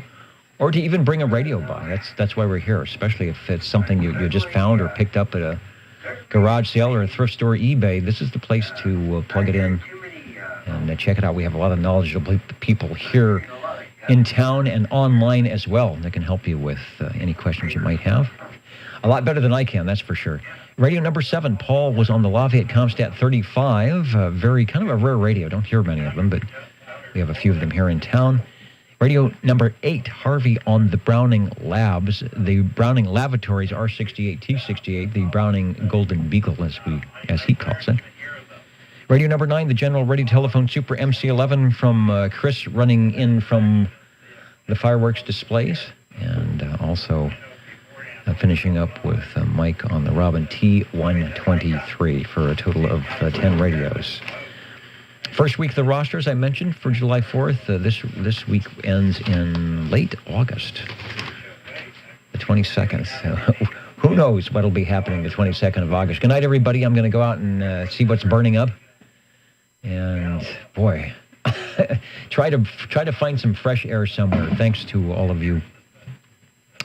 or to even bring a radio by. That's why we're here, especially if it's something you just found or picked up at a garage sale or a thrift store, eBay. This is the place to plug it in and check it out. We have a lot of knowledgeable people here in town and online as well that can help you with any questions you might have. A lot better than I can, that's for sure. Radio number 7, Paul was on the Lafayette Comstat 35. Very kind of a rare radio. Don't hear many of them, but we have a few of them here in town. Radio number 8, Harvey on the Browning Labs. The Browning Lavatories R68, T68, the Browning Golden Beagle, as he calls it. Radio number 9, the General Radio Telephone Super MC11 from Chris running in from the fireworks displays. And also finishing up with Mike on the Robin T123 for a total of 10 radios. First week of the roster, as I mentioned, for July 4th. This week ends in late August, the 22nd. Who knows what will be happening the 22nd of August. Good night, everybody. I'm going to go out and see what's burning up. And, boy, try to find some fresh air somewhere. Thanks to all of you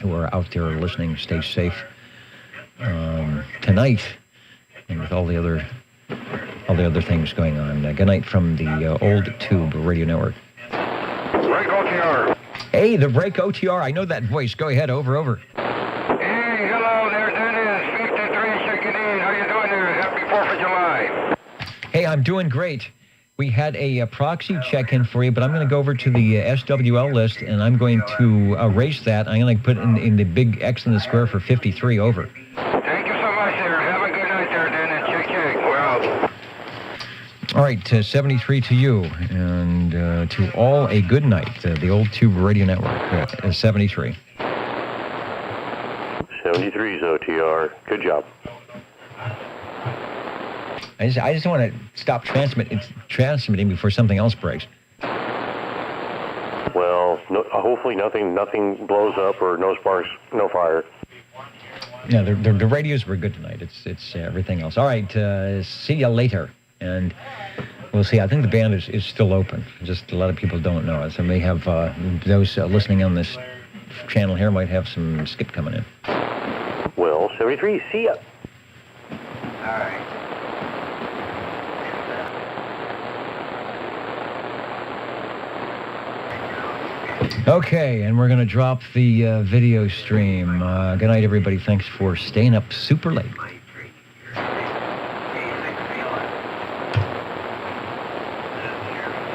who are out there listening. Stay safe tonight, and with all the other things going on. Good night from the Old Tube Radio Network. Break OTR. Hey, the Break OTR. I know that voice. Go ahead. Over. Hey, hello there, Dennis. 5368. How you doing there? Happy 4th of July. Hey, I'm doing great. We had a proxy check-in for you, but I'm going to go over to the SWL list, and I'm going to erase that. I'm going to put in the big X in the square for 53 over. Thank you so much there. Have a good night there, Dennis. Check. Well. All right, 73 to you, and to all a good night. The Old Tube Radio Network, 73. 73's OTR. Good job. I just want to stop transmitting before something else breaks. Well, hopefully nothing blows up or no sparks, no fire. Yeah, the radios were good tonight. It's everything else. All right, see you later. And we'll see. I think the band is still open. Just a lot of people don't know it. So may have those listening on this channel here might have some skip coming in. Well, 73, see ya. All right. Okay, and we're going to drop the video stream. Good night, everybody. Thanks for staying up super late.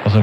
Also going to